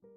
Hey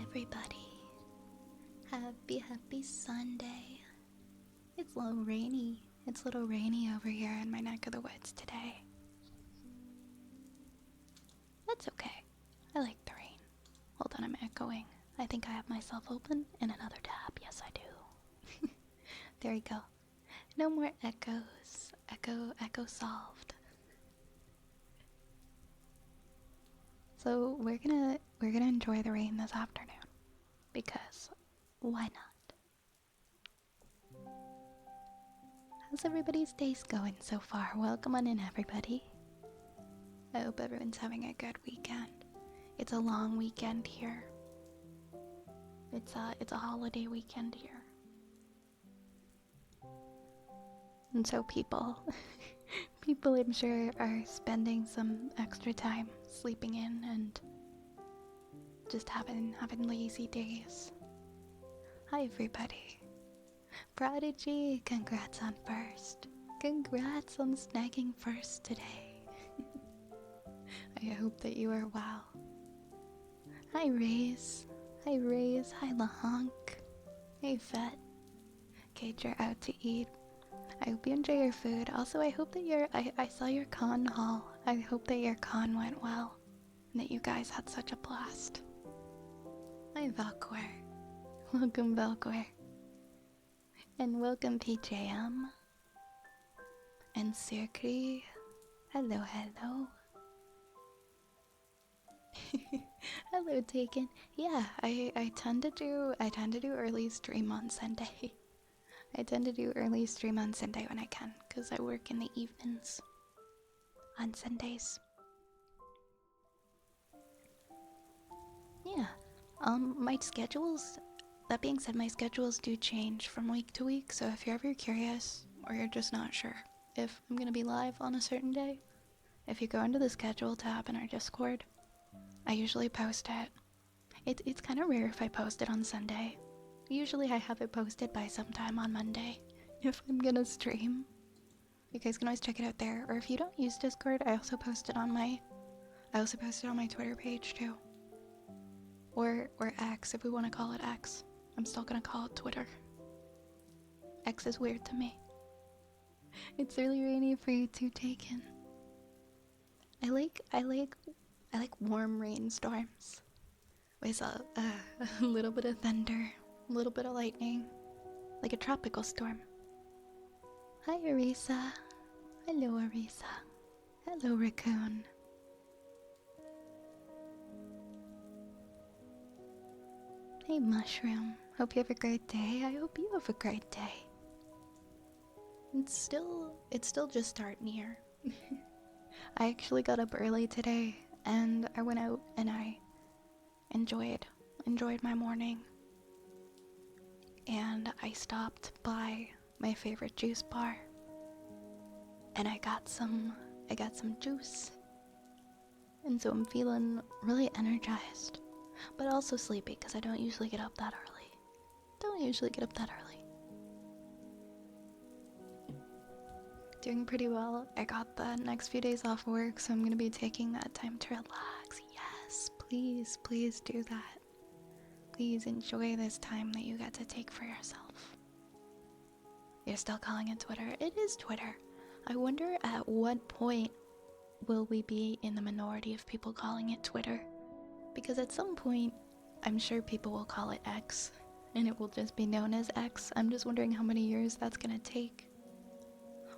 everybody, happy Sunday. It's a little rainy. It's a little rainy over here in my neck of the woods today. That's okay. I like the rain. Hold on, I'm echoing. I think I have myself open in another tab. Yes, I do. There we go. No more echoes. Echo solved. So we're gonna enjoy the rain this afternoon. Because why not? How's everybody's days going so far? Welcome on in, everybody. I hope everyone's having a good weekend. It's a long weekend here. It's a holiday weekend here. And so people I'm sure are spending some extra time sleeping in and just having lazy days. Hi everybody. Prodigy, congrats on first. Congrats on snagging first today. I hope that you are well. Hi Raze. Hi Raze. Hi LaHonk. Hey Vet. Kate, you're out to eat. I hope you enjoy your food. Also, I hope that I saw your con haul. I hope that your con went well and that you guys had such a blast. Hi, Valkor. Welcome, Valkor. And welcome, PJM. And Sirkri. Hello, hello. Hello, Taken. Yeah, I tend to do early stream on Sunday. I tend to do early stream on Sunday when I can, because I work in the evenings on Sundays. Yeah. My schedules, that being said, my schedules do change from week to week, so if you're ever curious, or you're just not sure if I'm gonna be live on a certain day, if you go into the schedule tab in our Discord, I usually post it. It's kind of rare if I post it on Sunday. Usually I have it posted by sometime on Monday if I'm gonna stream. You guys can always check it out there. Or if you don't use Discord, I also post it on my Twitter page too. Or X if we want to call it X. I'm still gonna call it Twitter. X is weird to me. It's really rainy for you too, Taken. I like warm rainstorms with a little bit of thunder, a little bit of lightning, like a tropical storm. Hi, Arisa. Hello, Arisa. Hello, Raccoon. Hey, Mushroom. Hope you have a great day. I hope you have a great day. It's still just starting here. I actually got up early today, and I went out and I enjoyed my morning. And I stopped by my favorite juice bar, and I got some juice. And so I'm feeling really energized, but also sleepy because I don't usually get up that early. Doing pretty well. I got the next few days off work, so I'm gonna be taking that time to relax. Yes, please do that. Please enjoy this time that you get to take for yourself. You're still calling it Twitter? It is Twitter. I wonder at what point will we be in the minority of people calling it Twitter? Because at some point, I'm sure people will call it X, and it will just be known as X. I'm just wondering how many years that's gonna take.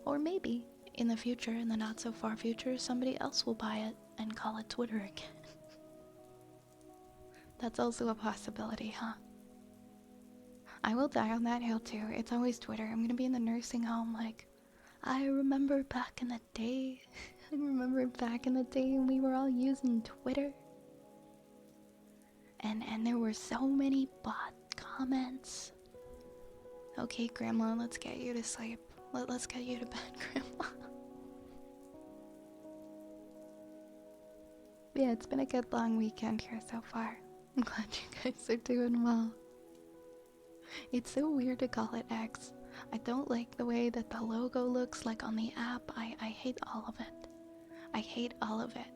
Or maybe, in the future, in the not so far future, somebody else will buy it and call it Twitter again. That's also a possibility, huh? I will die on that hill too. It's always Twitter. I'm gonna be in the nursing home like, I remember back in the day. I remember back in the day when we were all using Twitter. And there were so many bot comments. Okay, Grandma, let's get you to sleep. Let's get you to bed, Grandma. Yeah, it's been a good long weekend here so far. I'm glad you guys are doing well. It's so weird to call it X. I don't like the way that the logo looks like on the app. I hate all of it. I hate all of it.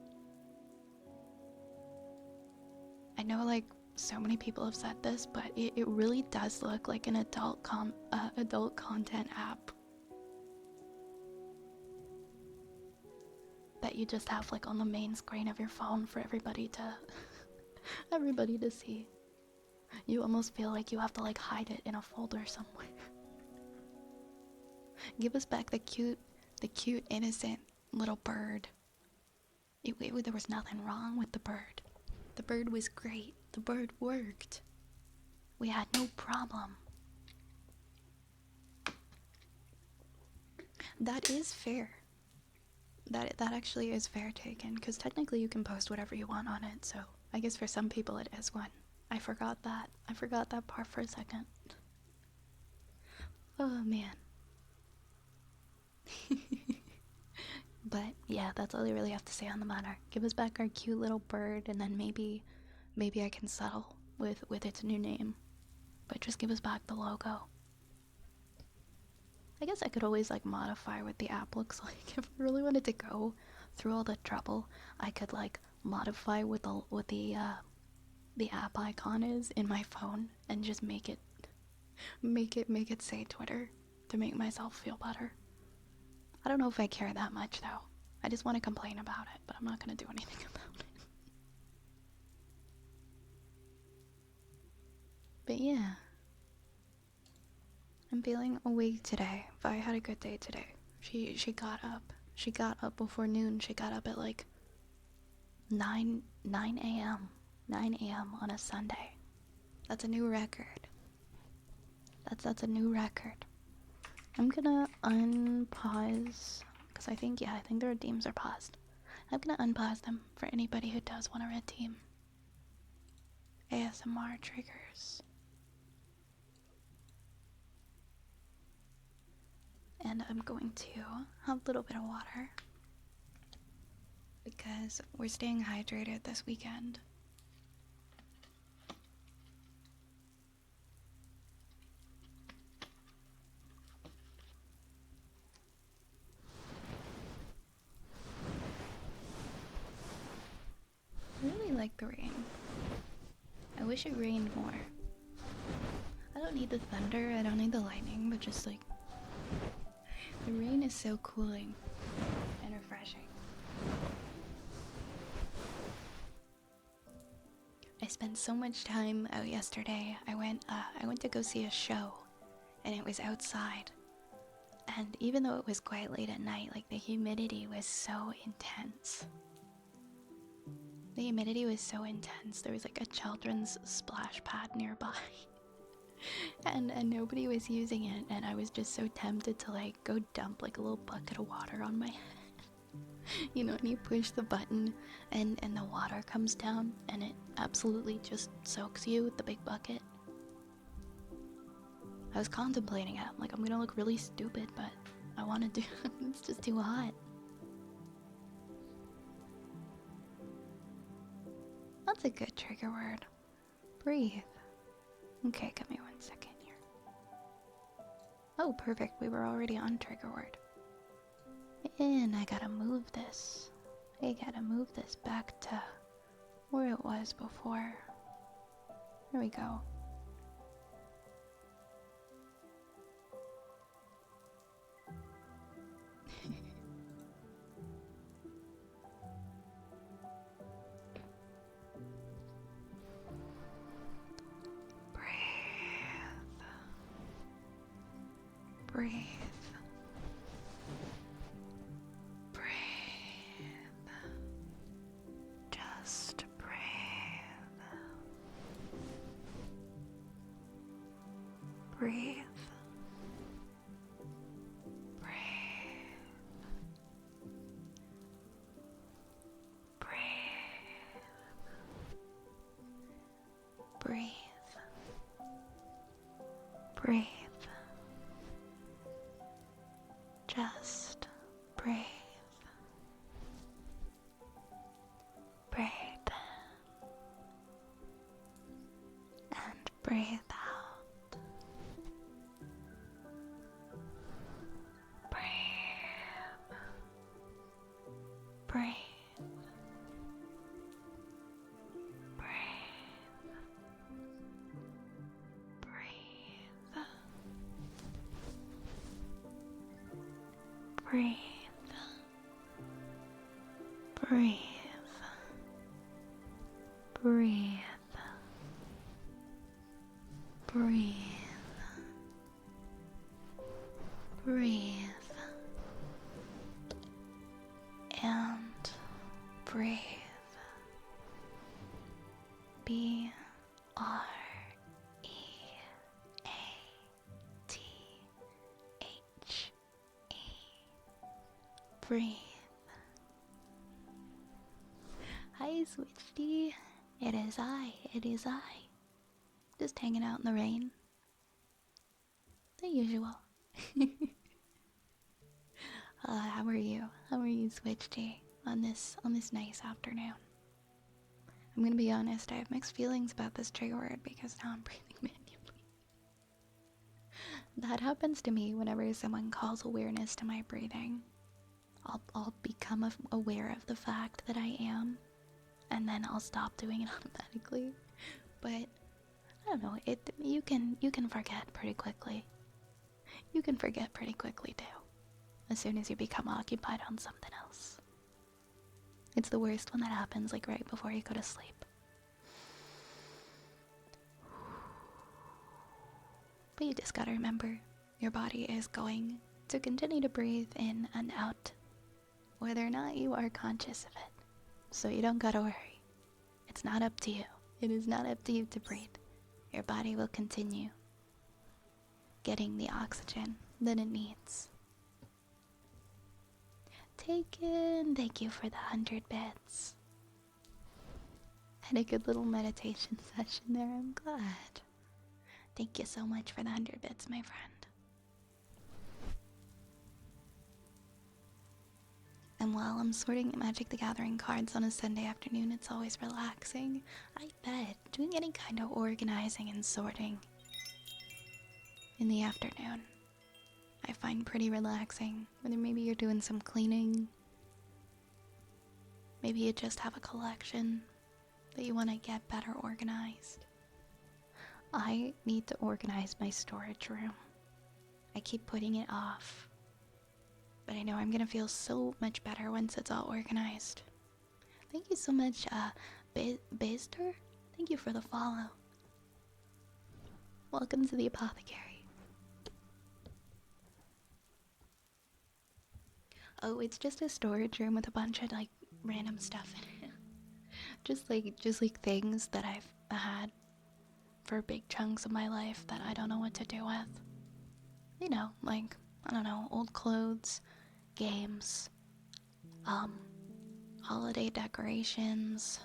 I know like so many people have said this, but it really does look like an adult content app that you just have like on the main screen of your phone for everybody to see. You almost feel like you have to like hide it in a folder somewhere. Give us back the cute innocent little bird. There was nothing wrong with the bird. The bird was great. The bird worked. We had no problem. That is fair. That actually is fair, Taken, because technically you can post whatever you want on it, so I guess for some people it is one. I forgot that part for a second. Oh man. But yeah, that's all I really have to say on the matter. Give us back our cute little bird, and then maybe I can settle with its new name. But just give us back the logo. I guess I could always like modify what the app looks like. If I really wanted to go through all the trouble, I could like modify what the app icon is in my phone and just make it say Twitter to make myself feel better. I don't know if I care that much though. I just want to complain about it, but I'm not gonna do anything about it. But yeah, I'm feeling awake today. I had a good day today. She got up. She got up before noon. She got up at like 9 a.m. 9 a.m. on a Sunday. That's a new record. That's a new record. I'm gonna unpause because I think the redeems are paused. I'm gonna unpause them for anybody who does want to redeem. ASMR triggers. And I'm going to have a little bit of water because we're staying hydrated this weekend. I really like the rain. I wish it rained more. I don't need the thunder, I don't need the lightning, but just like the rain is so cooling and refreshing. I spent so much time out yesterday. I went to go see a show, and it was outside. And even though it was quite late at night, like the humidity was so intense. The humidity was so intense. There was like a children's splash pad nearby. and nobody was using it, and I was just so tempted to like go dump like a little bucket of water on my head. You know, and you push the button and the water comes down and it absolutely just soaks you with the big bucket. I was contemplating it. I'm like, I'm gonna look really stupid, but I want to do it's just too hot. That's a good trigger word. Breathe. Okay, give me 1 second here. Oh, perfect. We were already on trigger word. And I gotta move this. I gotta move this back to where it was before. There we go. Breathe. Breathe. Just breathe. Breathe. Breathe. Breathe. Just breathe. Breathe in and breathe out. Breathe. Breathe. Breathe. Breathe. Breathe. Breathe. Breathe. And breathe. B-R-E-A-T-H-E. Breathe. Hi, Switchy. It is I. It is I. Just hanging out in the rain. The usual. How are you? How are you, Switchy, on this nice afternoon? I'm gonna be honest, I have mixed feelings about this trigger word because now I'm breathing manually. That happens to me whenever someone calls awareness to my breathing. I'll become aware of the fact that I am, and then I'll stop doing it automatically. But I don't know, you can forget pretty quickly. you can forget pretty quickly too, as soon as you become occupied on something else. It's the worst when that happens, like right before you go to sleep. But you just gotta remember, your body is going to continue to breathe in and out, whether or not you are conscious of it. So you don't gotta worry. It's not up to you. It is not up to you to breathe. Your body will continue getting the oxygen that it needs. Taken, thank you for the 100 bits. Had a good little meditation session there, I'm glad. Thank you so much for the 100 bits, my friend. And while I'm sorting Magic the Gathering cards on a Sunday afternoon, it's always relaxing. I bet doing any kind of organizing and sorting in the afternoon I find pretty relaxing. Whether maybe you're doing some cleaning, maybe you just have a collection that you want to get better organized. I need to organize my storage room. I keep putting it off, but I know I'm gonna feel so much better once it's all organized. Thank you so much, Baster. Thank you for the follow. Welcome to the apothecary. Oh, it's just a storage room with a bunch of like random stuff in it. just like things that I've had for big chunks of my life that I don't know what to do with. You know, like, I don't know, old clothes, games, holiday decorations,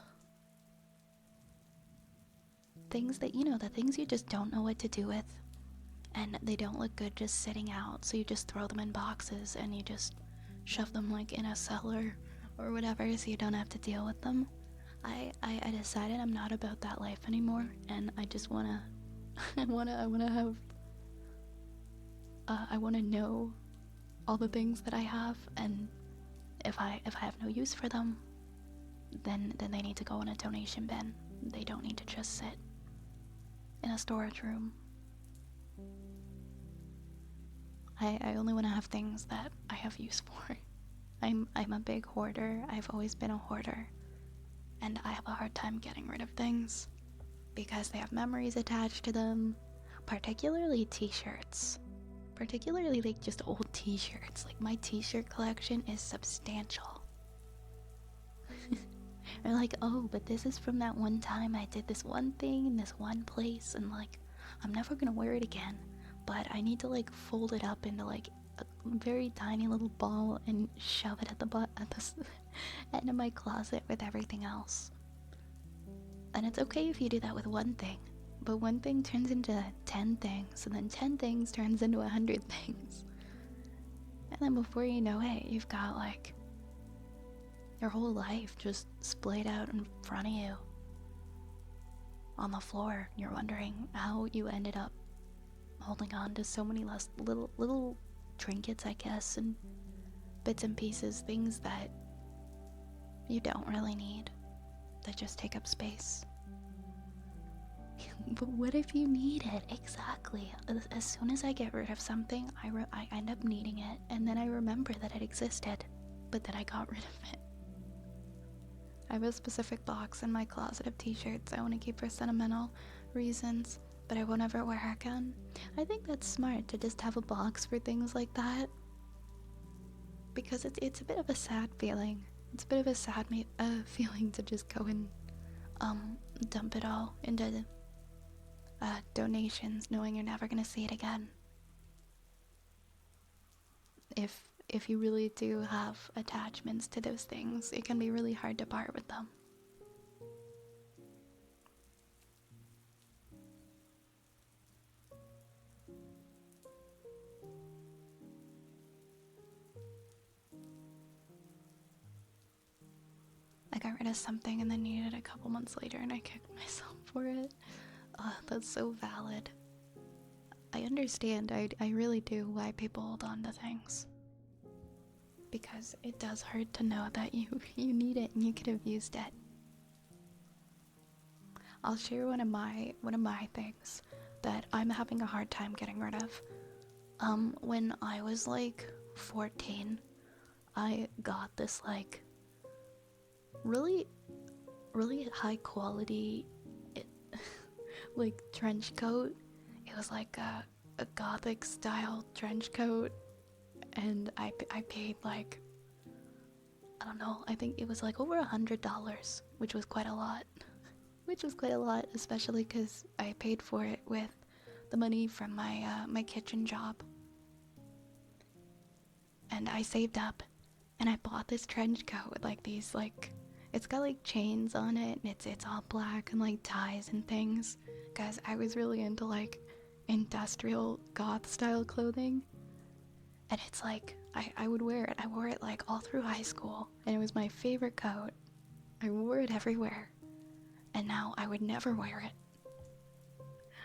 things that, you know, the things you just don't know what to do with, and they don't look good just sitting out, so you just throw them in boxes and you just shove them like in a cellar or whatever so you don't have to deal with them. I decided I'm not about that life anymore, and I just wanna I wanna know all the things that I have, and if I have no use for them, then they need to go in a donation bin. They don't need to just sit in a storage room. I only want to have things that I have use for. I'm a big hoarder. I've always been a hoarder, and I have a hard time getting rid of things because they have memories attached to them, particularly t-shirts. Particularly like just old t-shirts. Like my t-shirt collection is substantial. They're like, oh, but this is from that one time I did this one thing in this one place, and like I'm never gonna wear it again, but I need to like fold it up into like a very tiny little ball and shove it at the end of my closet with everything else. And it's okay if you do that with one thing, but one thing turns into 10 things, and then 10 things turns into 100 things. And then before you know it, you've got like your whole life just splayed out in front of you on the floor. You're wondering how you ended up holding on to so many less little trinkets, I guess, and bits and pieces, things that you don't really need, that just take up space. But what if you need it? Exactly. As soon as I get rid of something, I end up needing it, and then I remember that it existed, but then I got rid of it. I have a specific box in my closet of t-shirts I want to keep for sentimental reasons, but I won't ever wear again. I think that's smart to just have a box for things like that, because it's a bit of a sad feeling. It's a bit of a sad feeling to just go and dump it all into donations, knowing you're never gonna see it again. If you really do have attachments to those things, it can be really hard to part with them. I got rid of something and then needed it a couple months later, and I kicked myself for it. That's so valid. I understand, I really do, why people hold on to things. Because it does hurt to know that you need it and you could have used it. I'll share one of my things that I'm having a hard time getting rid of. When I was like 14, I got this like really, really high quality, it, like trench coat. It was like a gothic style trench coat, and I paid like, I don't know, I think it was like over $100, which was quite a lot. Which was quite a lot, especially because I paid for it with the money from my kitchen job. And I saved up, and I bought this trench coat with like these like, it's got like chains on it, and it's all black and like ties and things. Cause I was really into like industrial goth style clothing, and it's like I would wear it. I wore it like all through high school, and it was my favorite coat. I wore it everywhere, and now I would never wear it.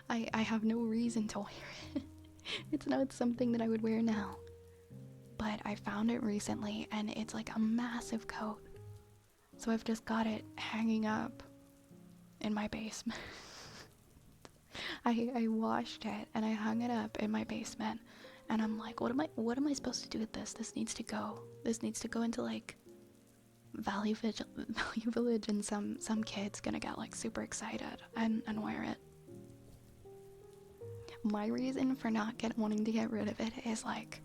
I have no reason to wear it. It's not something that I would wear now. But I found it recently, and it's like a massive coat. So I've just got it hanging up in my basement. I washed it and I hung it up in my basement, and I'm like, what am I supposed to do with this? This needs to go. This needs to go into like Value Village, and some kid's gonna get like super excited and wear it. My reason for not wanting to get rid of it is like,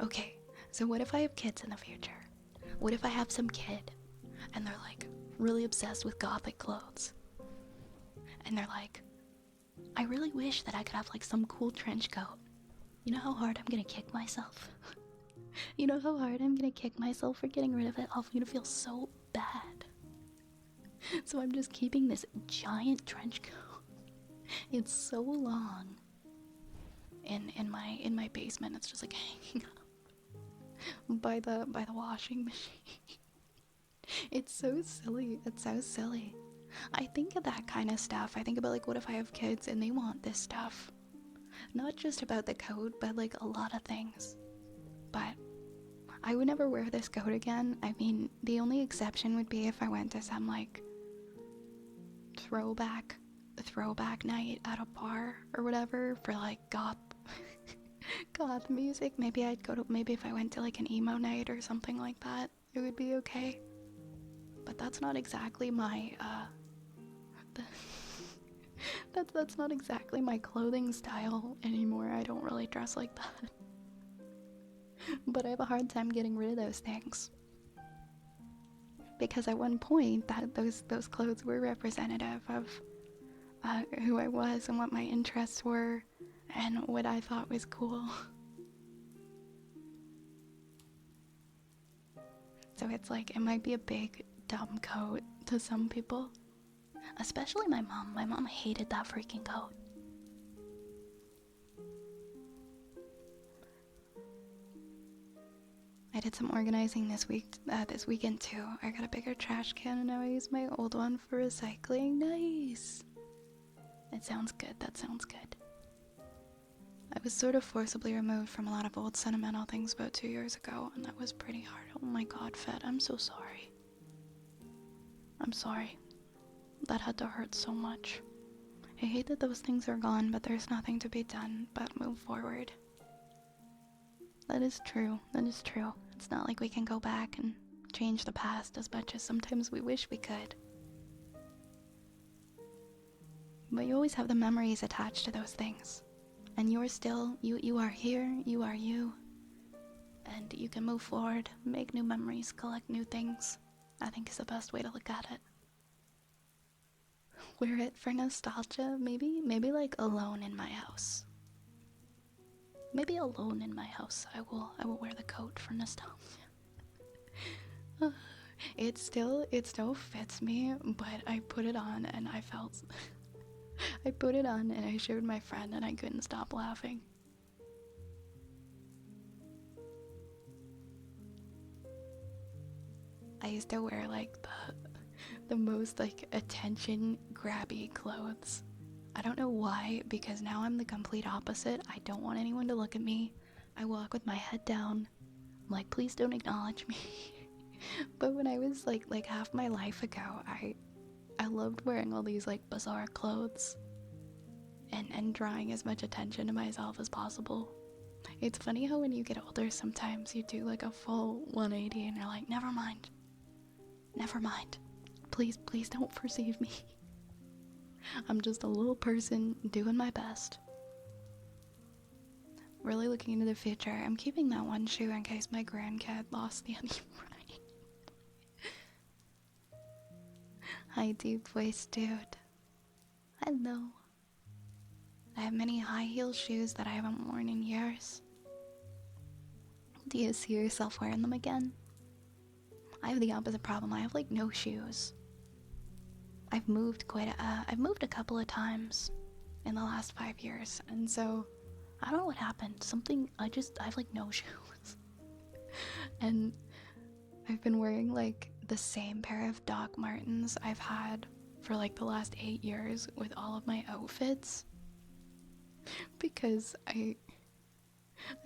okay, so what if I have kids in the future? What if I have some kid and they're like really obsessed with gothic clothes? And they're like, I really wish that I could have like some cool trench coat. You know how hard I'm gonna kick myself? You know how hard I'm gonna kick myself for getting rid of it? I'm gonna feel so bad. So I'm just keeping this giant trench coat. It's so long. In my basement, it's just like hanging up by the washing machine. It's so silly. It's so silly. I think of that kind of stuff. I think about like, what if I have kids and they want this stuff? Not just about the coat, but like a lot of things. But I would never wear this coat again. I mean, the only exception would be if I went to some like throwback night at a bar or whatever for like goth music. Maybe if I went to like an emo night or something like that, it would be okay. But that's not exactly my that's not exactly my clothing style anymore. I don't really dress like that. But I have a hard time getting rid of those things. Because at one point that those clothes were representative of who I was and what my interests were and what I thought was cool. So it's like, it might be a big dumb coat to some people. Especially my mom. My mom hated that freaking coat. I did some organizing this weekend too. I got a bigger trash can and now I use my old one for recycling. Nice! That sounds good. I was sort of forcibly removed from a lot of old sentimental things about 2 years ago, and that was pretty hard. Oh my god, Fed, I'm so sorry. I'm sorry. That had to hurt so much. I hate that those things are gone, but there's nothing to be done but move forward. That is true. It's not like we can go back and change the past as much as sometimes we wish we could. But you always have the memories attached to those things. And you're still, you are here, you are you. And you can move forward, make new memories, collect new things. I think is the best way to look at it. Wear it for nostalgia, maybe like alone in my house. Maybe alone in my house, I will wear the coat for nostalgia. It still fits me, but I put it on and I felt I put it on and I showed my friend and I couldn't stop laughing. I used to wear like the most like attention grabby clothes. I don't know why, because now I'm the complete opposite. I don't want anyone to look at me. I walk with my head down. I'm like, please don't acknowledge me. But when I was like half my life ago, I loved wearing all these like bizarre clothes and drawing as much attention to myself as possible. It's funny how when you get older, sometimes you do like a full 180 and you're like, never mind. Never mind. Please, please don't perceive me. I'm just a little person doing my best. Really looking into the future. I'm keeping that one shoe in case my grandkid lost the right. Hi, deep voice dude. Hello. I have many high heel shoes that I haven't worn in years. Do you see yourself wearing them again? I have the opposite problem. I have like no shoes. I've moved I've moved a couple of times in the last 5 years, and so I don't know what happened. I have like no shoes. And I've been wearing like the same pair of Doc Martens I've had for like the last 8 years with all of my outfits. Because I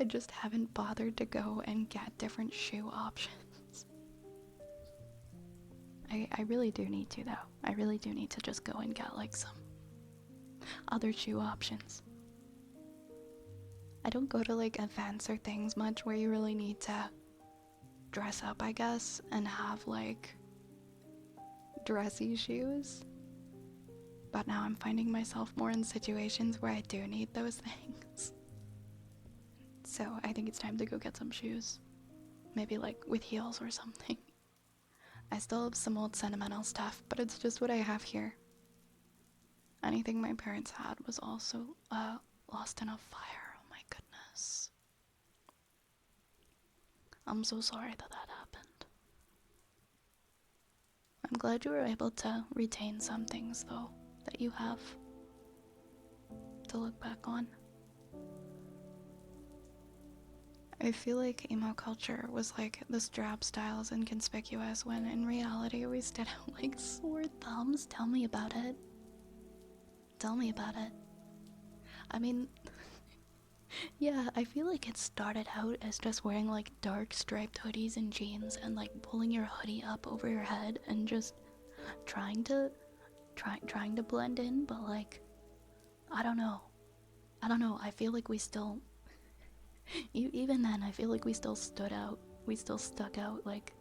just haven't bothered to go and get different shoe options. I really do need to though. I really do need to just go and get like some other shoe options. I don't go to like events or things much where you really need to dress up, I guess, and have like dressy shoes. But now I'm finding myself more in situations where I do need those things. So I think it's time to go get some shoes. Maybe like with heels or something. I still have some old sentimental stuff, but it's just what I have here. Anything my parents had was also lost in a fire. Oh my goodness. I'm so sorry that happened. I'm glad you were able to retain some things though that you have to look back on. I feel like emo culture was like the strap styles inconspicuous when in reality we stood out like sore thumbs. Tell me about it. Tell me about it. I mean, yeah, I feel like it started out as just wearing like dark striped hoodies and jeans and like pulling your hoodie up over your head and just trying to blend in, but like I don't know. I feel like we still even then I feel like we still stood out. We still stuck out. Like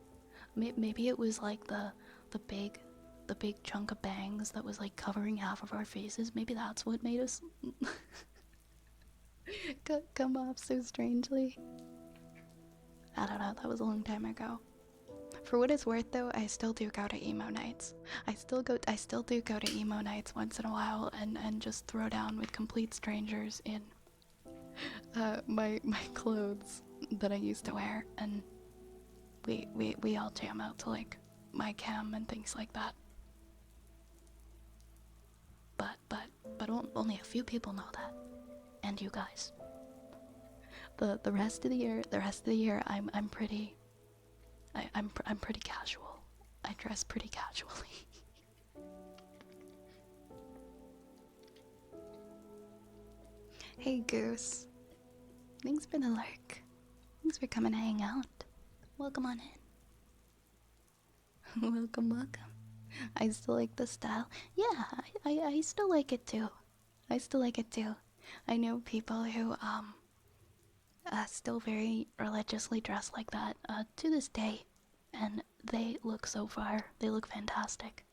maybe it was like the big chunk of bangs that was like covering half of our faces. Maybe that's what made us come off so strangely. I don't know, that was a long time ago. For what it's worth though, I still do go to emo nights. I still do go to emo nights once in a while and just throw down with complete strangers in my clothes that I used to wear, and we all jam out to like my cam and things like that. But only a few people know that, and you guys. The rest of the year, I'm pretty casual. I dress pretty casually. Hey Goose, thanks for the lurk. Thanks for coming to hang out. Welcome on in. welcome. I still like the style. Yeah, I still like it too. I know people who still very religiously dress like that to this day, and they look so fire. They look fantastic.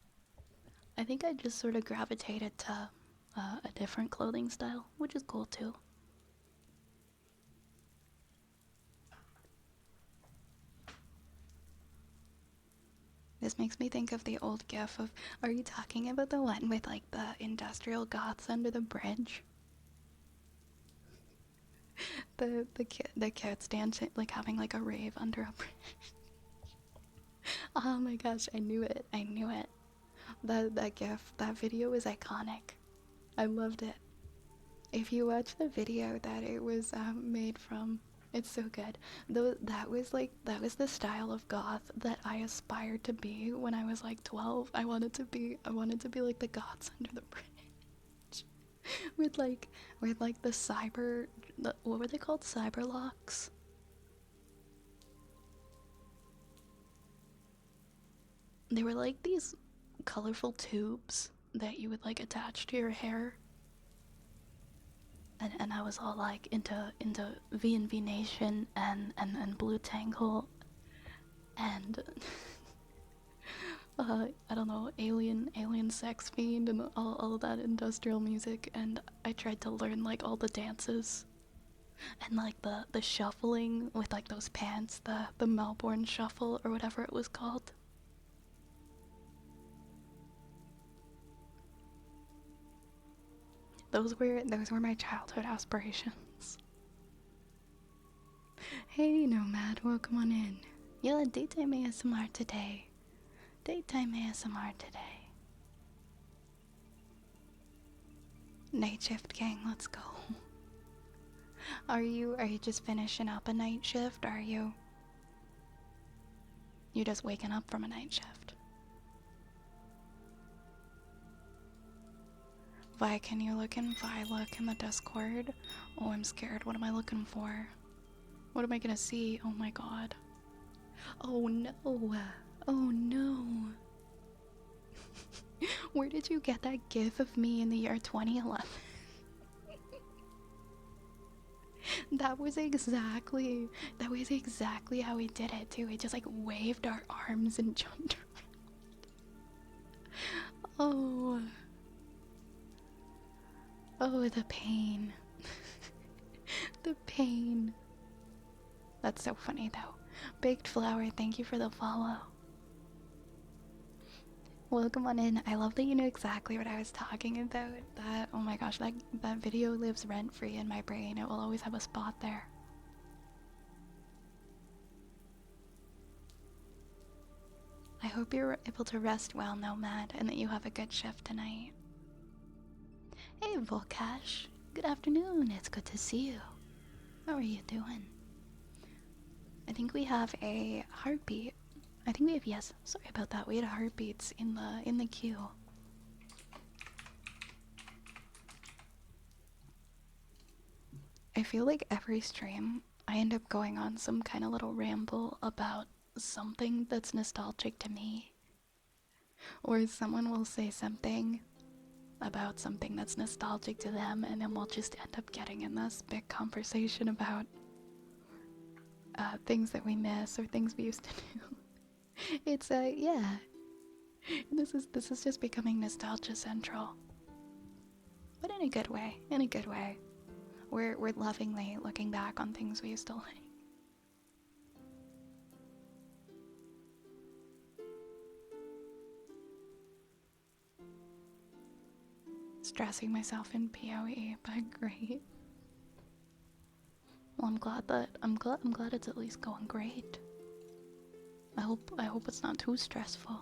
I think I just sort of gravitated to a different clothing style, which is cool too. This makes me think of the old gif of, are you talking about the one with like the industrial goths under the bridge? the kids dancing, like having like a rave under a bridge. Oh my gosh, I knew it. That gif, that video is iconic. I loved it. If you watch the video that it was made from, it's so good. Though that was the style of goth that I aspired to be when I was like 12. I wanted to be like the goths under the bridge. with like the cyber, what were they called? Cyber locks. They were like these colorful tubes that you would like attach to your hair. and I was all like into V&V Nation and Blue Tangle and I don't know, alien sex fiend and all that industrial music, and I tried to learn like all the dances and like the shuffling with like those pants, the Melbourne shuffle or whatever it was called. Those were my childhood aspirations. Hey Nomad, welcome on in. Yeah, daytime ASMR today. Daytime ASMR today. Night shift gang, let's go. Are you just finishing up a night shift? Are you just waking up from a night shift? Vi, can you look in look in the Discord? Oh, I'm scared. What am I looking for? What am I gonna see? Oh my god. Oh no. Oh no. Where did you get that gif of me in the year 2011? That was exactly how we did it too. We just like waved our arms and jumped around. Oh. Oh, the pain. The pain. That's so funny though. Baked Flower, thank you for the follow. Welcome on in. I love that you knew exactly what I was talking about. That, oh my gosh, that video lives rent free in my brain. It will always have a spot there. I hope you're able to rest well, Nomad, and that you have a good shift tonight. Hey, Volcash. Good afternoon. It's good to see you. How are you doing? I think we have a heartbeat. I think we have, yes. Sorry about that. We had heartbeats in the queue. I feel like every stream I end up going on some kind of little ramble about something that's nostalgic to me. Or someone will say something about something that's nostalgic to them, and then we'll just end up getting in this big conversation about things that we miss or things we used to do. It's yeah. This is just becoming nostalgia central. But in a good way. In a good way. We're lovingly looking back on things we used to like. Stressing myself in PoE, but great. Well, I'm glad it's at least going great. I hope it's not too stressful.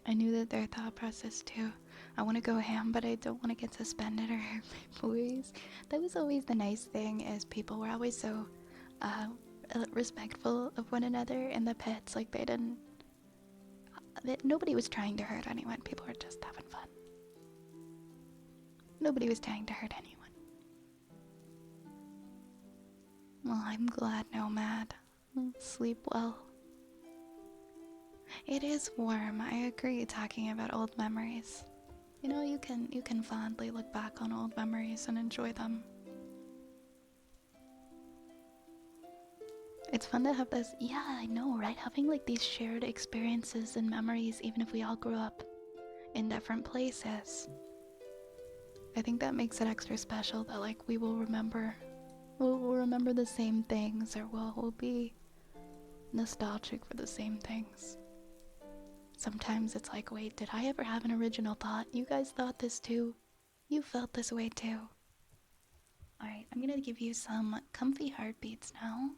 I knew that their thought process too. I want to go ham, but I don't want to get suspended or hurt my voice. That was always the nice thing, is people were always so respectful of one another in the pits. Like they didn't. Nobody was trying to hurt anyone. People were just having fun. Nobody was trying to hurt anyone. Well, I'm glad, Nomad. Sleep well. It is warm. I agree. Talking about old memories. You know, you can fondly look back on old memories and enjoy them. It's fun to have this. Yeah, I know, right? Having like these shared experiences and memories, even if we all grew up in different places. I think that makes it extra special that like we will remember. We'll remember the same things, or we'll be nostalgic for the same things. Sometimes it's like, wait, did I ever have an original thought? You guys thought this too? You felt this way too? Alright, I'm gonna give you some comfy heartbeats now.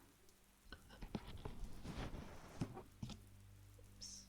Oops.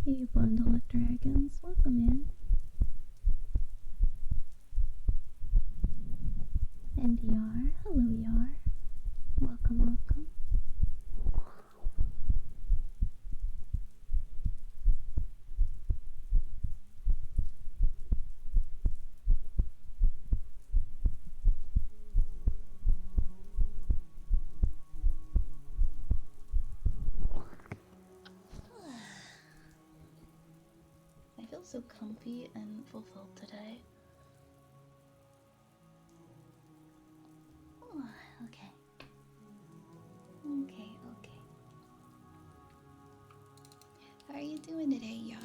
Hey, bundle of dragons, welcome in. And Yar, hello Yar. Welcome, welcome. I feel so comfy and fulfilled today. Oh, okay. Okay. How are you doing today, Yar?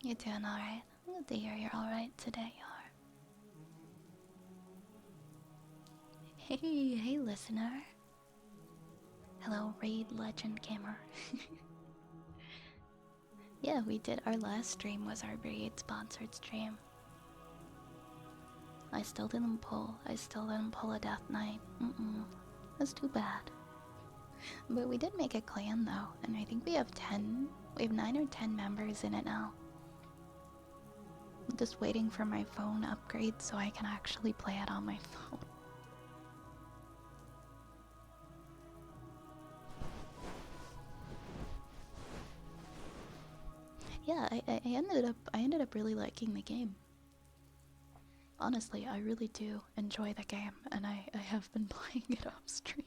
You're doing alright. I'm glad to hear you're alright today, Yar. Hey, listener. Hello, Raid Legend Gamer. Yeah, we did. Our last stream was our Raid sponsored stream. I still didn't pull a Death Knight. That's too bad. But we did make a clan though, and I think we have 9 or 10 members in it now. I'm just waiting for my phone upgrade so I can actually play it on my phone. Yeah, I ended up really liking the game. Honestly, I really do enjoy the game, and I have been playing it off stream.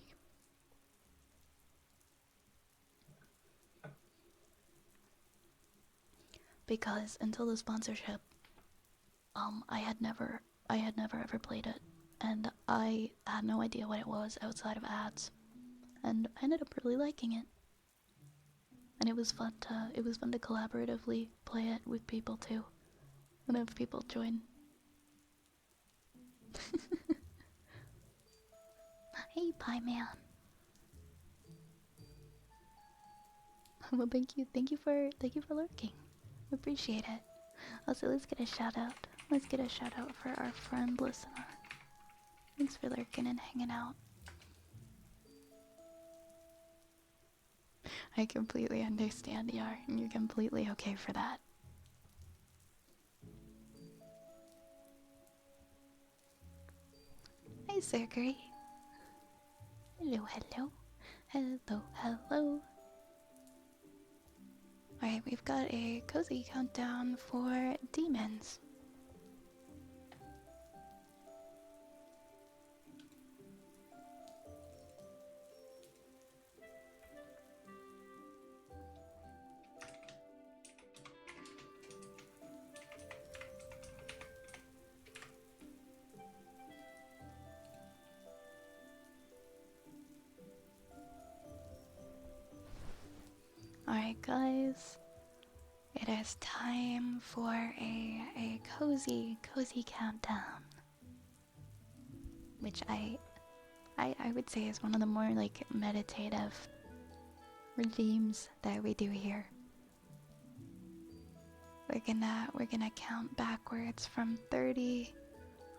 Because until the sponsorship, I had never ever played it, and I had no idea what it was outside of ads, and I ended up really liking it. And it was fun to collaboratively play it with people too, and have people join. Hey, Pie Man. Well, thank you for lurking. Appreciate it. Also, let's get a shout out. Let's get a shout out for our friend listener. Thanks for lurking and hanging out. I completely understand, Yar, and you're completely okay for that. Hi, Zachary. Hello, hello. Hello, hello. Alright, we've got a cozy countdown for demons. Alright, guys. It is time for a cozy countdown. Which I would say is one of the more like meditative regimes that we do here. We're gonna count backwards from 30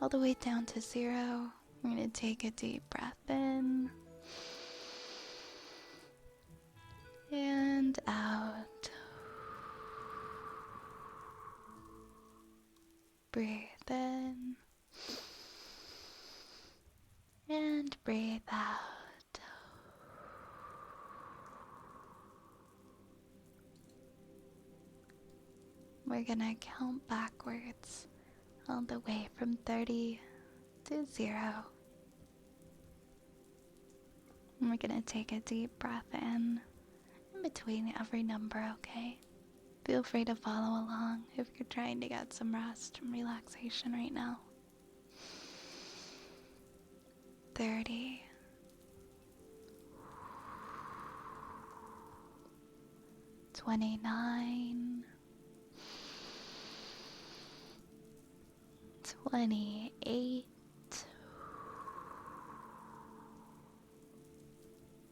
all the way down to 0. We're gonna take a deep breath in and out. Breathe in and breathe out. We're gonna count backwards all the way from 30 to 0. And we're gonna take a deep breath in between every number, okay? Feel free to follow along if you're trying to get some rest and relaxation right now. 30. 29. 28.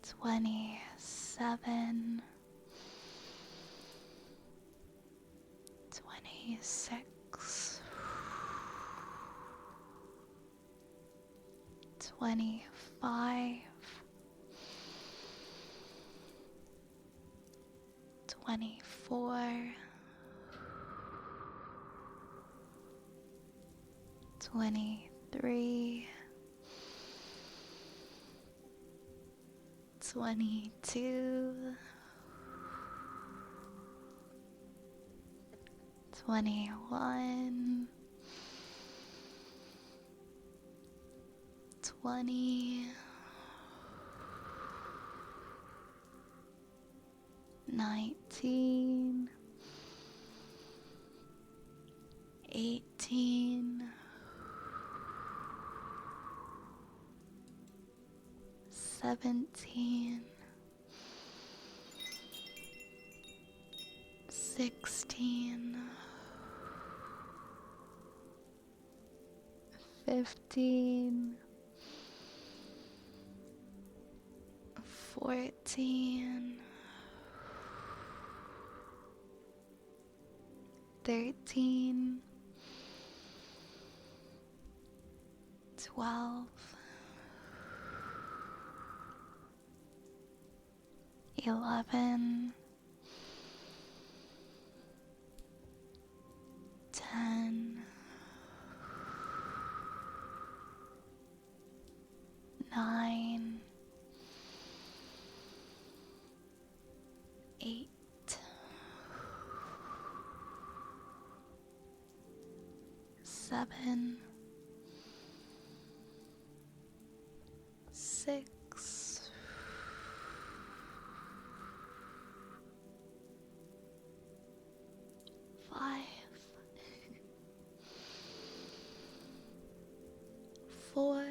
27. 26. 25. 24. 23. 22. 21. 20. 19. 18. 17. 16. 15. 14. 13. 12. 11. 10. 9. 8. 7, 6, 5, 4,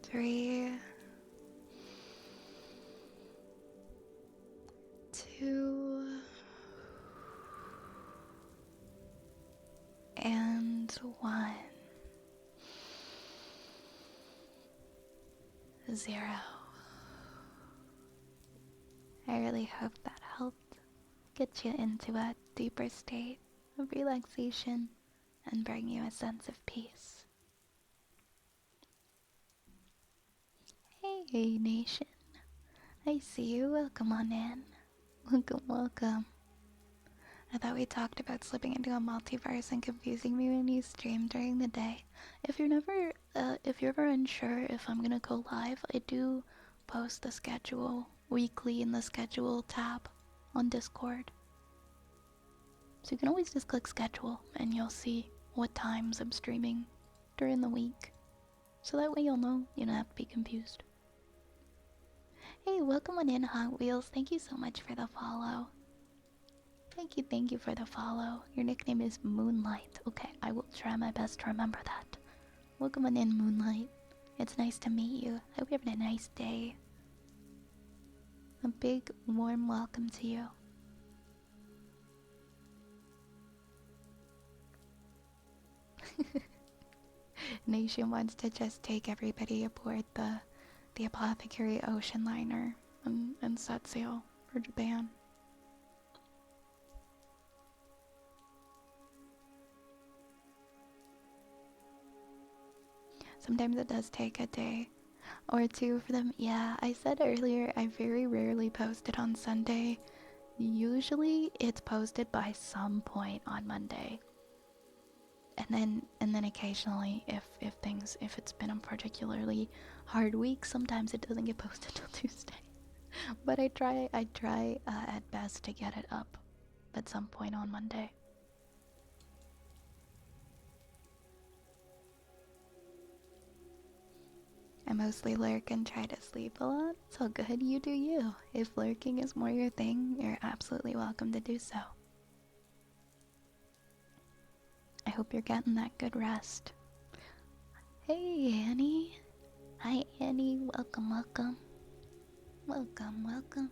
3, 2, and 1. 0. I really hope that helped get you into a deeper state of relaxation and bring you a sense of peace. Hey, nation. I see you. Welcome on in. Welcome, welcome. I thought we talked about slipping into a multiverse and confusing me when you stream during the day. If you're ever unsure if I'm gonna go live, I do post the schedule weekly in the schedule tab on Discord. So you can always just click schedule and you'll see what times I'm streaming during the week. So that way you'll know, you don't have to be confused. Hey, welcome on in, Hot Wheels. Thank you so much for the follow. Thank you for the follow. Your nickname is Moonlight. Okay, I will try my best to remember that. Welcome on in, Moonlight. It's nice to meet you. I hope you're having a nice day. A big, warm welcome to you. Nation wants to just take everybody aboard the Apothecary Ocean Liner and set sail for Japan. Sometimes it does take a day or two for them. Yeah, I said earlier I very rarely post it on Sunday. Usually it's posted by some point on Monday. And then occasionally if it's been a particularly hard week, sometimes it doesn't get posted till Tuesday. But I try at best to get it up at some point on Monday. I mostly lurk and try to sleep a lot. It's all good, you do you. If lurking is more your thing, you're absolutely welcome to do so. I hope you're getting that good rest. Hey, Annie. Hi, Annie. Welcome, welcome. Welcome, welcome.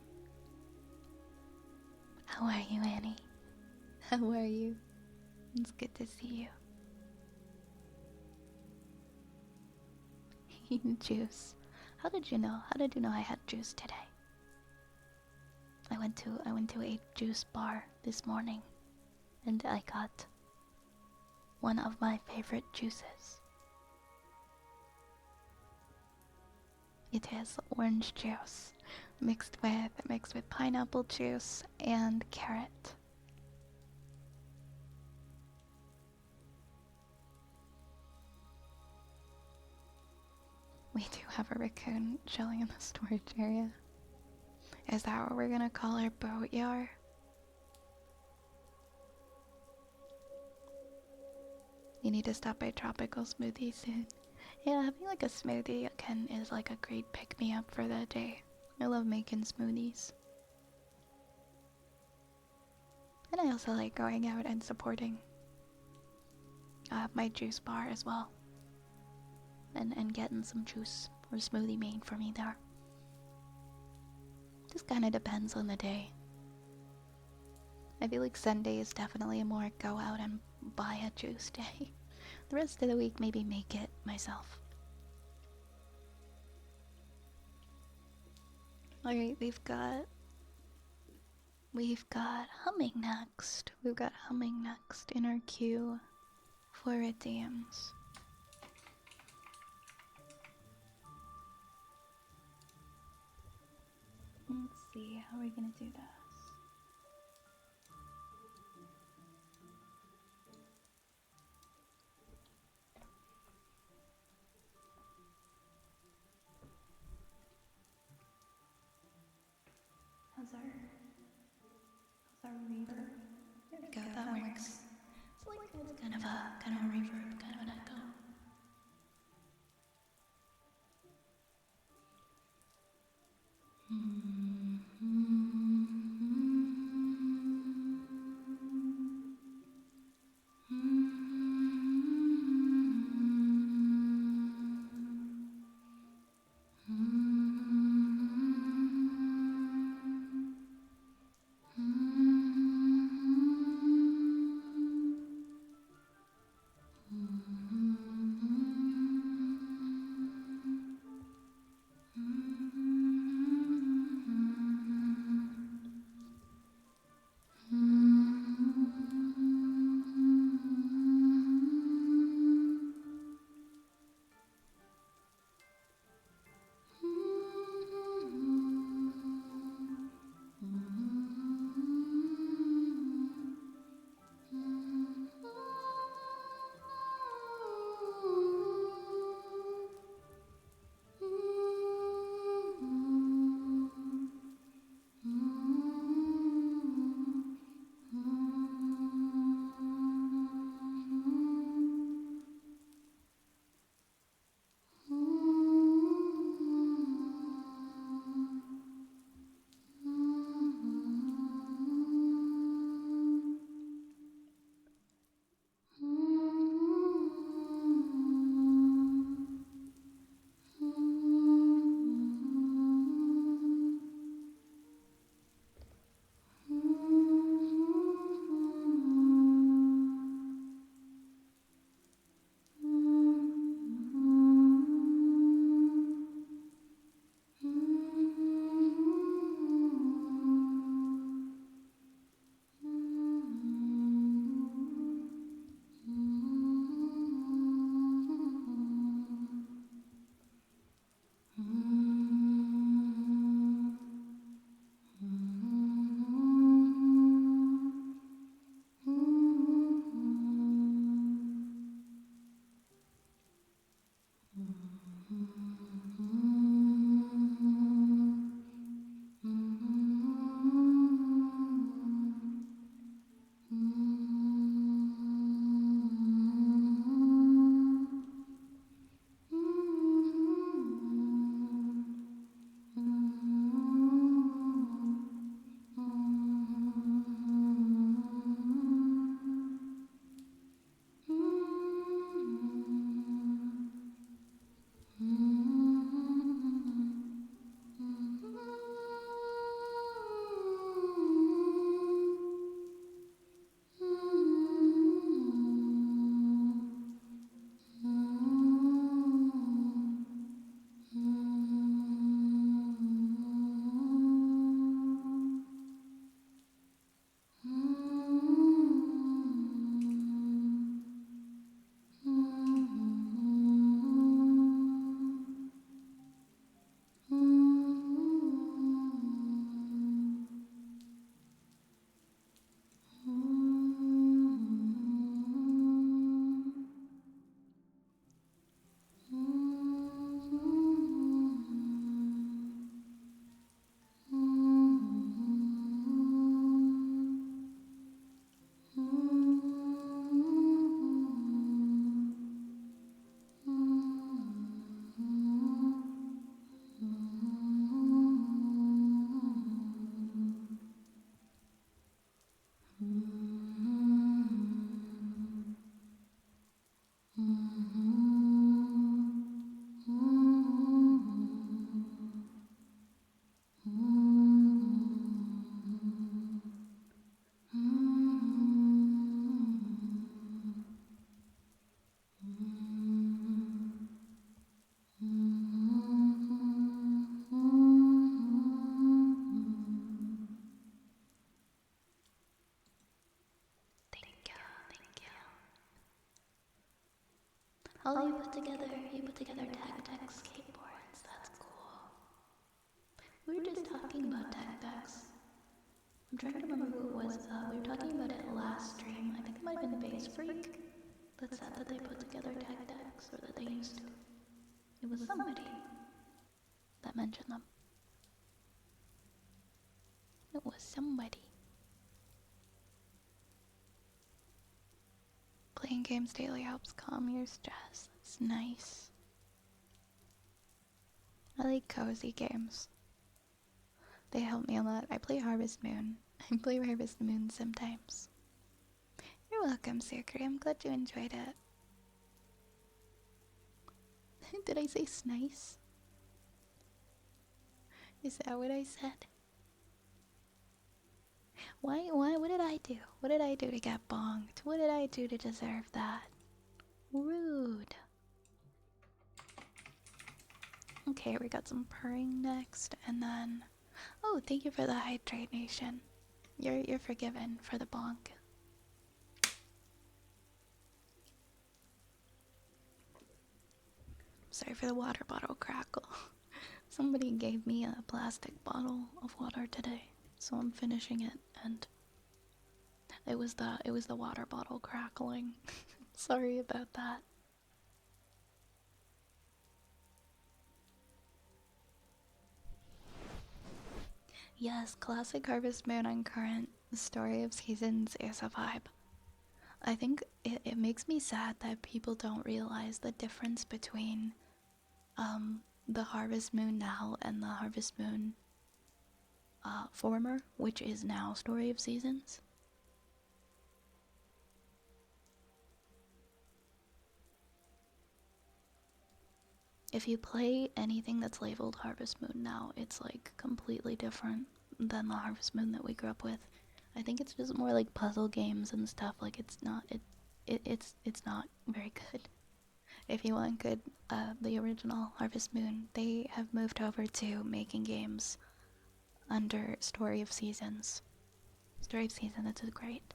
How are you, Annie? How are you? It's good to see you. Juice. How did you know? How did you know I had juice today? I went to a juice bar this morning and I got one of my favorite juices. It is orange juice mixed with pineapple juice and carrot. We do have a raccoon chilling in the storage area. Is that what we're gonna call our boatyard? You need to stop by Tropical Smoothie soon. Yeah, having like a smoothie is like a great pick-me-up for the day. I love making smoothies. And I also like going out and supporting my juice bar as well. And getting some juice or smoothie made for me there. Just kind of depends on the day. I feel like Sunday is definitely a more go out and buy a juice day. The rest of the week, maybe make it myself. Alright, we've got Humming next. We've got Humming next in our queue for redeems. Let's see, how are we gonna do this? How's our reverb? kind of a reverb, kind of an echo. Oh, you put together tag skateboards. That's cool. We were just talking about tag. I'm trying to remember who it was. We were talking about it last stream. I think it might have been Base Freak that said that they put together tag decks, or that they used to. It was somebody that mentioned them. It was somebody. Playing games daily helps calm your stress. It's nice. I like cozy games. They help me a lot. I play Harvest Moon. I play Harvest Moon sometimes. You're welcome, Sakura. I'm glad you enjoyed it. Did I say snice? Is that what I said? Why, what did I do? What did I do to get bonked? What did I do to deserve that? Rude. Okay, we got some purring next, and then... Oh, thank you for the hydrate nation. You're forgiven for the bonk. Sorry for the water bottle crackle. Somebody gave me a plastic bottle of water today, so I'm finishing it, and it was the water bottle crackling. Sorry about that. Yes, classic Harvest Moon and current Story of Seasons is a vibe. I think it makes me sad that people don't realize the difference between the Harvest Moon now and the Harvest Moon former, which is now Story of Seasons. If you play anything that's labeled Harvest Moon now, it's like completely different than the Harvest Moon that we grew up with. I think it's just more like puzzle games and stuff. Like it's not it's not very good. If you want good, the original Harvest Moon, they have moved over to making games under Story of Seasons. Story of Seasons is great.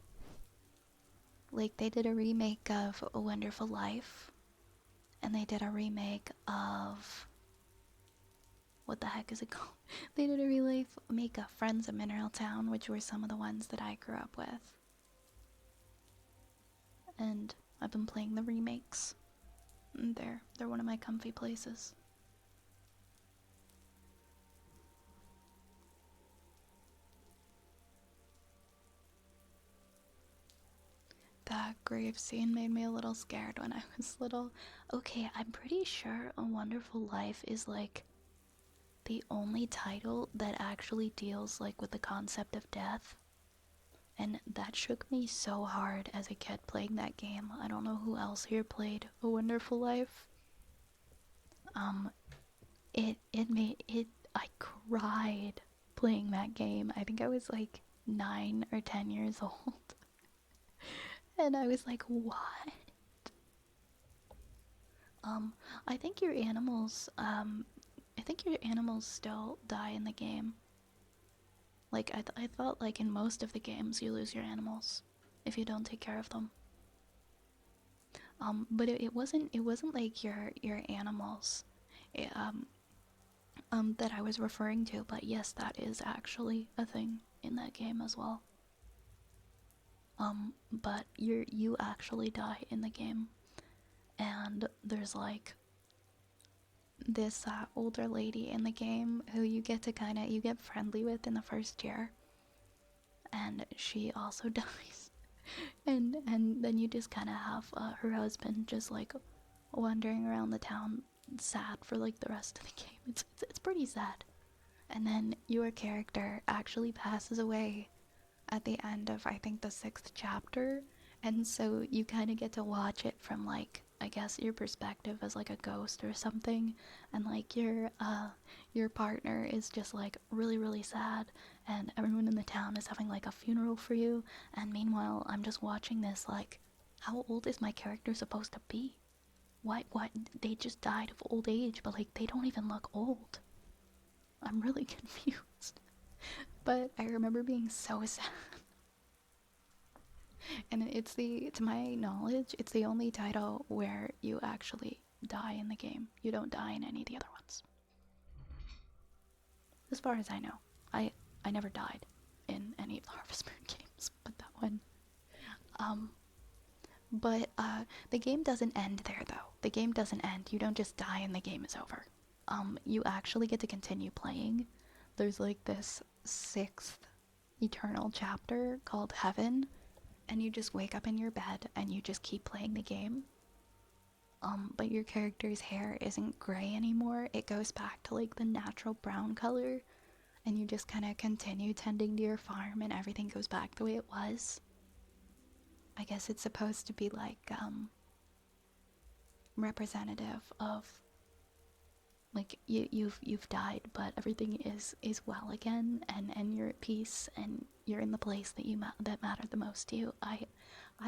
Like they did a remake of A Wonderful Life, and they did a remake of what the heck is it called? They did a remake of Friends of Mineral Town, which were some of the ones that I grew up with. And I've been playing the remakes. And they're one of my comfy places. That grave scene made me a little scared when I was little. Okay, I'm pretty sure A Wonderful Life is like the only title that actually deals like with the concept of death. And that shook me so hard as a kid playing that game. I don't know who else here played A Wonderful Life. I cried playing that game. I think I was like 9 or 10 years old. And I was like, what? I think your animals, still die in the game. Like, I thought, like, in most of the games, you lose your animals if you don't take care of them. But it wasn't like your animals, it, that I was referring to, but yes, that is actually a thing in that game as well. But you actually die in the game, and there's like this older lady in the game who you get to you get friendly with in the first year, and she also dies. And then you just kind of have her husband just like wandering around the town sad for like the rest of the game. It's pretty sad. And then your character actually passes away at the end of, I think, the 6th chapter, and so you kind of get to watch it from like, I guess, your perspective as like a ghost or something, and like your partner is just like really really sad, and everyone in the town is having like a funeral for you, and meanwhile I'm just watching this like, how old is my character supposed to be? Why they just died of old age, but like they don't even look old. I'm really confused. But I remember being so sad. And to my knowledge, it's the only title where you actually die in the game. You don't die in any of the other ones. As far as I know. I never died in any of the Harvest Moon games, but that one. But the game doesn't end there though. The game doesn't end. You don't just die and the game is over. You actually get to continue playing. There's like this 6th eternal chapter called Heaven, and you just wake up in your bed and you just keep playing the game. But your character's hair isn't gray anymore. It goes back to like the natural brown color, and you just kind of continue tending to your farm and everything goes back the way it was. I guess it's supposed to be like representative of like you've died, but everything is well again, and you're at peace, and you're in the place that that mattered the most to you. I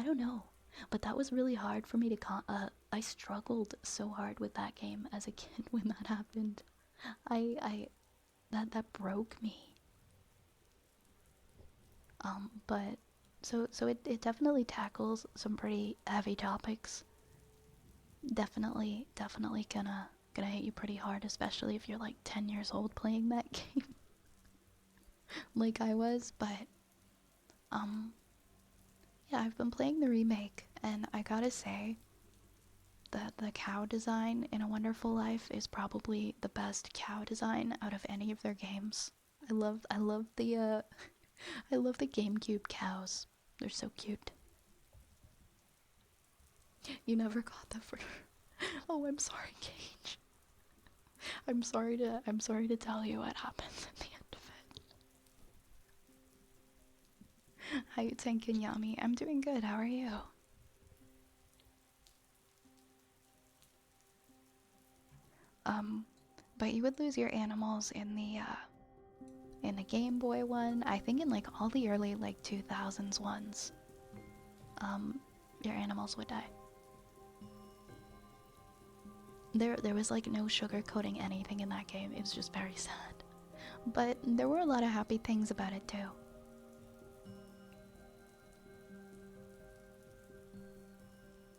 don't know, but that was really hard for me to I struggled so hard with that game as a kid when that happened. I that broke me. But so it definitely tackles some pretty heavy topics. Definitely gonna hit you pretty hard, especially if you're like 10 years old playing that game like I was. But um yeah, I've been playing the remake, and I gotta say that the cow design in A Wonderful Life is probably the best cow design out of any of their games. I love the I love the GameCube cows. They're so cute. You never got the first. Oh, I'm sorry, Cage. I'm sorry to tell you what happens at the end of it. Hi, Tenkunyami. I'm doing good. How are you? Um, but you would lose your animals in the Game Boy one. I think in like all the early like 2000s ones. Your animals would die. There was like no sugarcoating anything in that game. It was just very sad. But there were a lot of happy things about it too.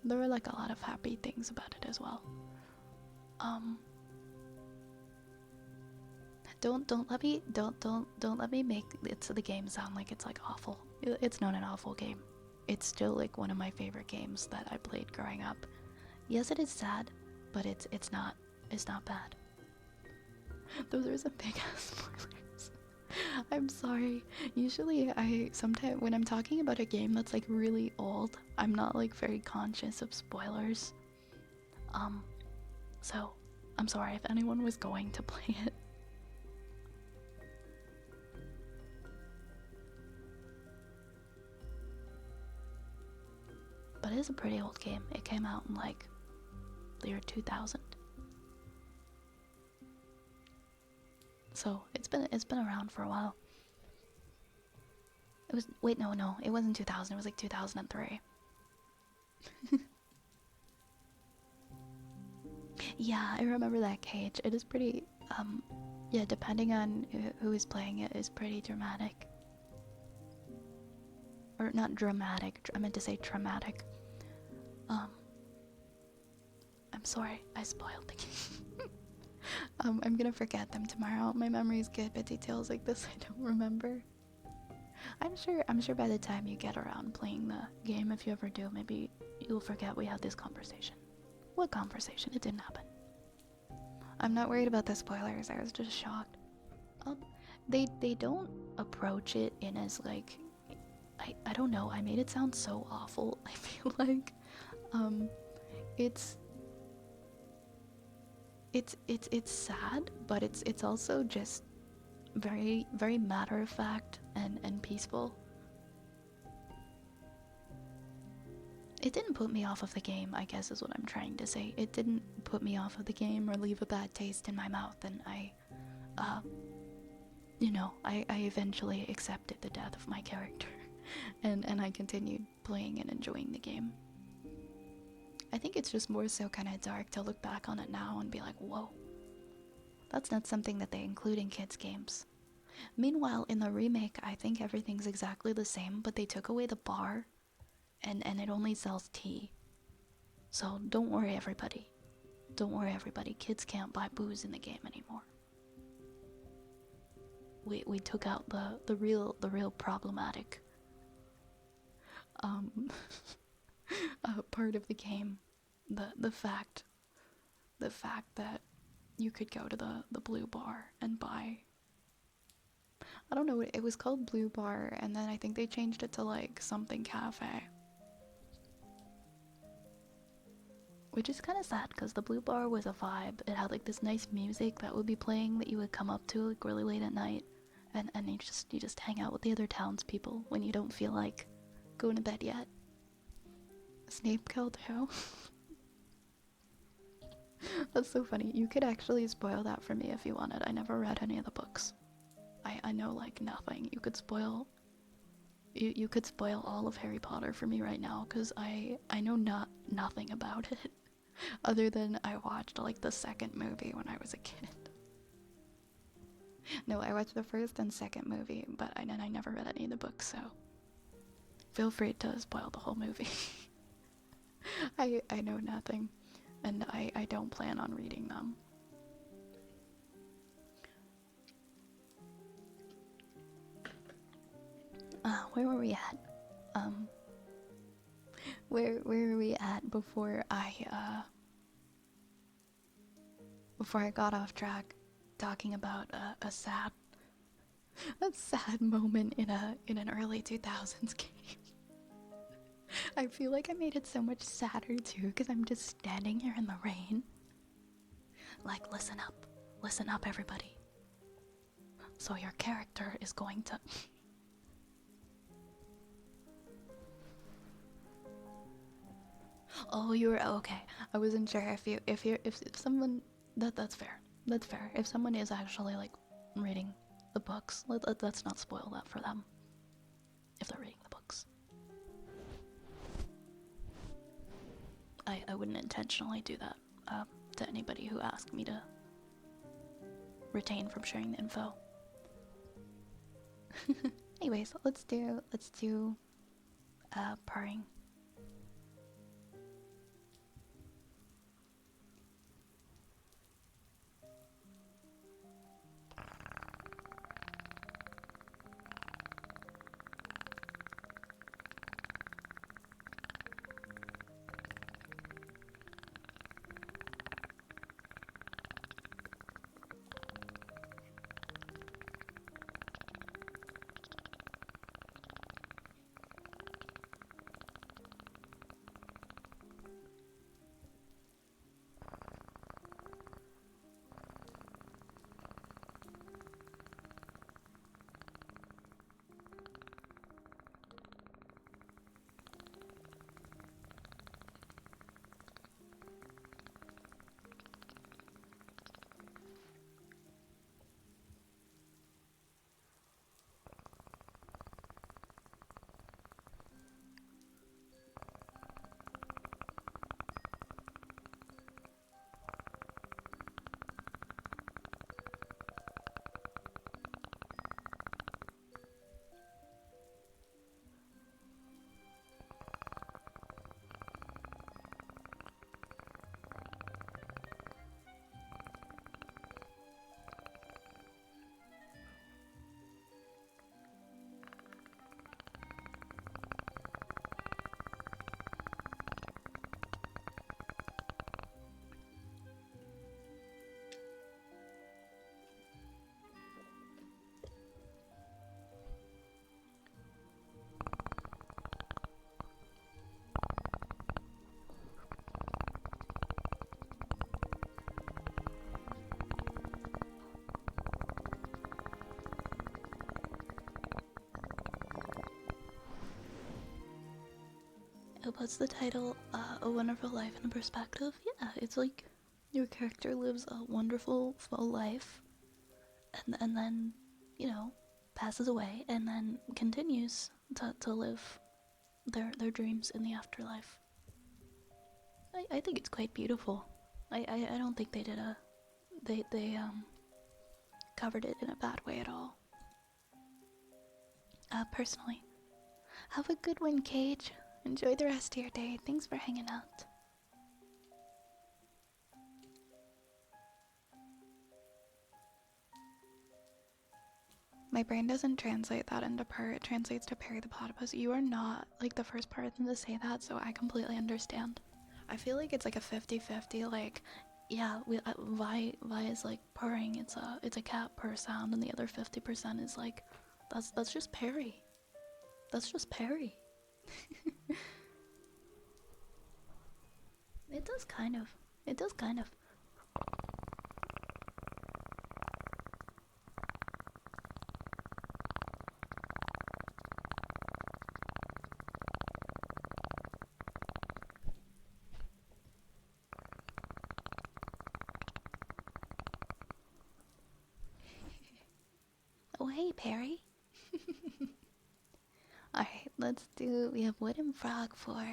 There were like a lot of happy things about it as well. Um don't let me make the game sound like it's like awful. It's not an awful game. It's still like one of my favorite games that I played growing up. Yes, it is sad, but it's not bad. Those are some big ass spoilers. I'm sorry. Usually I sometimes when I'm talking about a game that's like really old, I'm not like very conscious of spoilers. Um so I'm sorry if anyone was going to play it. But it is a pretty old game. It came out in like the year 2000. So it's been around for a while. It was wait no, it wasn't 2000. It was like 2003. Yeah, I remember that, Cage. It is pretty yeah, depending on who is playing it, is pretty dramatic. Or not dramatic. I meant to say traumatic. Um I'm sorry, I spoiled the game. I'm gonna forget them tomorrow. My memory's good, but details like this I don't remember. I'm sure by the time you get around playing the game, if you ever do, maybe you'll forget we had this conversation. What conversation? It didn't happen. I'm not worried about the spoilers. I was just shocked. Um, they don't approach it in as like I don't know. I made it sound so awful. I feel like um it's it's sad, but it's also just very matter of fact and peaceful. It didn't put me off of the game, I guess is what I'm trying to say. It didn't put me off of the game or leave a bad taste in my mouth, and uh, I eventually accepted the death of my character, and I continued playing and enjoying the game. I think it's just more so kind of dark to look back on it now and be like, whoa, that's not something that they include in kids' games. Meanwhile, in the remake, I think everything's exactly the same, but they took away the bar, and it only sells tea. So don't worry, everybody. Don't worry, everybody. Kids can't buy booze in the game anymore. We took out the real problematic um part of the game. The fact that you could go to the blue bar and buy. I don't know, it was called Blue Bar, and then I think they changed it to like something cafe. Which is kind of sad because the Blue Bar was a vibe. It had like this nice music that would be playing that you would come up to like really late at night, and you just hang out with the other townspeople when you don't feel like going to bed yet. Snape killed who? That's so funny. You could actually spoil that for me if you wanted. I never read any of the books. I know like nothing. You could spoil all of Harry Potter for me right now because I know nothing about it other than I watched like the second movie when I was a kid. No, I watched the first and second movie, but I never read any of the books, so feel free to spoil the whole movie. I know nothing, and I don't plan on reading them. Where were we at? Um, where were we at before I got off track, talking about a sad moment in an early 2000s game. I feel like I made it so much sadder too because I'm just standing here in the rain. Like, listen up, everybody. So your character is going to. Oh, you were okay. I wasn't sure if someone that's fair. That's fair. If someone is actually like reading the books, let's not spoil that for them. If they're reading the books, I wouldn't intentionally do that to anybody who asked me to retain from sharing the info. Anyways, let's do purring. What's the title? A Wonderful Life in Perspective? Yeah, it's like your character lives a wonderful, full life, and then, you know, passes away, and then continues to live their dreams in the afterlife. I think it's quite beautiful. I don't think they did they covered it in a bad way at all. Personally. Have a good one, Cage. Enjoy the rest of your day. Thanks for hanging out. My brain doesn't translate that into purr, it translates to Perry the Platypus. You are not like the first person to say that, so I completely understand. I feel like it's like a 50-50, like Yeah, Vi is like purring. It's a cat purr sound, and the other 50% is like, that's just Perry. That's just Perry. It does kind of. It does kind of. Oh hey Perry. Alright, let's do. We have Wooden Frog for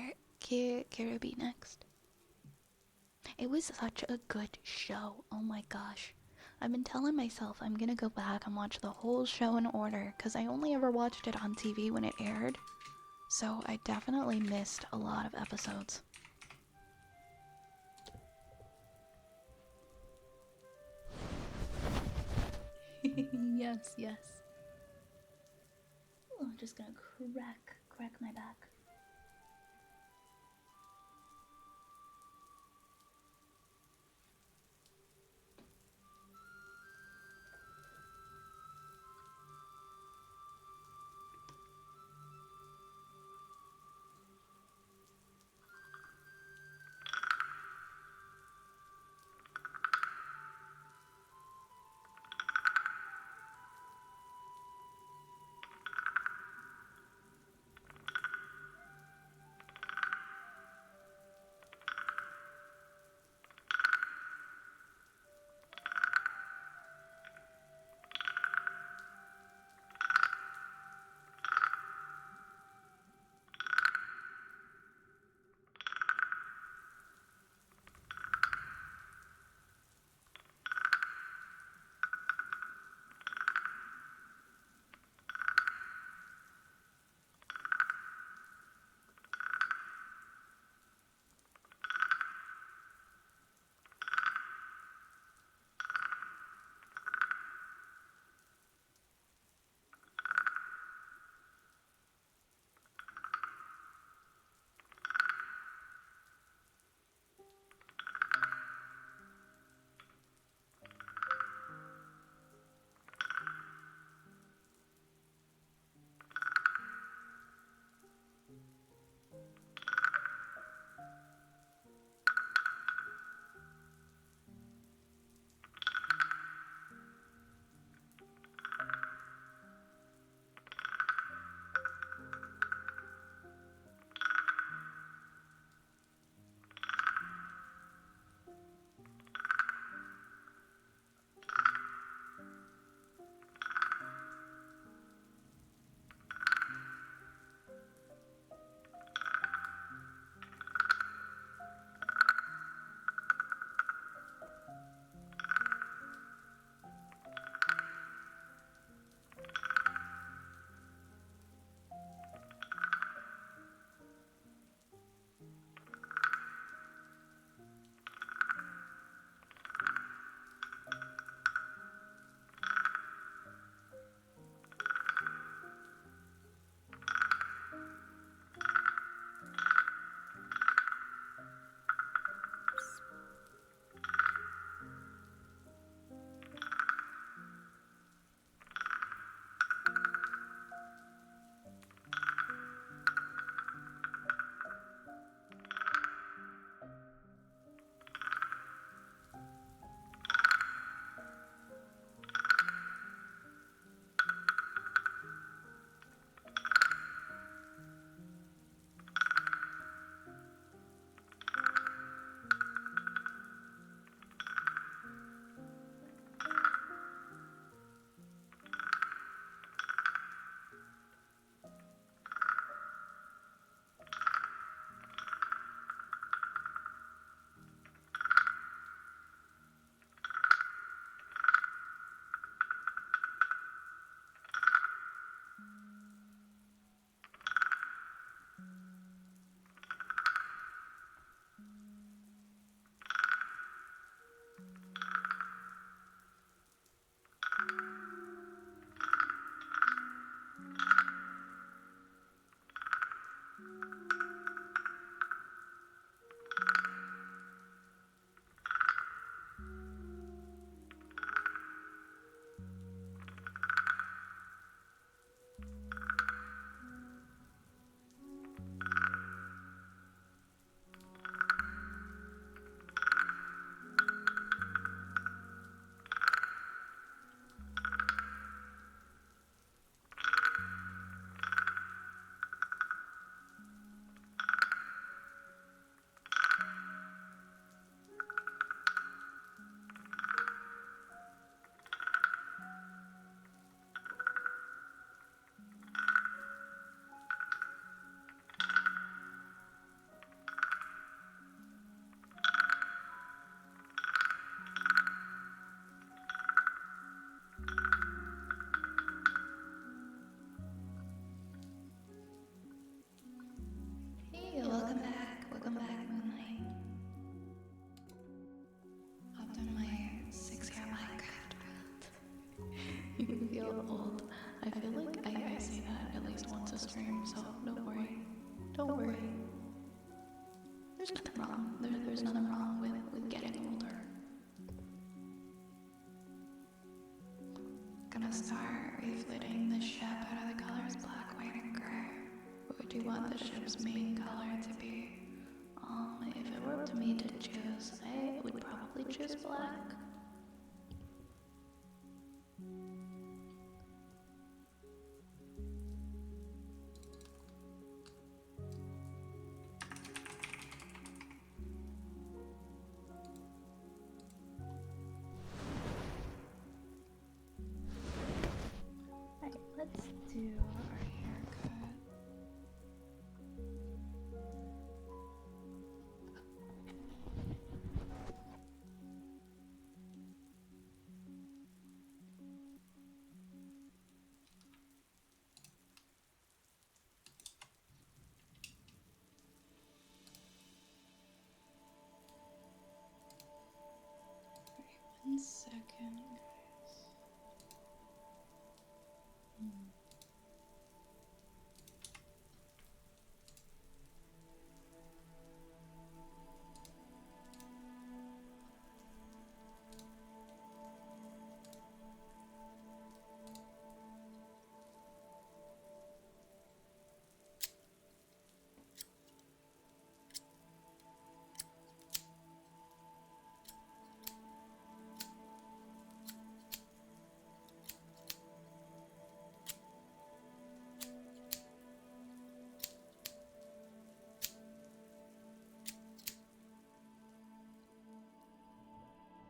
Kirby next. It was such a good show. Oh my gosh. I've been telling myself I'm gonna go back and watch the whole show in order because I only ever watched it on TV when it aired. So I definitely missed a lot of episodes. Yes, yes. Oh, I'm just gonna crack my back. You feel old. I feel like I say that at least once a stream, so don't worry. Don't worry. There's nothing wrong. There's nothing wrong with getting older. Gonna start refitting the ship out of the colors black, white, and gray. What would you want the ship's main color to be? If it were up to me to choose, I would probably choose black. Alright, let's do our haircut. Alright, 1 second, guys.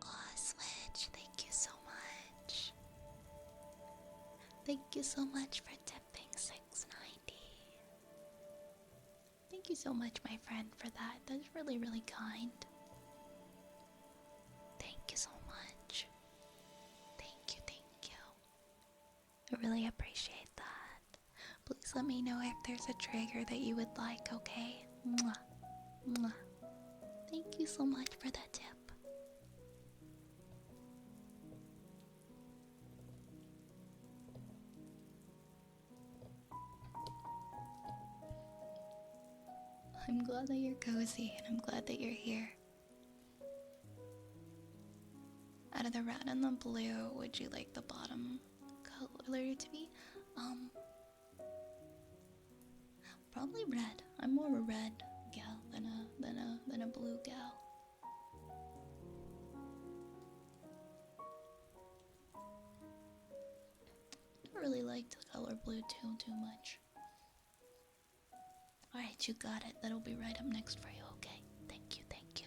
Oh, Switch, thank you so much. Thank you so much for tipping $6.90. Thank you so much, my friend, for that. That's really, really kind. Thank you so much. Thank you, thank you. I really appreciate that. Please let me know if there's a trigger that you would like, okay? Mwah. Mwah. Thank you so much for that tip. I'm glad that you're cozy and I'm glad that you're here. Out of the red and the blue, would you like the bottom color to be? Probably red. I'm more of a red gal than a blue gal. I don't really like the color blue too much. Alright, you got it. That'll be right up next for you, okay? Thank you, thank you.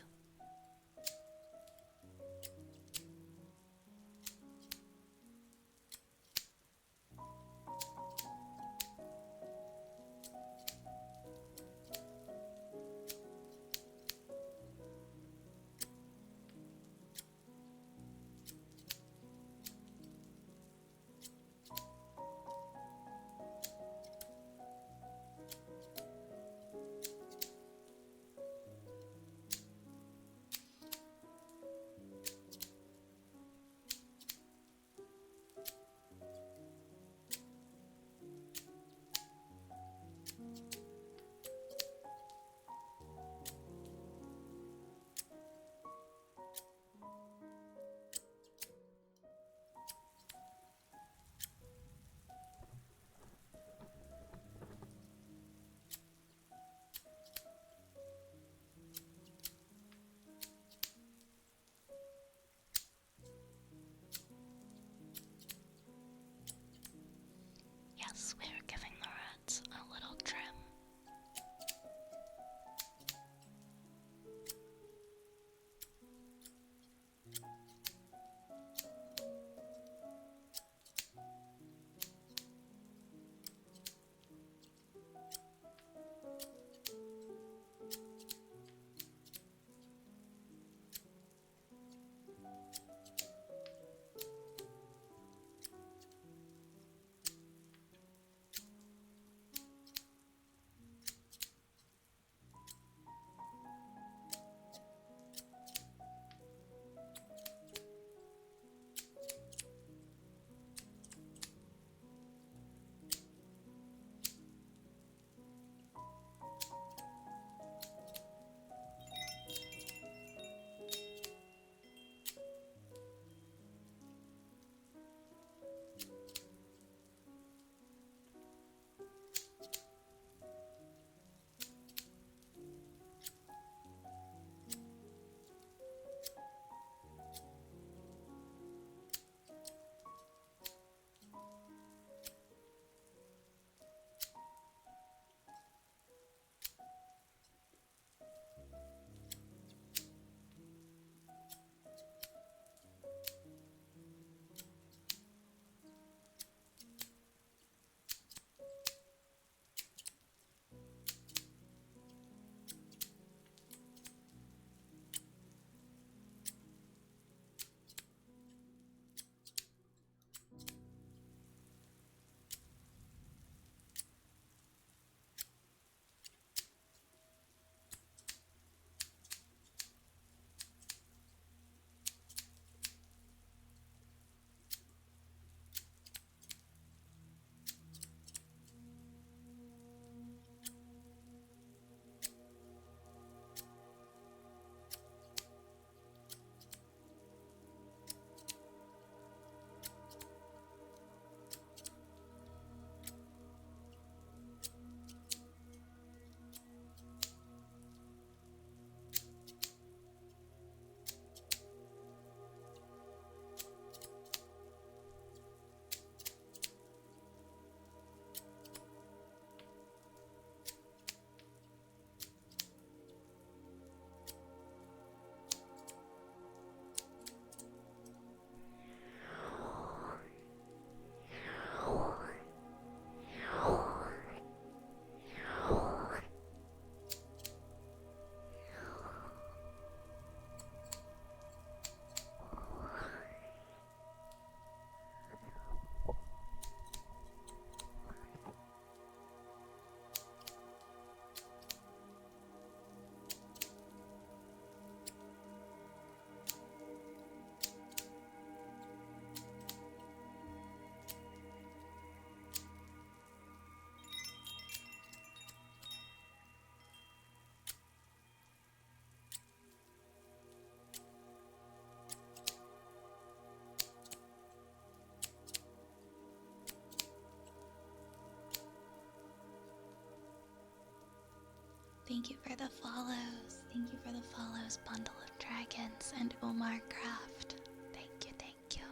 Thank you for the follows. Thank you for the follows, Bundle of Dragons and Omar Craft. Thank you, thank you.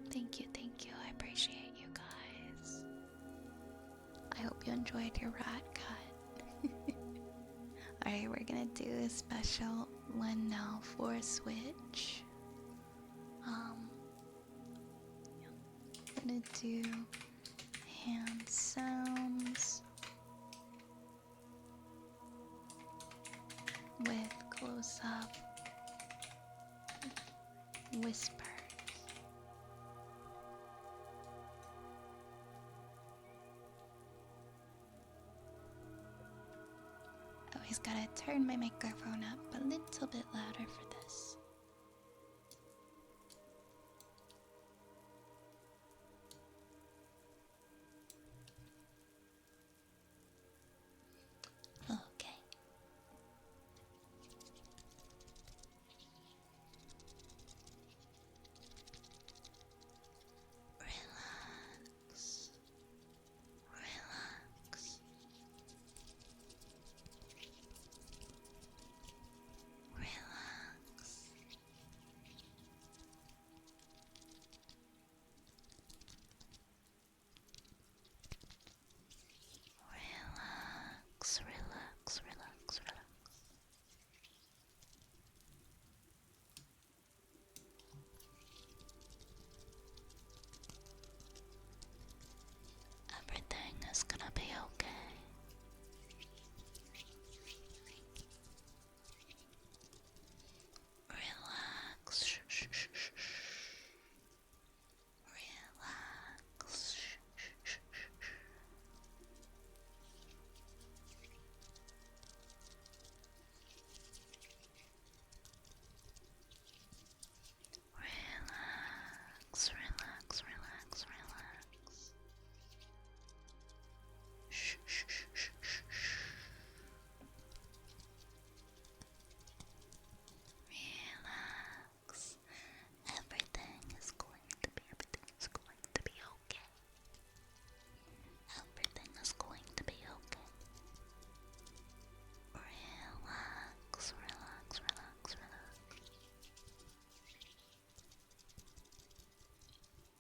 Thank you, thank you. I appreciate you guys. I hope you enjoyed your rat cut. Alright, we're gonna do a special one now for Switch. I'm gonna do hand sounds with close up whispers. Always gotta turn my microphone up a little bit louder for this. Okay. Relax. Relax. Relax. Relax, relax, relax, relax. Everything is gonna be okay. Relax. Shh, shh, shh, shh, shh. Relax. Shh, shh, shh, shh, shh. Relax, relax, relax, relax. Shh, shh, shh, shh, shh, shh. Relax. Everything is going to be okay. Everything is going to be okay. Relax, relax, relax, relax.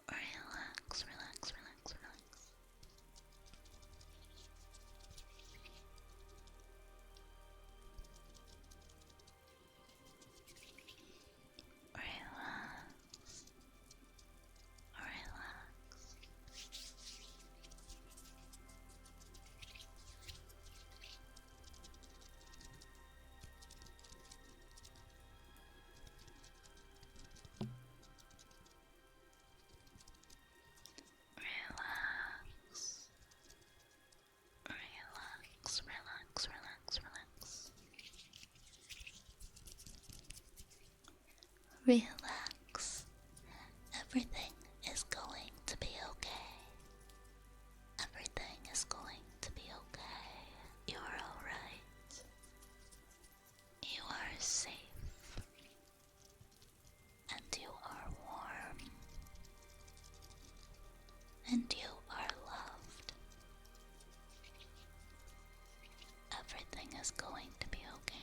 Relax, relax, relax, relax. Relax. Relax. Relax. Relax, relax, relax, relax. Relax. Everything is going to be okay. Everything is going to be okay. You're alright. You are safe. And you are warm. And you are loved. Everything is going to be okay.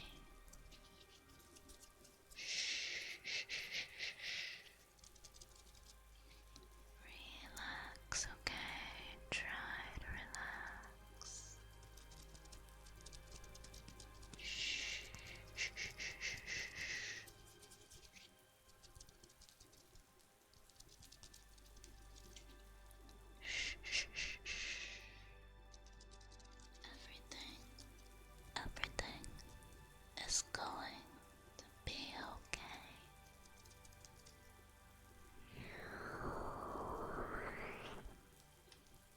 Shh, shh, shh, shh, shh. Relax, okay? Try to relax. Shh, shh, shh, shh, shh. Shh, shh, shh, shh. Everything is going to be okay.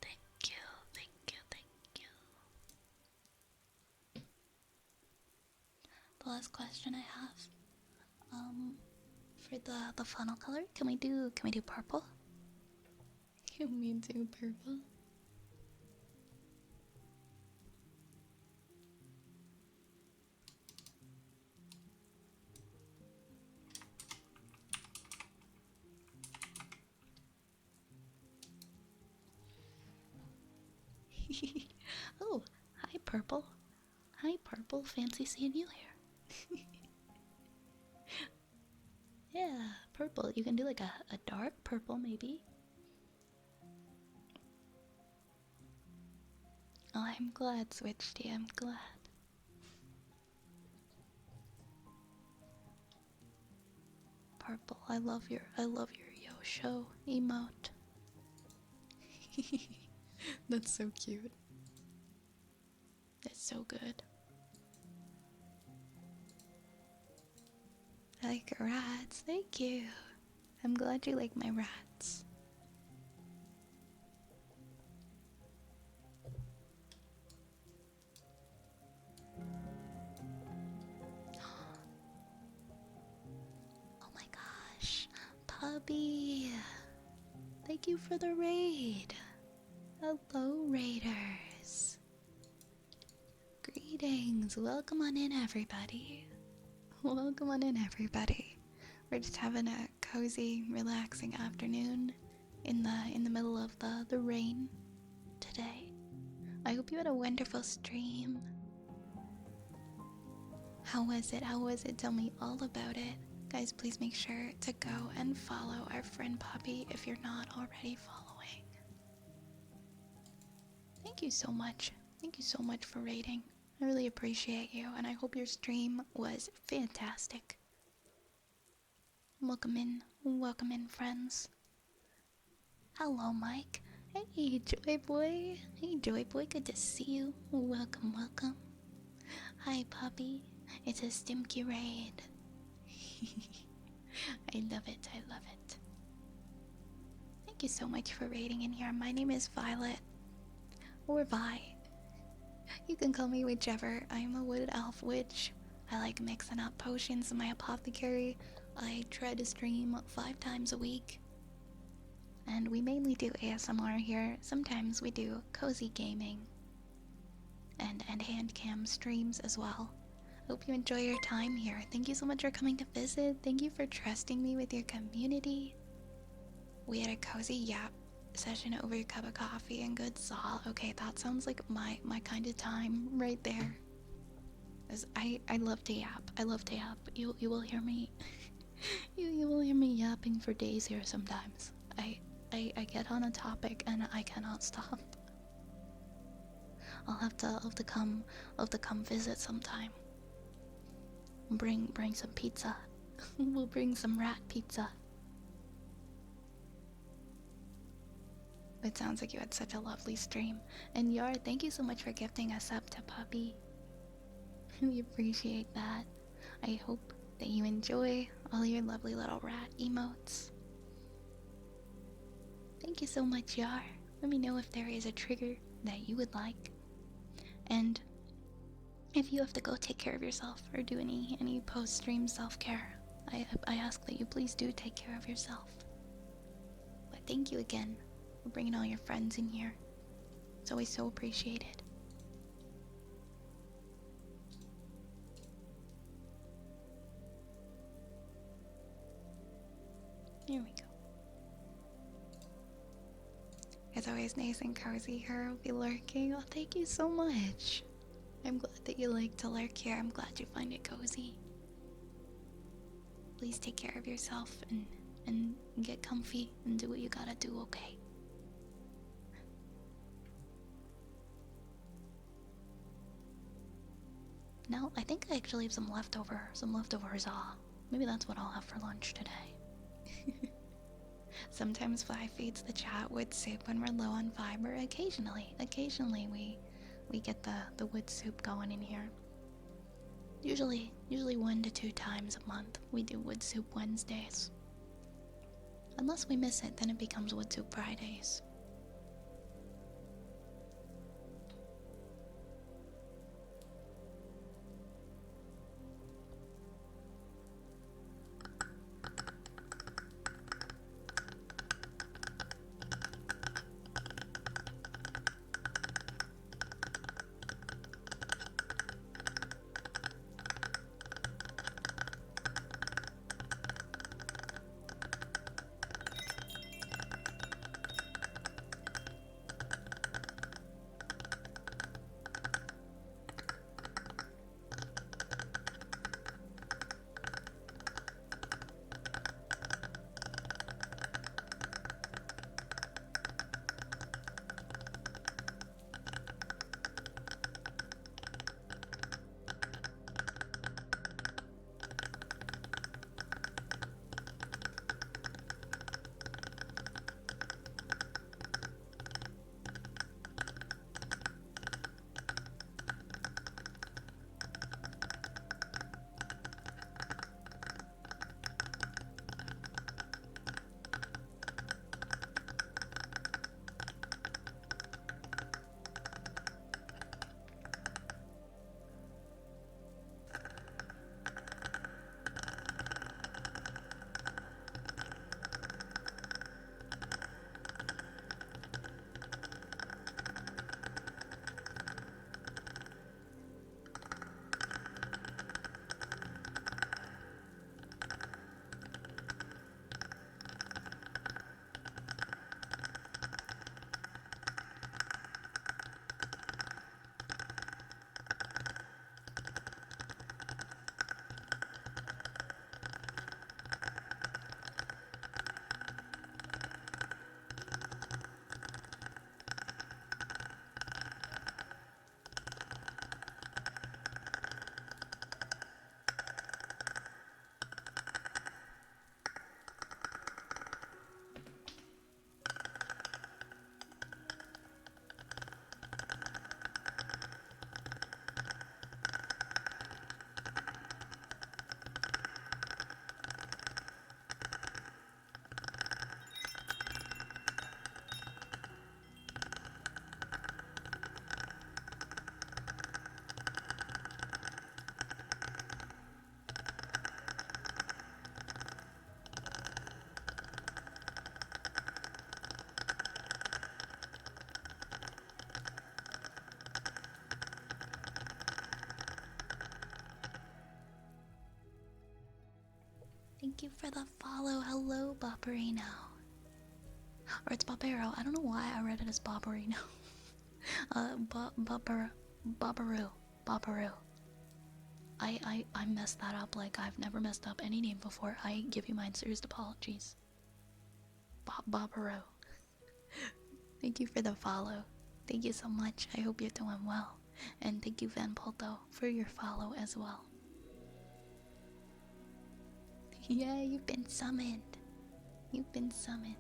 Thank you, thank you, thank you. The last question I have, for the funnel color, can we do purple? Can we do purple? Oh, hi purple. Hi, Purple. Fancy seeing you here. Yeah, purple. You can do like a dark purple, maybe. Oh, I'm glad, Switchy. I'm glad. Purple. I love your Yosho emote. That's so cute. That's so good. I like rats. Thank you. I'm glad you like my rats. Oh my gosh. Puppy. Thank you for the raid. Hello, raiders. Greetings. Welcome on in, everybody. Welcome on in, everybody. We're just having a cozy, relaxing afternoon in the middle of the rain today. I hope you had a wonderful stream. How was it? How was it? Tell me all about it. Guys, please make sure to go and follow our friend Poppy if you're not already following. Thank you so much. Thank you so much for rating. I really appreciate you, and I hope your stream was fantastic. Welcome in, friends. Hello, Mike. Hey, Joy Boy. Hey, Joy Boy, good to see you. Welcome, welcome. Hi, Poppy. It's a Stimky raid. I love it, I love it. Thank you so much for raiding in here. My name is Violet, or Vi. You can call me whichever. I'm a wood elf witch. I like mixing up potions in my apothecary. I try to stream 5 times a week. And we mainly do ASMR here. Sometimes we do cozy gaming. And hand cam streams as well. Hope you enjoy your time here. Thank you so much for coming to visit. Thank you for trusting me with your community. We had a cozy yap session over a cup of coffee and good saw. Okay, that sounds like my kind of time right there. As I love to yap. I love to yap. You will hear me. you will hear me yapping for days here sometimes. I get on a topic and I cannot stop. I'll have to come visit sometime. Bring some pizza. We'll bring some rat pizza. It sounds like you had such a lovely stream. And Yar, thank you so much for gifting us up to Puppy. We appreciate that. I hope that you enjoy all your lovely little rat emotes. Thank you so much, Yar. Let me know if there is a trigger that you would like. And if you have to go take care of yourself or do any post-stream self-care, I ask that you please do take care of yourself. But thank you again for bringing all your friends in here. It's always so appreciated. Here we go. It's always nice and cozy here. I'll be lurking. Oh, thank you so much. I'm glad that you like to lurk here. I'm glad you find it cozy. Please take care of yourself and get comfy and do what you gotta do, okay? Now, I think I actually have some leftovers. Maybe that's what I'll have for lunch today. Sometimes Vi feeds the chat wood soup when we're low on fiber. Occasionally we get the wood soup going in here. Usually 1 to 2 times a month we do wood soup Wednesdays. Unless we miss it, then it becomes wood soup Fridays. Thank you for the follow. Hello, Bopperino. Or it's Bobero. I don't know why I read it as Bopperino. Bobberoo. Bobberoo. I messed that up like I've never messed up any name before. I give you my sincerest apologies. Bobberoo. Thank you for the follow. Thank you so much. I hope you're doing well. And thank you, Van Polto, for your follow as well. Yeah, you've been summoned. You've been summoned.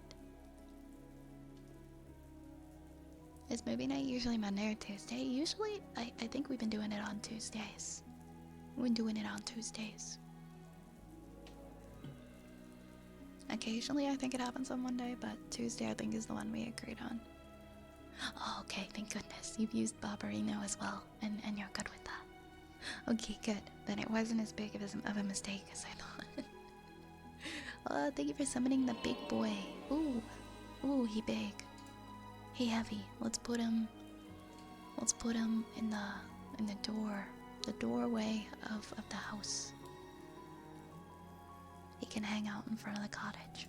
Is movie night usually Monday or Tuesday? Usually, I think we've been doing it on Tuesdays. We've been doing it on Tuesdays. Occasionally, I think it happens on Monday, but Tuesday I think is the one we agreed on. Oh, okay, thank goodness. You've used Barbarino as well, and you're good with that. Okay, good. Then it wasn't as big of a mistake as I thought. Thank you for summoning the big boy. Ooh. Ooh, he big. He heavy. Let's put him in the doorway of the house. He can hang out in front of the cottage.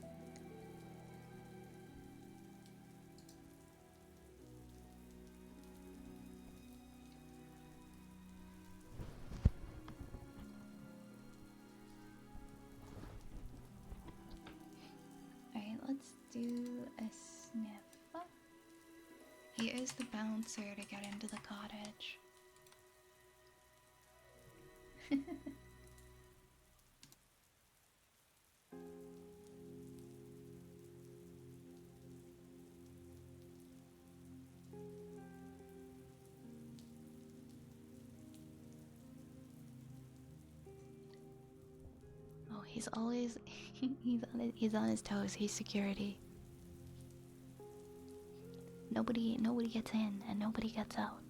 Alright, let's do a sniff. He is the bouncer to get into the cottage. Oh, he's always he's on his toes. He's security. Nobody gets in and nobody gets out.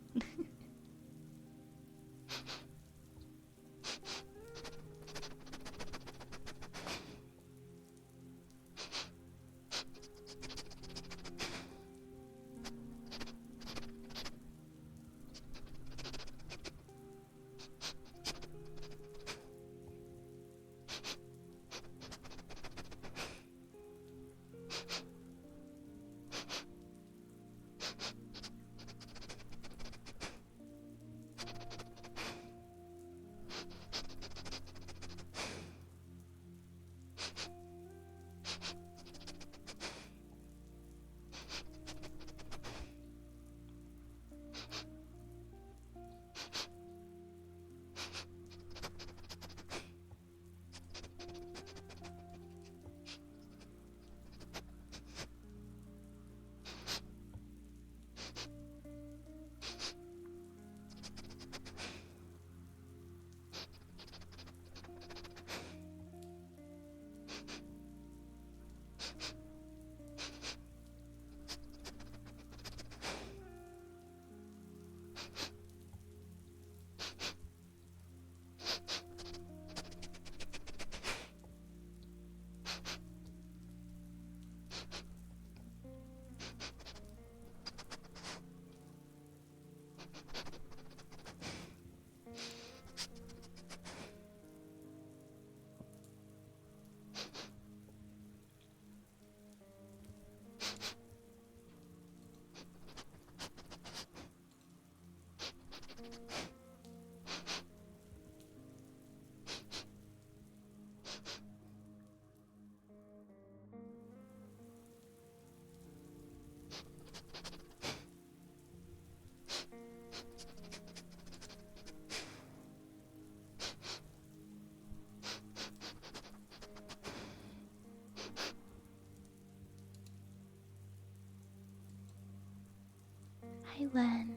Hi, Len.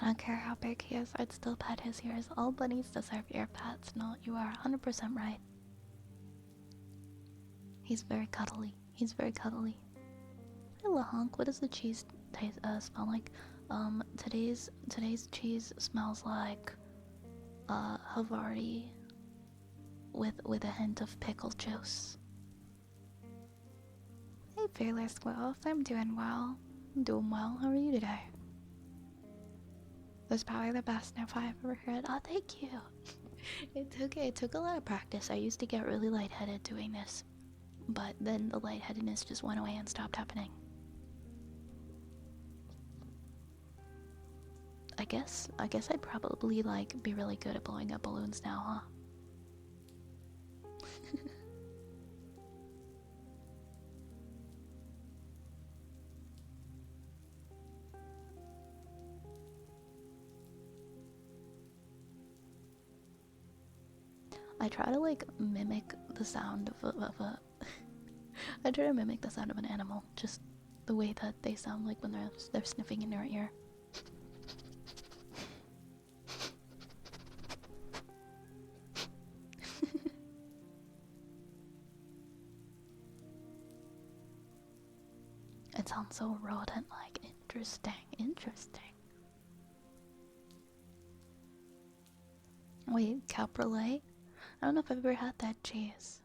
I don't care how big he is, I'd still pet his ears. All bunnies deserve ear pets. No, you are 100% right. He's very cuddly. He's very cuddly. Hey, Lahonk, what does the cheese taste smell like? Today's cheese smells like Havarti with a hint of pickle juice. Hey, Fearless Squirrels, I'm doing well. I'm doing well. How are you today? That's probably the best sniff I've ever heard. Oh, thank you. It took a lot of practice. I used to get really lightheaded doing this, but then the lightheadedness just went away and stopped happening. I guess I'd probably like be really good at blowing up balloons now, huh? I try to like mimic the sound of a I try to mimic the sound of an animal, just the way that they sound like when they're sniffing in your ear. It sounds so rodent-like. Interesting, interesting. Wait, caprolite? I don't know if I've ever had that cheese.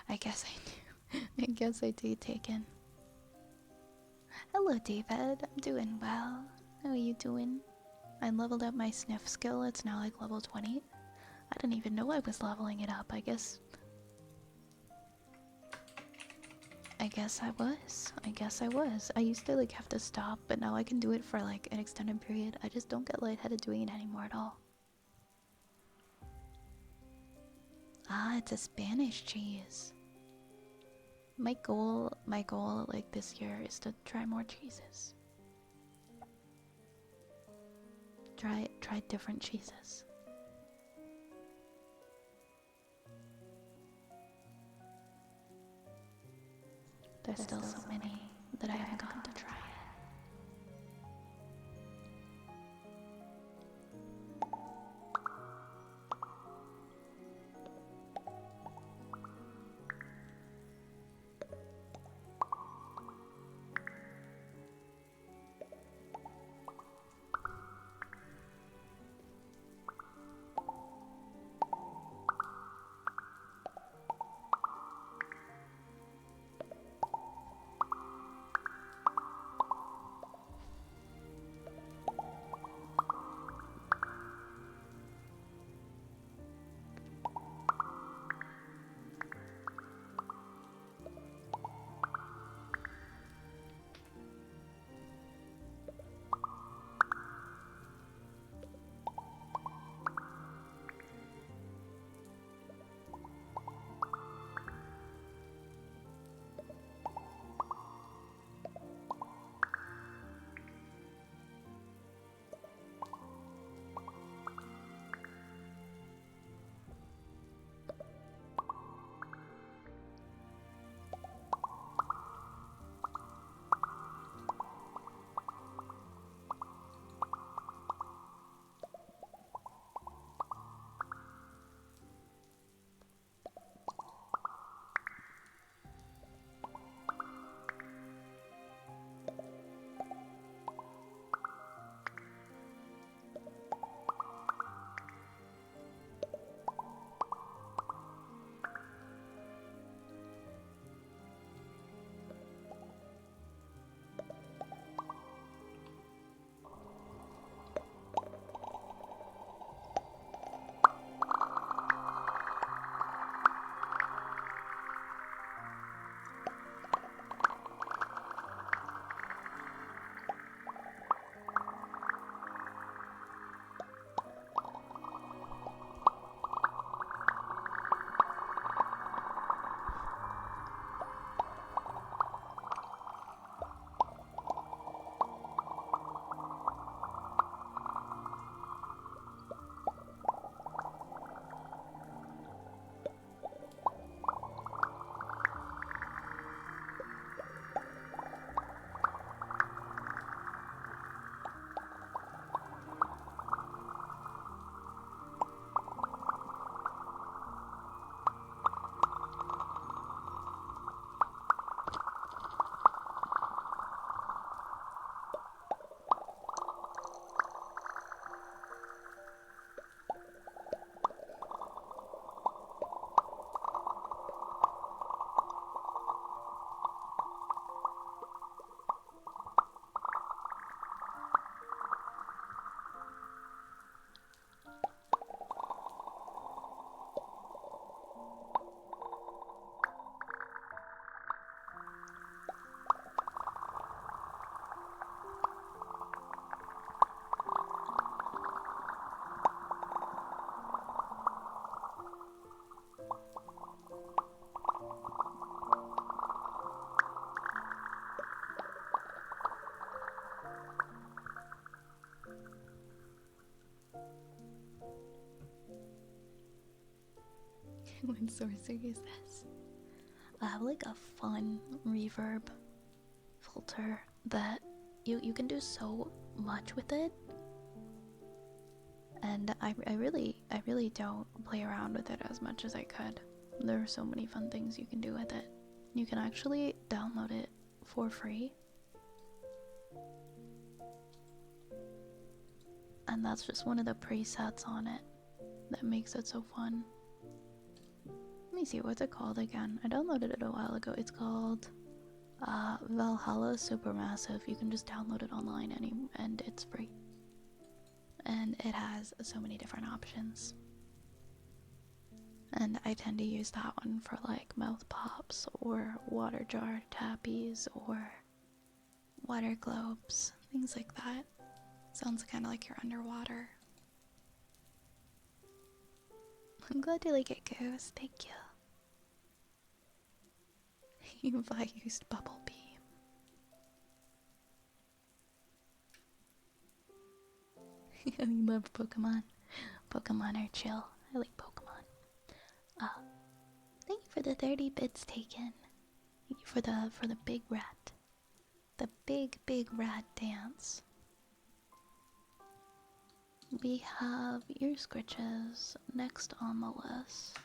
I guess I do. I guess I do take in. Hello, David. I'm doing well. How are you doing? I leveled up my sniff skill. It's now like level 20. I didn't even know I was leveling it up. I guess I was. I used to like have to stop, but now I can do it for like an extended period. I just don't get lightheaded doing it anymore at all. Ah, it's a Spanish cheese. My goal like this year is to try more cheeses. Try different cheeses. There's still so many that I haven't gotten to try. What sorcery is this? I have like a fun reverb filter that you can do so much with it, and I really don't play around with it as much as I could. There are so many fun things you can do with it. You can actually download it for free, and that's just one of the presets on it that makes it so fun. Let me see, what's it called again? I downloaded it a while ago. It's called Valhalla Supermassive. You can just download it online and it's free. And it has so many different options. And I tend to use that one for like mouth pops or water jar tappies or water globes, things like that. Sounds kind of like you're underwater. I'm glad you like it, Goose. Thank you. You've used Bubble Beam. You love Pokemon. Pokemon are chill. I like Pokemon. Thank you for the 30 bits taken. Thank you for the big rat. The big rat dance. We have ear scritches next on the list.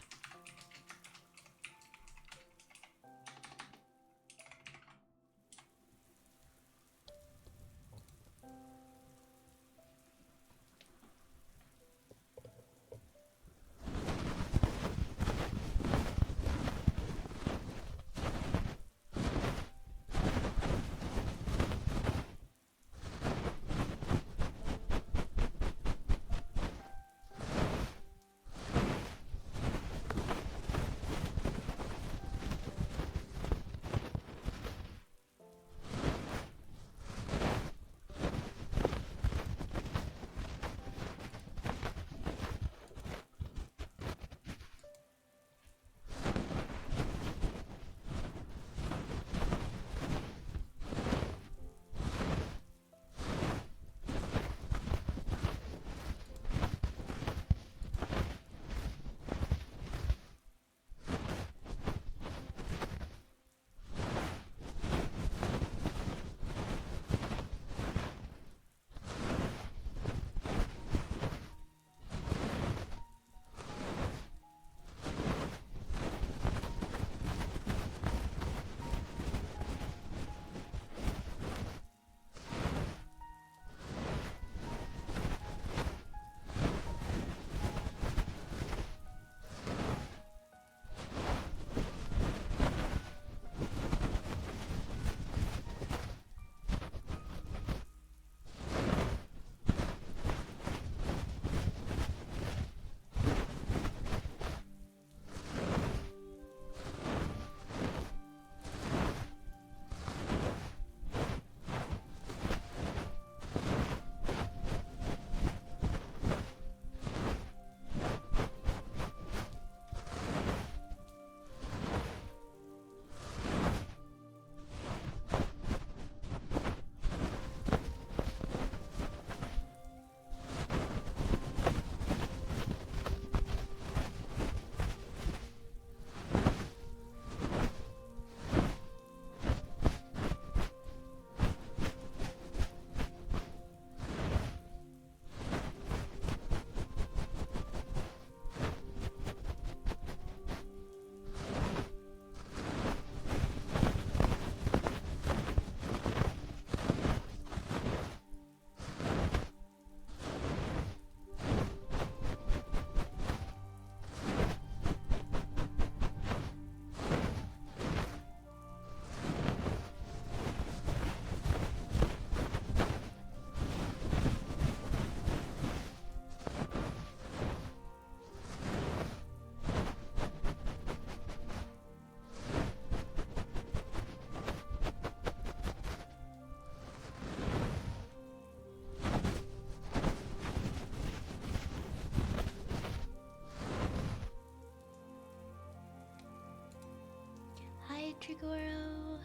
Hi, Trigoro.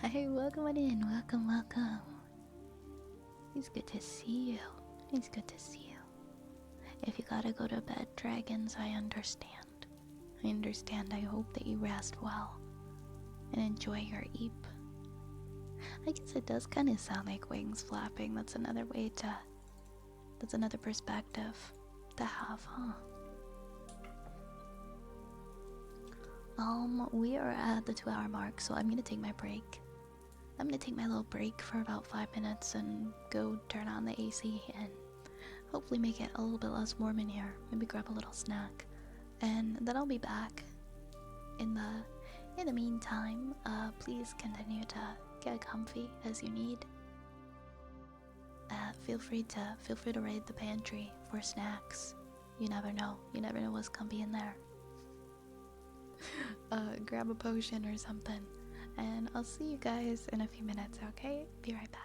Hi, welcome on in. Welcome. It's good to see you. It's good to see you. If you gotta go to bed, dragons, I understand. I understand. I hope that you rest well and enjoy your eep. I guess it does kind of sound like wings flapping. That's another way to. That's another perspective to have, huh? We are at the 2 hour mark, so I'm gonna take my break. I'm gonna take my little break for about 5 minutes and go turn on the AC and hopefully make it a little bit less warm in here. Maybe grab a little snack, and then I'll be back. In the meantime, please continue to get comfy as you need. Feel free to raid the pantry for snacks. You never know. You never know what's gonna be in there. Grab a potion or something. And I'll see you guys in a few minutes, okay? Be right back.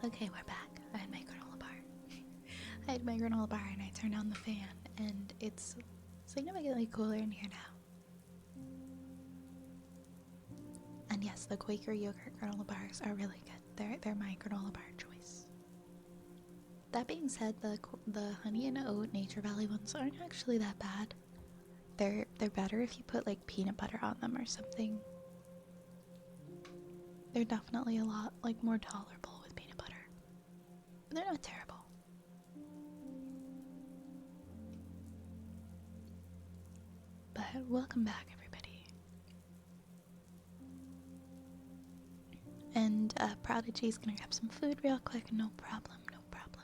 Okay, we're back. I had my granola bar. I had my granola bar and I turned on the fan, and it's significantly cooler in here now. And yes, the Quaker yogurt granola bars are really good. They're my granola bar choice. That being said, the honey and oat Nature Valley ones aren't actually that bad. They're better if you put like peanut butter on them or something. They're definitely a lot like more tolerable with peanut butter. But they're not terrible. But welcome back, everybody. And Prodigy's gonna grab some food real quick. No problem, no problem.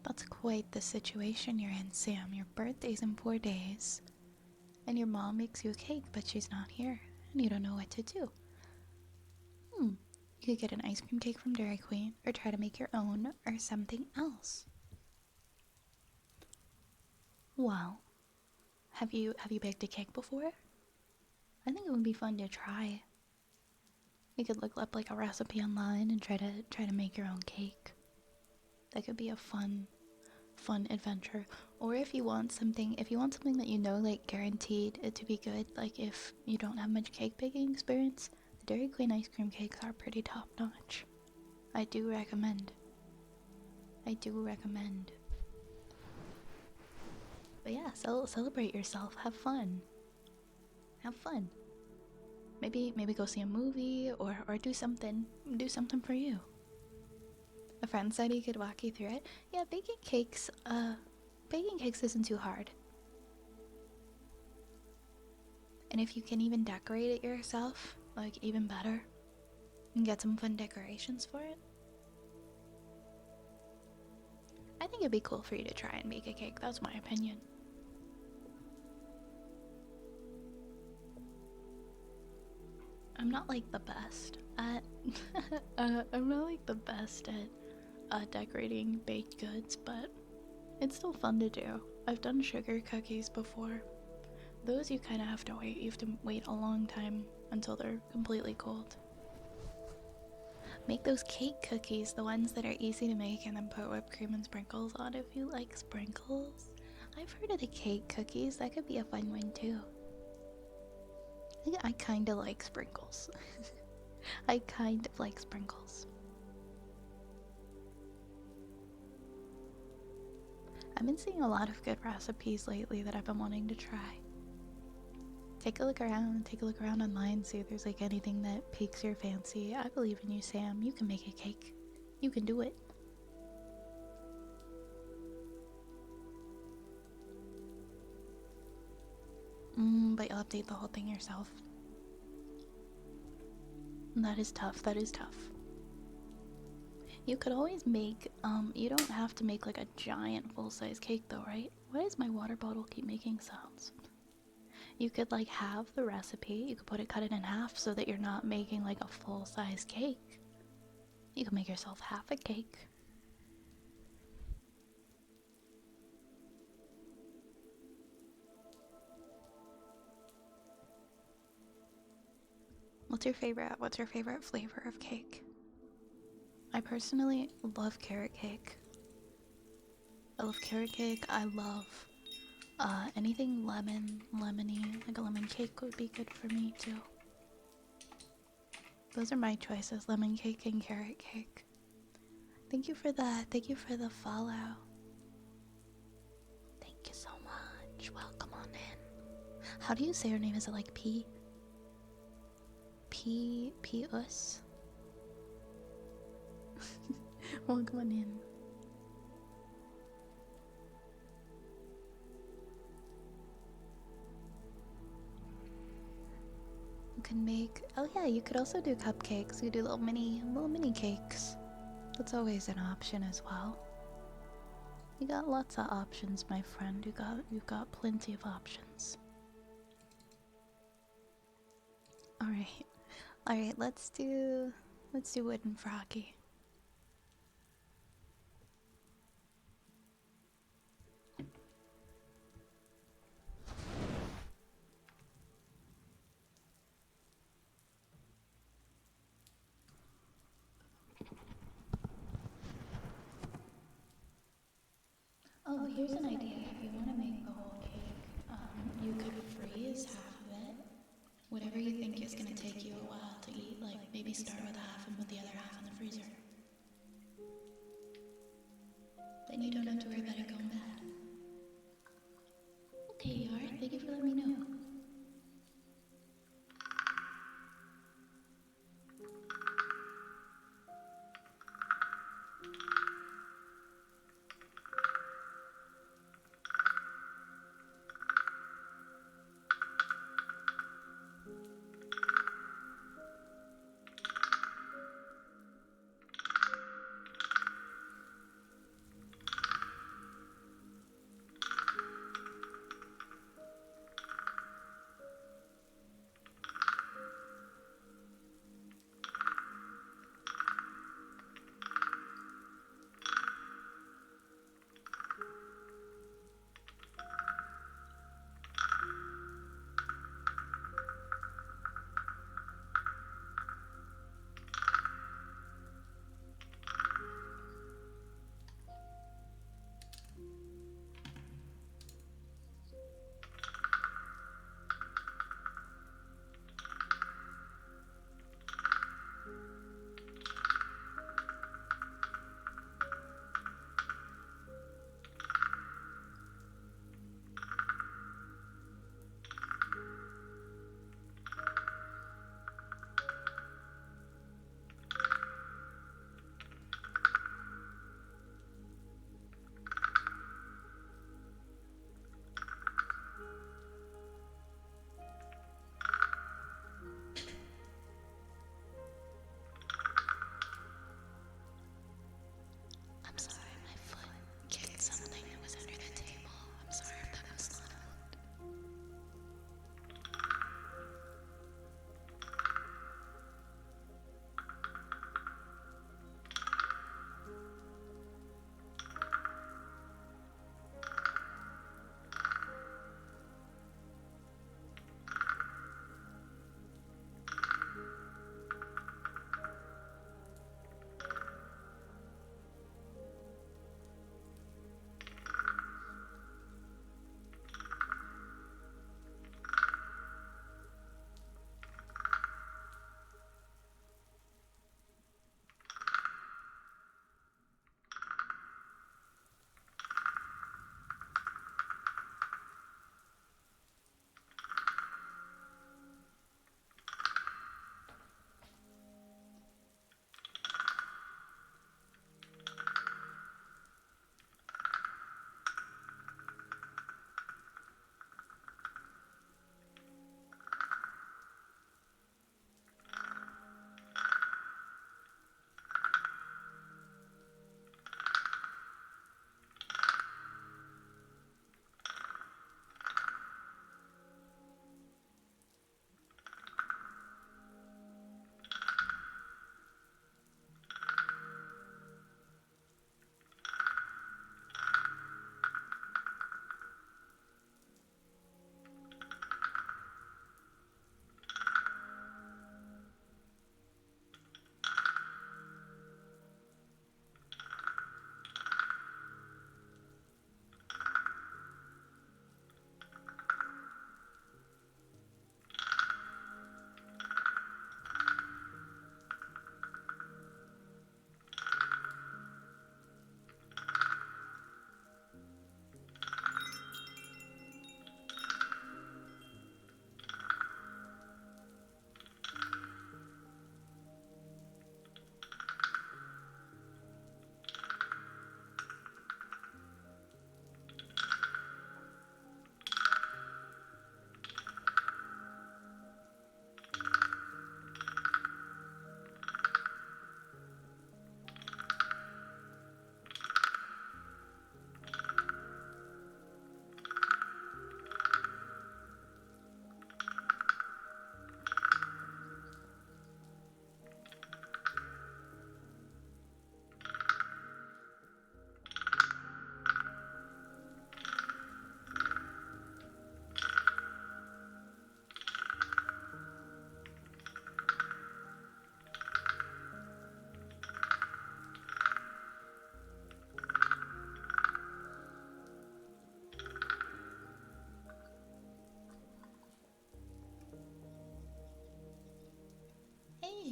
That's quite the situation you're in, Sam. Your birthday's in 4 days, and your mom makes you a cake, but she's not here, and you don't know what to do. You could get an ice cream cake from Dairy Queen, or try to make your own, or something else. Well, have you baked a cake before? I think it would be fun to try. You could look up like a recipe online and try to make your own cake. That could be a fun adventure. Or if you want something that you know like guaranteed it to be good, like if you don't have much cake baking experience, the Dairy Queen ice cream cakes are pretty top notch. I do recommend. But yeah, celebrate yourself, have fun. Maybe go see a movie or do something for you. A friend said he could walk you through it. Yeah, baking cakes isn't too hard. And if you can even decorate it yourself, like even better, and get some fun decorations for it. I think it'd be cool for you to try and make a cake, that's my opinion. I'm not like the best at decorating baked goods, but it's still fun to do. I've done sugar cookies before. Those you kind of have to wait. You have to wait a long time until they're completely cold. Make those cake cookies, the ones that are easy to make, and then put whipped cream and sprinkles on if you like sprinkles. I've heard of the cake cookies. That could be a fun one too. I kind of like sprinkles. I kind of like sprinkles. I've been seeing a lot of good recipes lately that I've been wanting to try. Take a look around online, see if there's like anything that piques your fancy. I believe in you, Sam. You can make a cake. You can do it. But you'll update the whole thing yourself. That is tough. That is tough. You could always make, you don't have to make like a giant full-size cake though, right? Why does my water bottle keep making sounds? You could like have the recipe, you could cut it in half so that you're not making like a full-size cake. You can make yourself half a cake. What's your favorite flavor of cake? I personally love carrot cake. I love carrot cake. I love anything lemony, like a lemon cake would be good for me too. Those are my choices, lemon cake and carrot cake. Thank you for that. Thank you for the follow. Thank you so much. Welcome on in. How do you say your name? Is it like P? Us? Welcome on in. You can make, oh yeah, you could also do cupcakes. You do little mini cakes. That's always an option as well. You got lots of options, my friend. You've got plenty of options. Alright, let's do Wooden Froggy. Oh, here's an idea. If you want to make the whole cake, you could freeze half of it. Whatever you think is going to take you a while to eat, like maybe start with half and put the other half in the freezer. Then you don't have to worry about it going bad. Okay, Yar, thank you for letting me know.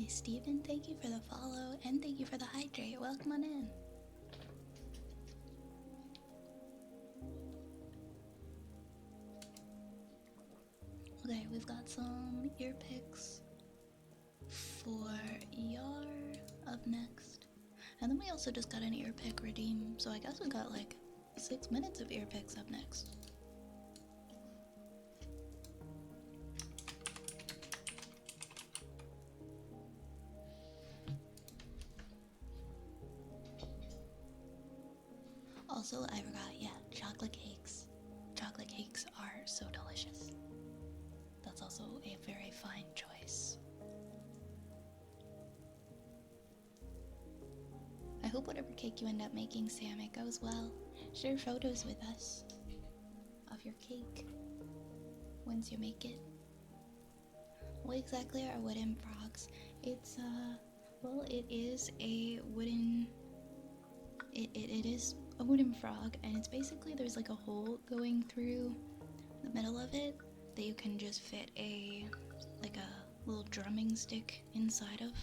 Hey Steven, thank you for the follow and thank you for the hydrate. Welcome on in. Okay, we've got some ear picks for Yar up next. And then we also just got an ear pick redeem, so I guess we got like 6 minutes of ear picks up next. Also, I forgot, yeah, chocolate cakes. Chocolate cakes are so delicious. That's also a very fine choice. I hope whatever cake you end up making, Sam, it goes well. Share photos with us of your cake once you make it. What exactly are wooden frogs? It's, well, it is a wooden... It is a wooden frog, and it's basically there's like a hole going through the middle of it that you can just fit like a little drumming stick inside of,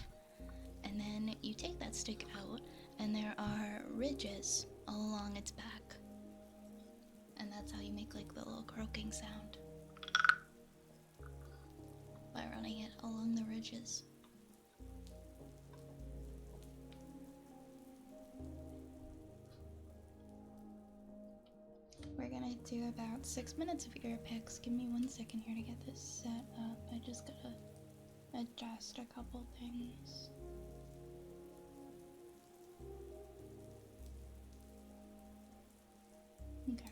and then you take that stick out and there are ridges all along its back, and that's how you make like the little croaking sound by running it along the ridges. We're gonna do about 6 minutes of ear picks. Give me 1 second here to get this set up. I just gotta adjust a couple things. Okay.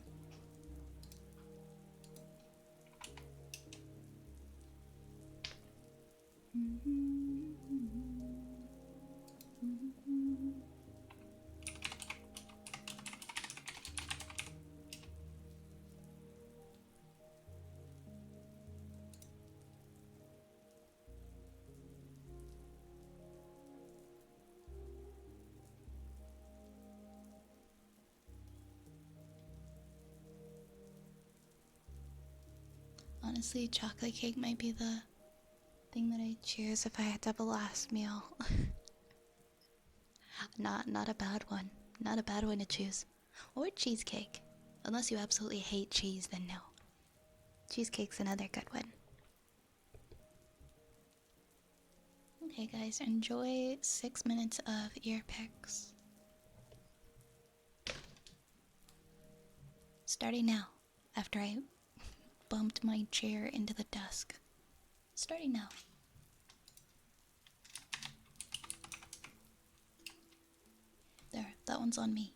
Honestly, chocolate cake might be the thing that I choose if I had to have a last meal. Not a bad one. Not a bad one to choose. Or cheesecake. Unless you absolutely hate cheese, then no. Cheesecake's another good one. Okay guys, enjoy 6 minutes of ear picks. Starting now, after I bumped my chair into the desk. Starting now. There, that one's on me.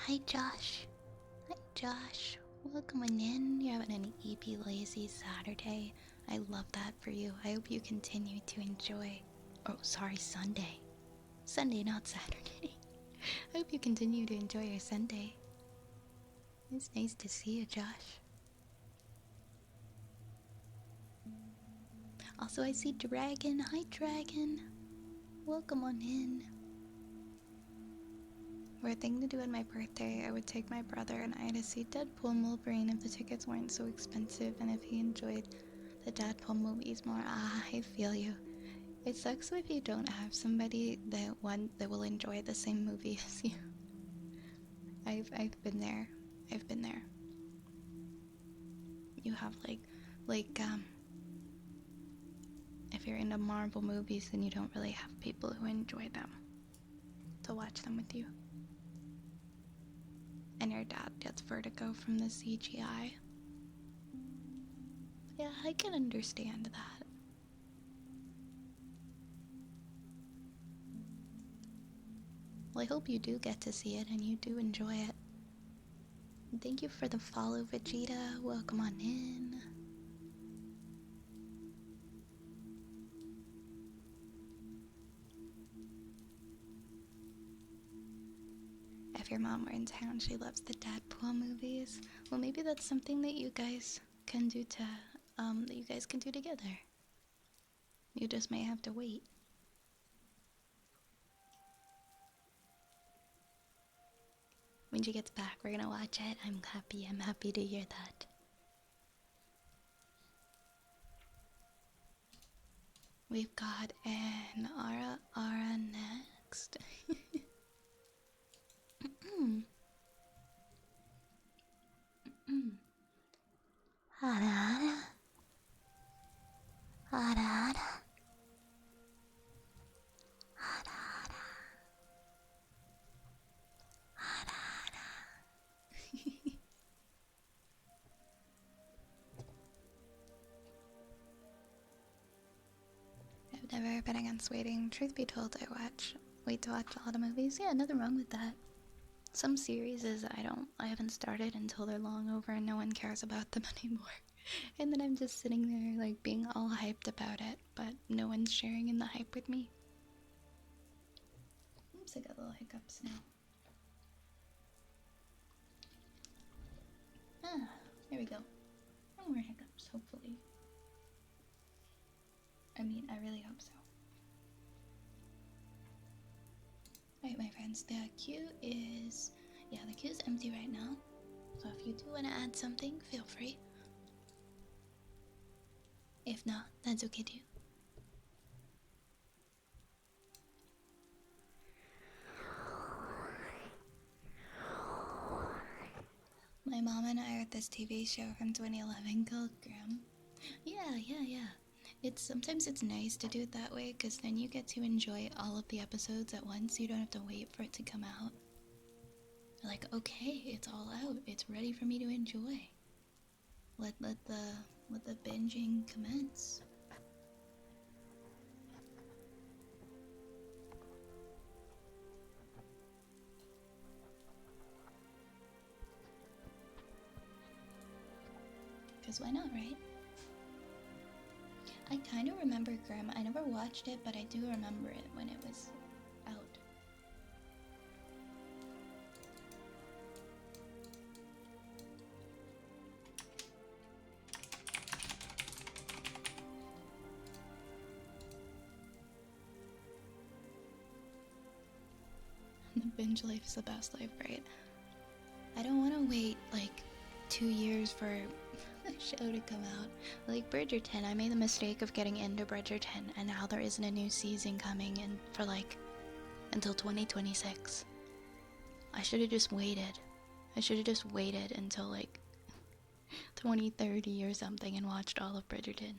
Hi, Josh. Hi, Josh. Welcome on in. You're having an EP lazy Saturday. I love that for you. I hope you continue to enjoy. Oh, sorry, Sunday. Sunday, not Saturday. I hope you continue to enjoy your Sunday. It's nice to see you, Josh. Also, I see Dragon. Hi, Dragon. Welcome on in. For a thing to do on my birthday, I would take my brother and I to see Deadpool and Wolverine if the tickets weren't so expensive and if he enjoyed the Deadpool movies more. Ah, I feel you. It sucks if you don't have somebody that will enjoy the same movie as you. I've been there. I've been there. You have like if you're into Marvel movies, then you don't really have people who enjoy them to watch them with you. And your dad gets vertigo from the CGI. Yeah, I can understand that. Well, I hope you do get to see it and you do enjoy it. And thank you for the follow, Vegeta. Welcome on in. If your mom were in town, she loves the Deadpool movies. Well, maybe that's something that you guys can do together. You just may have to wait. When she gets back, we're gonna watch it. I'm happy to hear that. We've got an Ara next. Ara, ara, ara, I've never been against waiting. Truth be told, I wait to watch a lot of movies. Yeah, nothing wrong with that. Some series I haven't started until they're long over and no one cares about them anymore. And then I'm just sitting there like being all hyped about it, but no one's sharing in the hype with me. Oops, I got little hiccups now. Ah, there we go. No more hiccups, hopefully. I really hope so. Alright, my friends, the queue is empty right now. So if you do want to add something, feel free. If not, that's okay too. My mom and I are at this TV show from 2011 called Graham. Yeah. Sometimes it's nice to do it that way because then you get to enjoy all of the episodes at once. You don't have to wait for it to come out. Like, okay, it's all out. It's ready for me to enjoy. Let the binging commence. Because why not, right? I kind of remember Grimm. I never watched it, but I do remember it when it was out. The binge life is the best life, right? I don't want to wait like 2 years for a show to come out. Like Bridgerton, I made the mistake of getting into Bridgerton, and now there isn't a new season coming in for like until 2026. I should have just waited. I should have just waited until like 2030 or something and watched all of Bridgerton.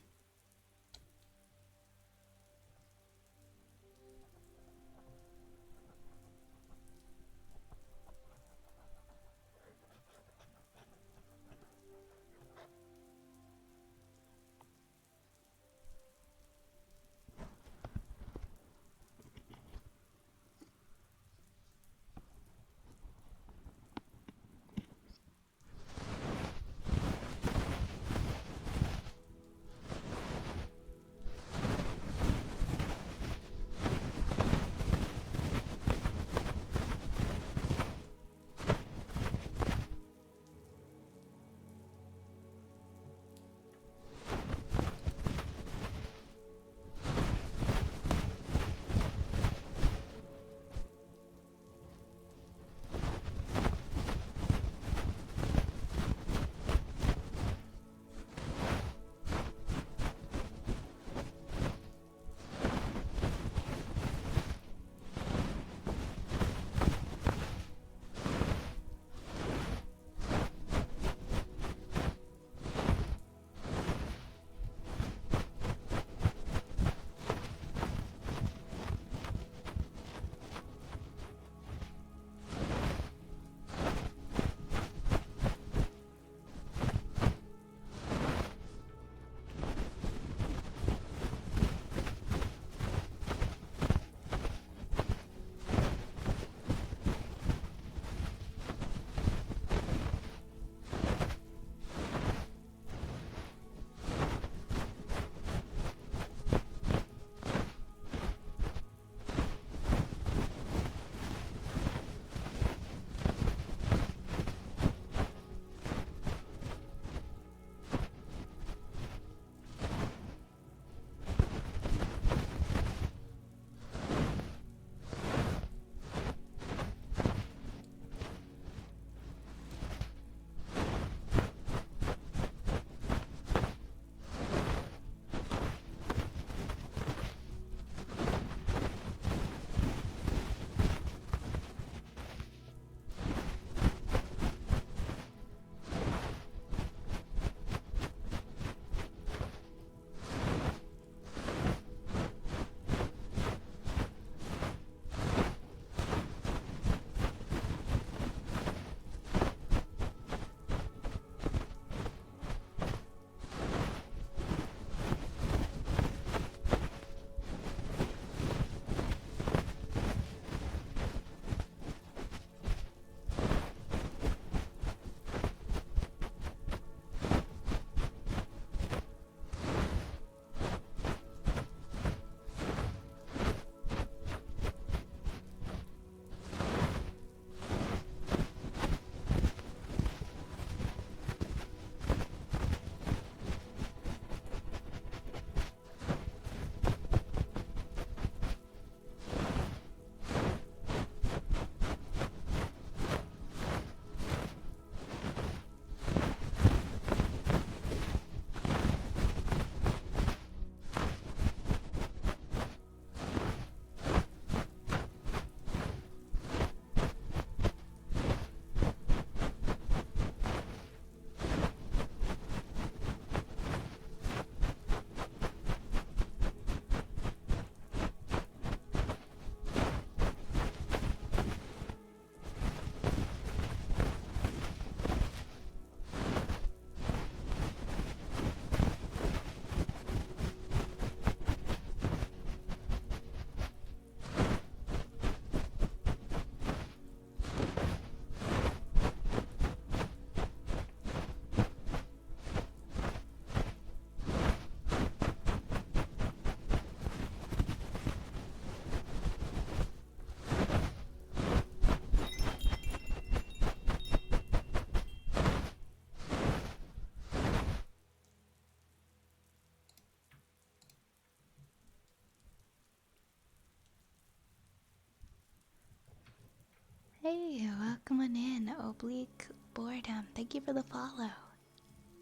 Hey, welcome on in, Oblique Boredom. Thank you for the follow.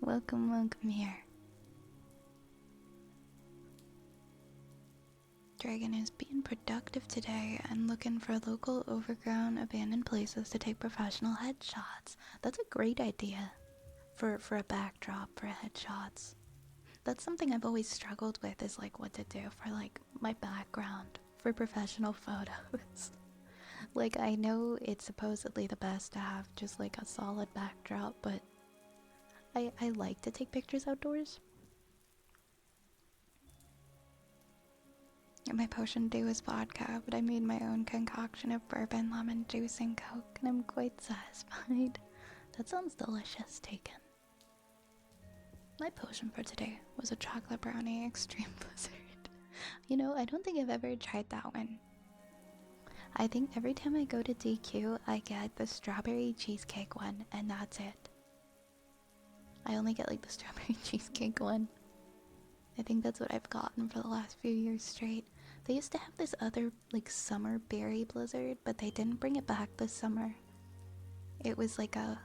Welcome, welcome here. Dragon is being productive today and looking for local overgrown abandoned places to take professional headshots. That's a great idea for a backdrop for headshots. That's something I've always struggled with, is like what to do for like my background for professional photos. Like, I know it's supposedly the best to have just like a solid backdrop, but I like to take pictures outdoors. My potion to do is vodka, but I made my own concoction of bourbon, lemon juice, and coke, and I'm quite satisfied. That sounds delicious, taken. My potion for today was a chocolate brownie extreme blizzard. You know, I don't think I've ever tried that one. I think every time I go to DQ, I get the strawberry cheesecake one, and that's it. I only get like the strawberry cheesecake one. I think that's what I've gotten for the last few years straight. They used to have this other like summer berry blizzard, but they didn't bring it back this summer. It was like a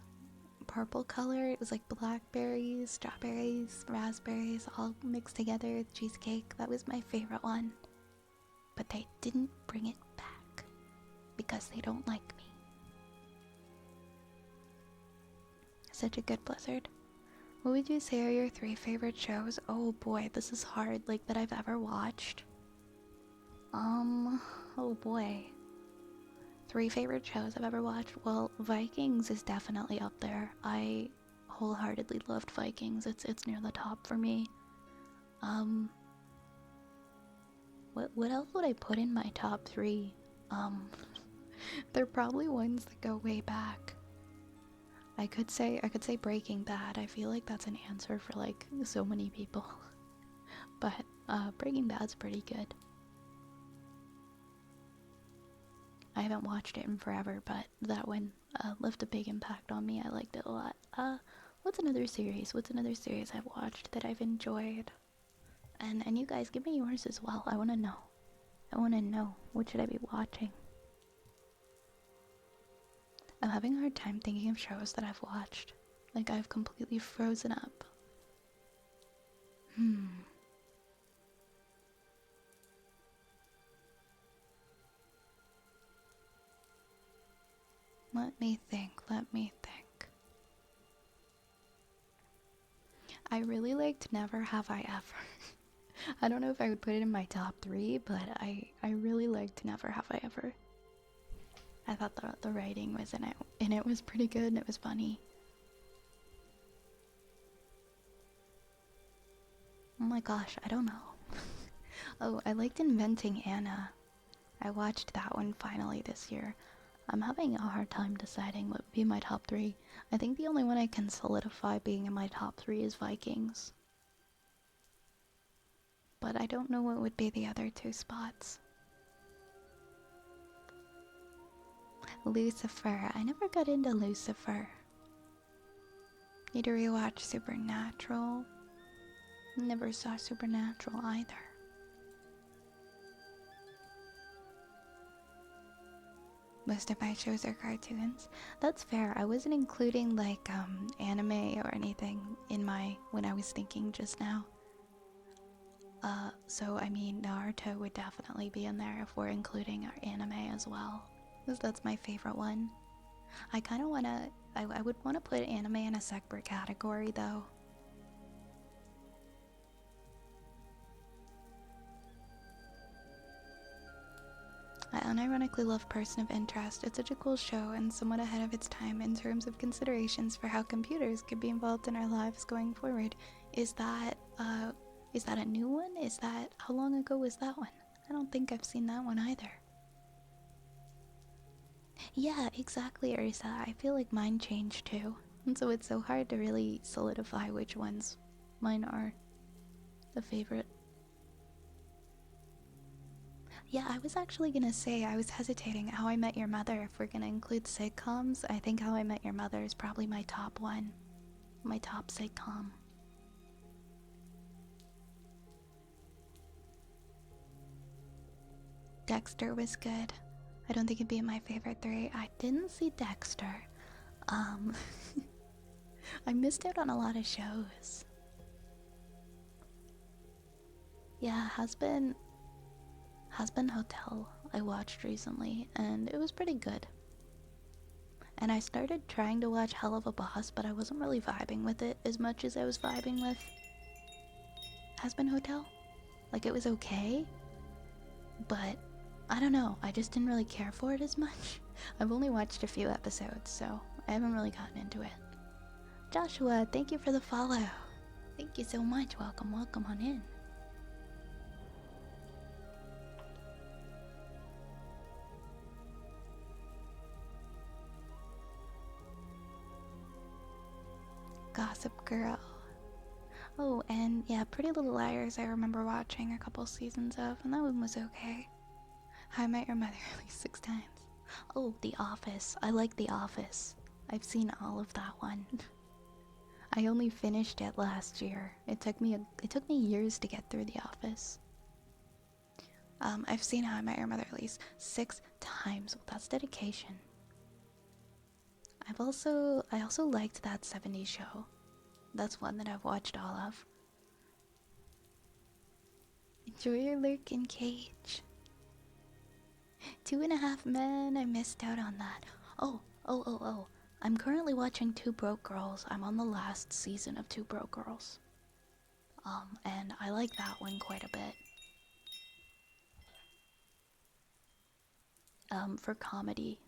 purple color. It was like blackberries, strawberries, raspberries all mixed together. Cheesecake. That was my favorite one. But they didn't bring it back because they don't like me. Such a good blizzard. What would you say are your 3 favorite shows? Oh boy, this is hard, like that I've ever watched. Oh boy. 3 favorite shows I've ever watched? Well, Vikings is definitely up there. I wholeheartedly loved Vikings. It's near the top for me. What else would I put in my top 3? They're probably ones that go way back. I could say Breaking Bad. I feel like that's an answer for like so many people. But Breaking Bad's pretty good. I haven't watched it in forever, but that one left a big impact on me. I liked it a lot. What's another series? What's another series I've watched that I've enjoyed? And you guys, give me yours as well. I want to know. I want to know. What should I be watching? I'm having a hard time thinking of shows that I've watched. Like, I've completely frozen up. Let me think. I really liked Never Have I Ever. I don't know if I would put it in my top 3, but I really liked Never Have I Ever. I thought the writing was in it was pretty good and it was funny. Oh my gosh, I don't know. Oh, I liked Inventing Anna. I watched that one finally this year. I'm having a hard time deciding what would be my top 3. I think the only one I can solidify being in my top 3 is Vikings. But I don't know what would be the other 2 spots. Lucifer. I never got into Lucifer. Need to rewatch Supernatural. Never saw Supernatural either. Most of my shows are cartoons. That's fair. I wasn't including like anime or anything in my when I was thinking just now. So I mean Naruto would definitely be in there if we're including our anime as well. Because that's my favorite one. I kind of wanna I would want to put anime in a separate category though. I unironically love Person of Interest. It's such a cool show and somewhat ahead of its time in terms of considerations for how computers could be involved in our lives going forward. Is that a new one? How long ago was that one? I don't think I've seen that one either. Yeah, exactly, Ursa. I feel like mine changed too. And so it's so hard to really solidify which ones mine are the favorite. Yeah, I was actually gonna say, I was hesitating. How I Met Your Mother, if we're gonna include sitcoms, I think How I Met Your Mother is probably my top one. My top sitcom. Dexter was good. I don't think it'd be in my favorite three. I didn't see Dexter. Um, I missed out on a lot of shows. Yeah, Has Been Hotel I watched recently, and it was pretty good. And I started trying to watch Hell of a Boss, but I wasn't really vibing with it as much as I was vibing with Has Been Hotel. Like, it was okay, but I don't know, I just didn't really care for it as much. I've only watched a few episodes, so I haven't really gotten into it. Joshua, thank you for the follow. Thank you so much. Welcome, welcome on in. Gossip Girl. Oh, and yeah, Pretty Little Liars I remember watching a couple seasons of, and that one was okay. How I Met Your Mother at least 6 times. Oh, The Office. I like The Office. I've seen all of that one. I only finished it last year. It took me years to get through The Office. I've seen How I Met Your Mother at least 6 times. Well, that's dedication. I also liked that 70s show. That's one that I've watched all of. Enjoy your lurk in cage. 2.5 Men. I missed out on that. Oh. I'm currently watching Two Broke Girls. I'm on the last season of Two Broke Girls. And I like that one quite a bit. For comedy.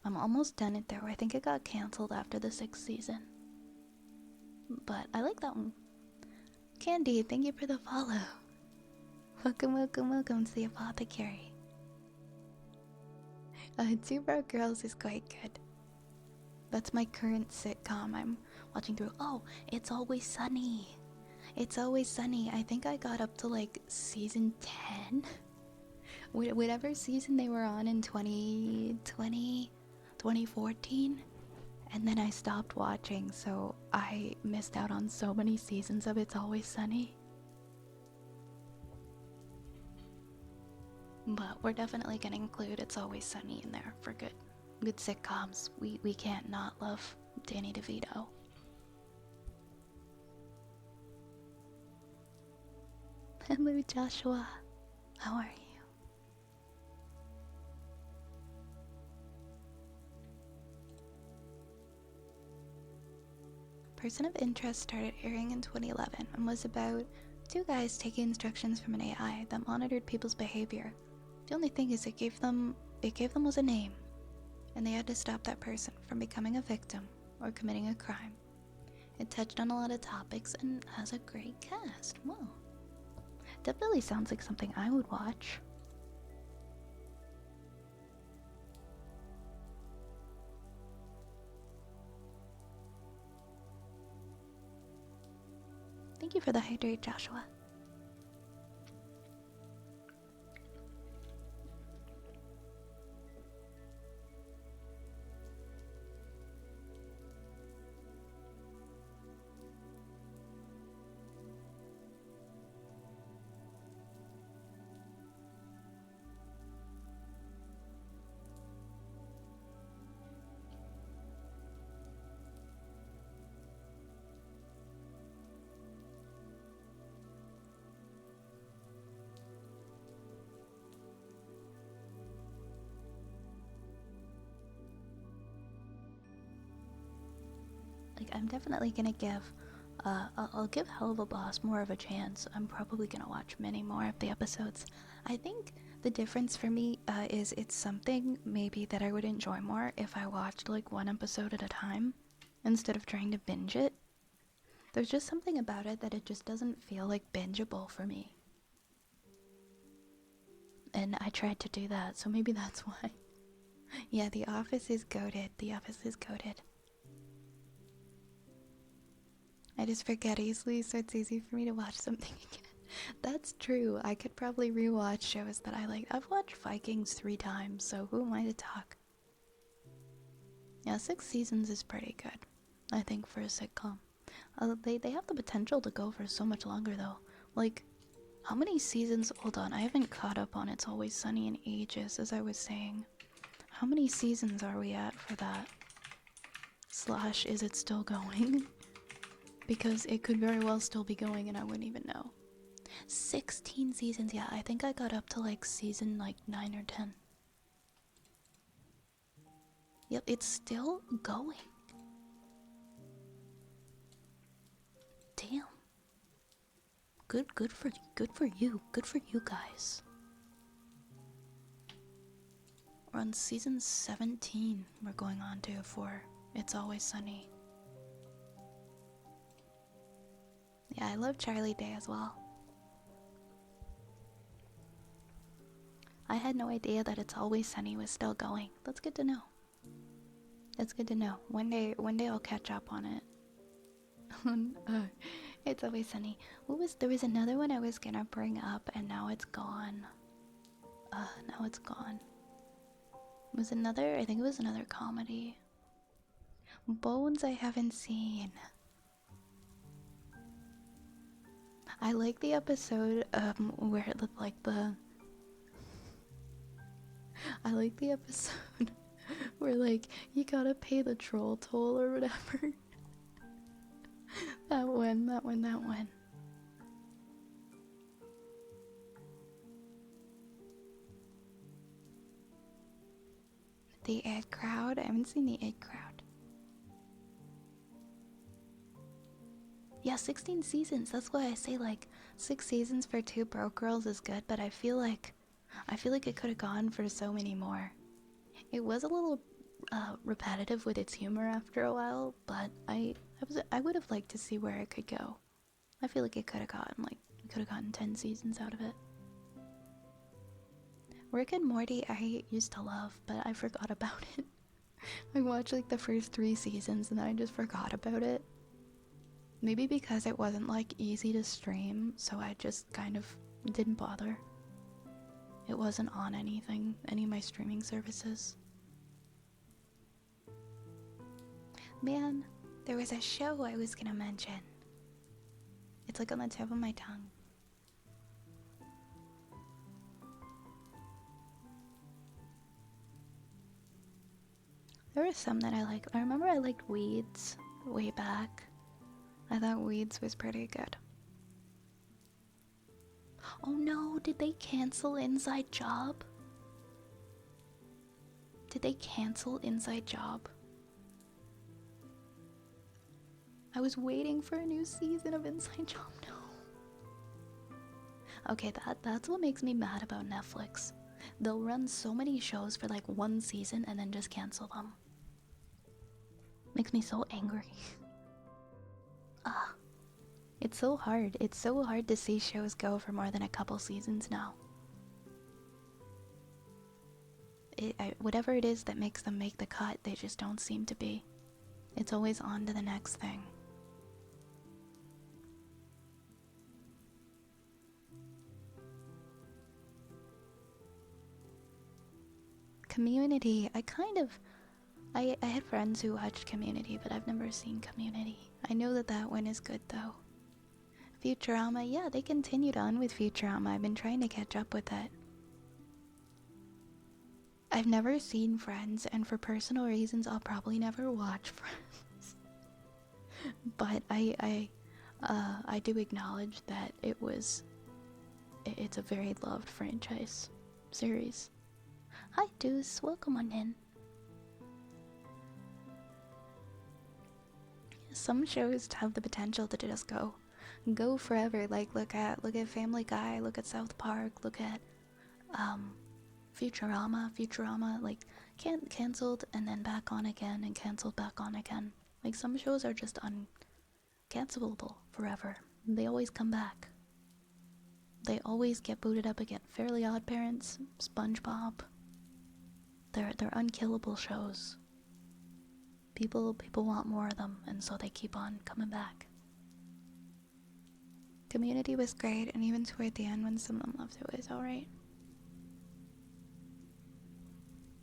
I'm almost done it though. I think it got cancelled after the 6th season. But I like that one. Candy, thank you for the follow. Welcome to the Apothecary. Two Broke Girls is quite good. That's my current sitcom I'm watching through. Oh, It's Always Sunny. It's Always Sunny. I think I got up to like season 10. Whatever season they were on in 2020, 2014. And then I stopped watching, so I missed out on so many seasons of It's Always Sunny. But we're definitely gonna include It's Always Sunny in there for good sitcoms. We can't not love Danny DeVito. Hello, Joshua. How are you? Person of Interest started airing in 2011 and was about two guys taking instructions from an AI that monitored people's behavior. The only thing is it gave them was a name, and they had to stop that person from becoming a victim or committing a crime. It touched on a lot of topics and has a great cast. Whoa. Definitely sounds like something I would watch. Thank you for the hydrate, Joshua. Like, I'm definitely gonna give, I'll give Hell of a Boss more of a chance. I'm probably gonna watch many more of the episodes. I think the difference for me is it's something maybe that I would enjoy more if I watched like one episode at a time instead of trying to binge it. There's just something about it that it just doesn't feel like bingeable for me. And I tried to do that, so maybe that's why. Yeah, The Office is goated. The Office is goated. I just forget easily, so it's easy for me to watch something again. That's true. I could probably rewatch shows that I like. I've watched Vikings 3 times, so who am I to talk? Yeah, 6 seasons is pretty good, I think, for a sitcom. They have the potential to go for so much longer, though. Like, How many seasons? Hold on, I haven't caught up on It's Always Sunny in ages, as I was saying. How many seasons are we at for that? Slash, is it still going? Because it could very well still be going and I wouldn't even know. 16 seasons, yeah, I think I got up to like season like 9 or 10. Yep, it's still going. Damn. Good for you. Good for you guys. We're on season 17 we're going on to for It's Always Sunny. Yeah, I love Charlie Day as well. I had no idea that It's Always Sunny was still going. That's good to know. That's good to know. One day I'll catch up on it. It's Always Sunny. There was another one I was gonna bring up and now it's gone. Now it's gone. I think it was another comedy. Bones I haven't seen. I like the episode where like the I like the episode where like you gotta pay the troll toll or whatever. that one. The Ed Crowd? I haven't seen the Ed Crowd. Yeah, 16 seasons. That's why I say like 6 seasons for 2 broke girls is good, but I feel like it could have gone for so many more. It was a little repetitive with its humor after a while, but I would have liked to see where it could go. I feel like it could have gotten 10 seasons out of it. Rick and Morty I used to love, but I forgot about it. I watched like the first 3 seasons and then I just forgot about it. Maybe because it wasn't like easy to stream, so I just kind of didn't bother. It wasn't on any of my streaming services. Man, there was a show I was gonna mention. It's like on the tip of my tongue. There were some that I liked. I remember I liked Weeds way back. I thought Weeds was pretty good. Oh no, did they cancel Inside Job? Did they cancel Inside Job? I was waiting for a new season of Inside Job. No. Okay, that's what makes me mad about Netflix. They'll run so many shows for like 1 season and then just cancel them. Makes me so angry. It's so hard. It's so hard to see shows go for more than a couple seasons now. Whatever it is that makes them make the cut, they just don't seem to be. It's always on to the next thing. Community, I had friends who watched Community, but I've never seen Community. I know that one is good though. Futurama, yeah, they continued on with Futurama. I've been trying to catch up with it. I've never seen Friends, and for personal reasons, I'll probably never watch Friends. But I do acknowledge that it's a very loved franchise series. Hi, Deuce, welcome on in. Some shows have the potential to just go forever. Like look at Family Guy, look at South Park, look at Futurama like cancelled and then back on again and cancelled back on again. Like some shows are just uncancelable forever. They always come back. They always get booted up again. Fairly Odd Parents, SpongeBob. They're unkillable shows. People want more of them, and so they keep on coming back. Community was great, and even toward the end when some of them left, it was alright.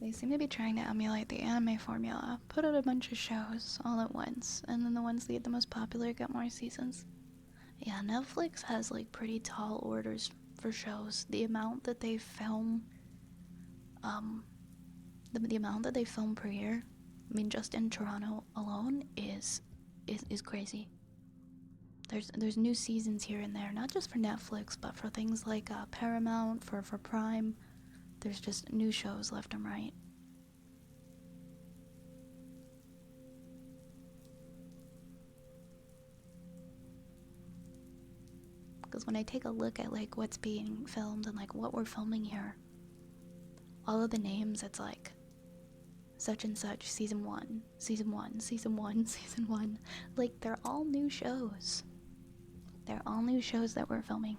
They seem to be trying to emulate the anime formula, put out a bunch of shows all at once, and then the ones that get the most popular get more seasons. Yeah, Netflix has like pretty tall orders for shows. The amount that they film, um, the amount that they film per year, I mean, just in Toronto alone, is crazy. There's new seasons here and there, not just for Netflix, but for things like Paramount, for Prime. There's just new shows left and right. Because when I take a look at like what's being filmed and like what we're filming here, all of the names, it's like such and such season one, season one, season one, season one. Like they're all new shows. They're all new shows that we're filming.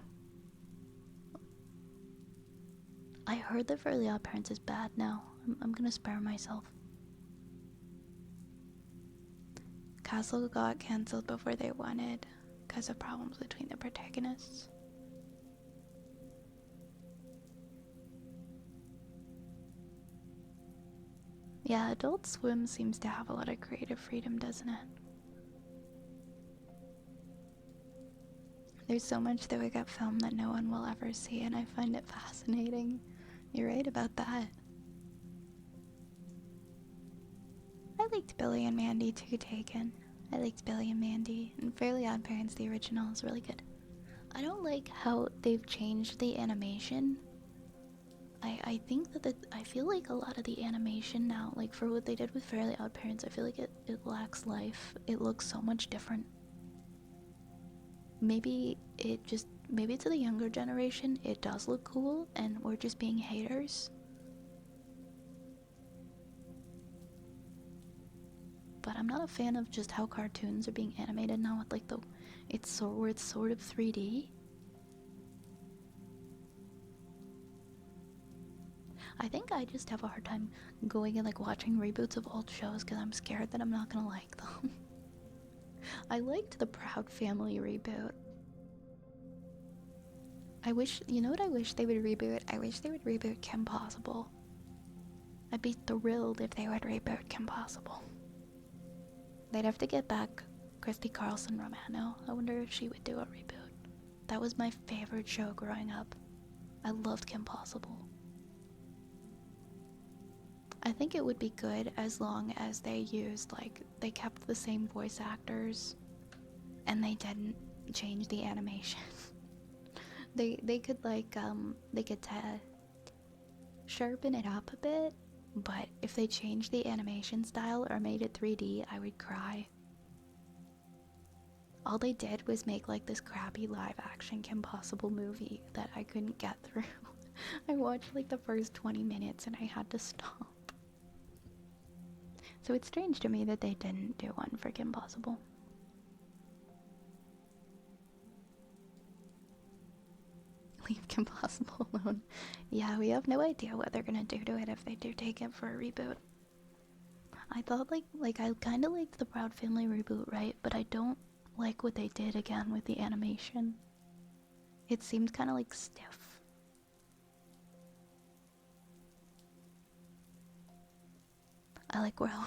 I heard that Fairly Odd Parents is bad now. I'm gonna spare myself. Castle got cancelled before they wanted because of problems between the protagonists. Yeah, Adult Swim seems to have a lot of creative freedom, doesn't it? There's so much that we got filmed that no one will ever see, and I find it fascinating. You're right about that. I liked Billy and Mandy too, Taken. I liked Billy and Mandy, and Fairly Odd Parents, the original, is really good. I don't like how they've changed the animation. I think that I feel like a lot of the animation now, like for what they did with Fairly Odd Parents, I feel like it lacks life. It looks so much different. Maybe to the younger generation it does look cool and we're just being haters. But I'm not a fan of just how cartoons are being animated now with like it's sort of 3D. I think I just have a hard time going and like watching reboots of old shows because I'm scared that I'm not gonna like them. I liked the Proud Family reboot. You know what I wish they would reboot? I wish they would reboot Kim Possible. I'd be thrilled if they would reboot Kim Possible. They'd have to get back Christy Carlson Romano. I wonder if she would do a reboot. That was my favorite show growing up. I loved Kim Possible. I think it would be good as long as they kept the same voice actors and they didn't change the animation. they could sharpen it up a bit, but if they changed the animation style or made it 3D, I would cry. All they did was make like this crappy live action Kim Possible movie that I couldn't get through. I watched like the first 20 minutes and I had to stop. So it's strange to me that they didn't do one for Kim Possible. Leave Kim Possible alone. Yeah, we have no idea what they're gonna do to it if they do take it for a reboot. I thought like I kind of liked the Proud Family reboot, right? But I don't like what they did again with the animation. It seemed kind of like stiff. I like Well.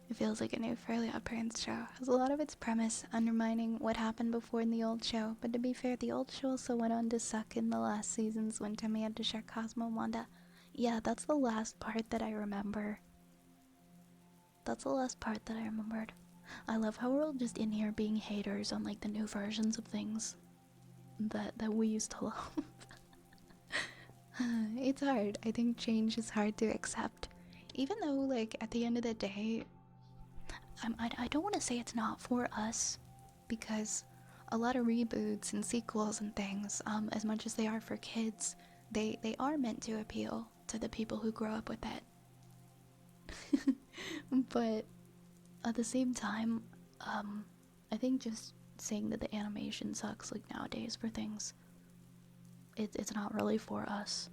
It feels like a new Fairly Odd Parents show. Has a lot of its premise undermining what happened before in the old show, but to be fair, the old show also went on to suck in the last seasons when Timmy had to share Cosmo and Wanda. Yeah, that's the last part that I remember. That's the last part that I remembered. I love how we're all just in here being haters on like the new versions of things that we used to love. It's hard. I think change is hard to accept. Even though, like, at the end of the day, I don't want to say it's not for us, because a lot of reboots and sequels and things, as much as they are for kids, they are meant to appeal to the people who grow up with it. But at the same time, I think just saying that the animation sucks like nowadays for things, it's not really for us.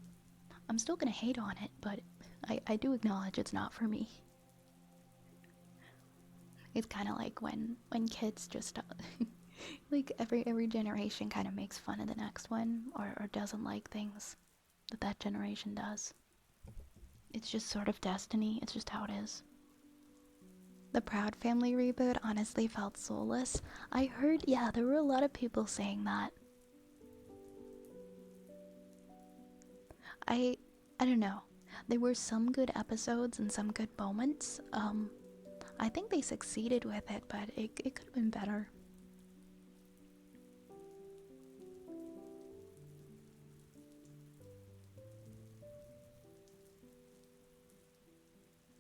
I'm still gonna hate on it, but I do acknowledge it's not for me. It's kind of like when kids just like every generation kind of makes fun of the next one or doesn't like things that generation does. It's just sort of destiny. It's just how it is. The Proud Family reboot honestly felt soulless. I heard, yeah, there were a lot of people saying that. I I don't know. There were some good episodes and some good moments. I think they succeeded with it, but it could have been better.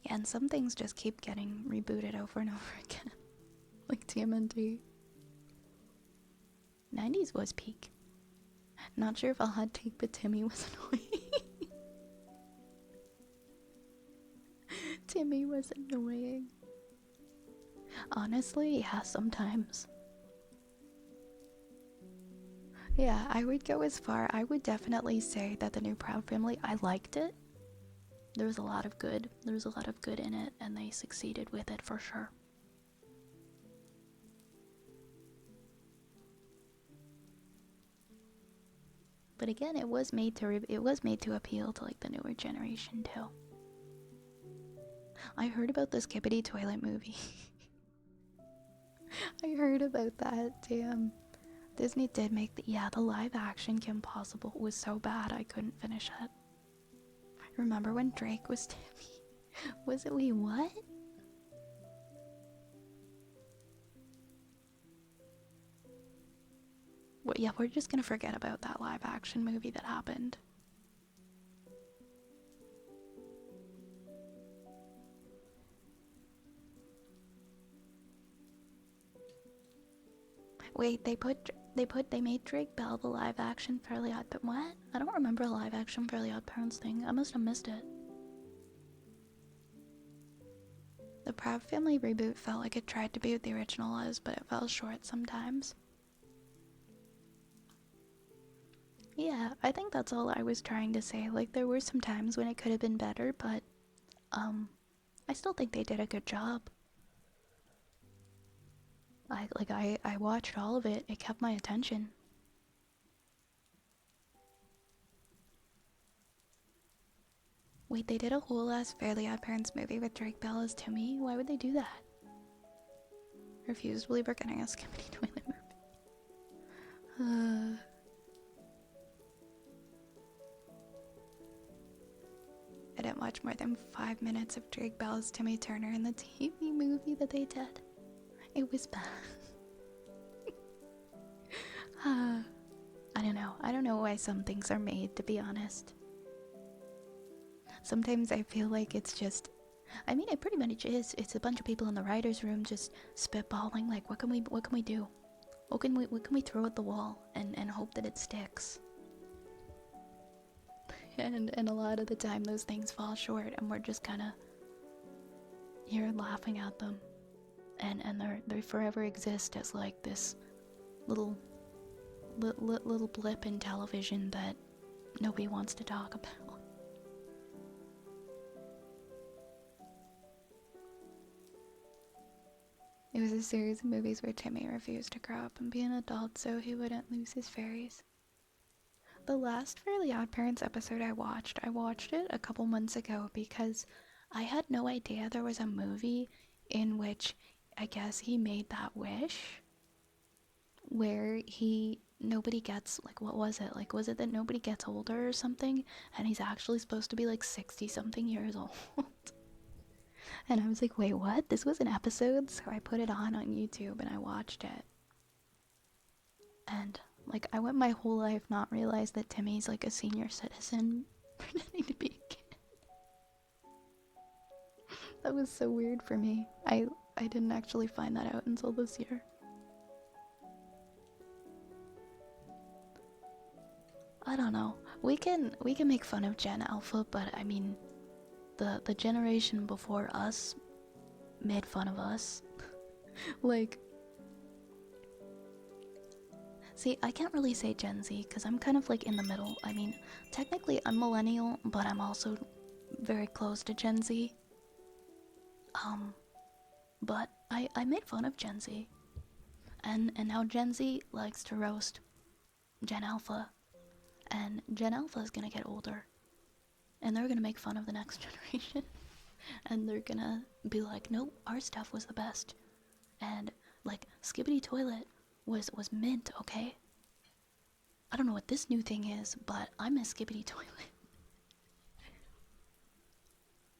Yeah, and some things just keep getting rebooted over and over again. Like TMNT. 90s was peak. Not sure if a hot take, but Timmy was annoying. Timmy was annoying. Honestly, yeah, sometimes. Yeah, I would go as far. I would definitely say that the new Proud Family, I liked it. There was a lot of good. There was a lot of good in it, and they succeeded with it for sure. But again, it was made to appeal to like the newer generation too. I heard about the Skippity Toilet movie. I heard about that. Damn. Disney did make the live action Kim Possible was so bad I couldn't finish it. Remember when Drake was Timmy? Was it what? Well, yeah, we're just gonna forget about that live action movie that happened. Wait, they made Drake Bell the live action Fairly Odd But what? I don't remember a live action Fairly Odd Parents thing. I must have missed it. The Proud Family reboot felt like it tried to be what the original was, but it fell short sometimes. Yeah, I think that's all I was trying to say. Like, there were some times when it could have been better, but, I still think they did a good job. I watched all of it. It kept my attention. Wait, they did a whole ass Fairly Odd Parents movie with Drake Bell as Timmy? Why would they do that? Refuse to believe we're getting a Skippity Toilet movie. I didn't watch more than 5 minutes of Drake Bell's Timmy Turner in the TV movie that they did. It was bad. I don't know. I don't know why some things are made, to be honest. Sometimes I feel like it's just, I mean, it pretty much is. It's a bunch of people in the writers' room just spitballing. Like, what can we do? What can we throw at the wall and hope that it sticks? And a lot of the time, those things fall short, and we're just kind of here laughing at them, and they forever exist as like this little blip in television that nobody wants to talk about. It was a series of movies where Timmy refused to grow up and be an adult so he wouldn't lose his fairies. The last Fairly Odd Parents episode I watched it a couple months ago because I had no idea there was a movie in which I guess he made that wish where nobody gets, like, what was it? Like, was it that nobody gets older or something? And he's actually supposed to be like 60 something years old. And I was like, wait, what? This was an episode? So I put it on YouTube and I watched it. And, like, I went my whole life not realize that Timmy's, like, a senior citizen pretending to be a kid. That was so weird for me. I didn't actually find that out until this year. I don't know. We can make fun of Gen Alpha, but I mean, the generation before us made fun of us. Like, see, I can't really say Gen Z because I'm kind of like in the middle. I mean, technically I'm millennial, but I'm also very close to Gen Z. But I made fun of Gen Z. And now Gen Z likes to roast Gen Alpha. And Gen Alpha is gonna get older. and they're gonna make fun of the next generation. And they're gonna be like, nope, our stuff was the best. And like Skibbity Toilet was mint, okay? I don't know what this new thing is, but I miss Skibbity Toilet.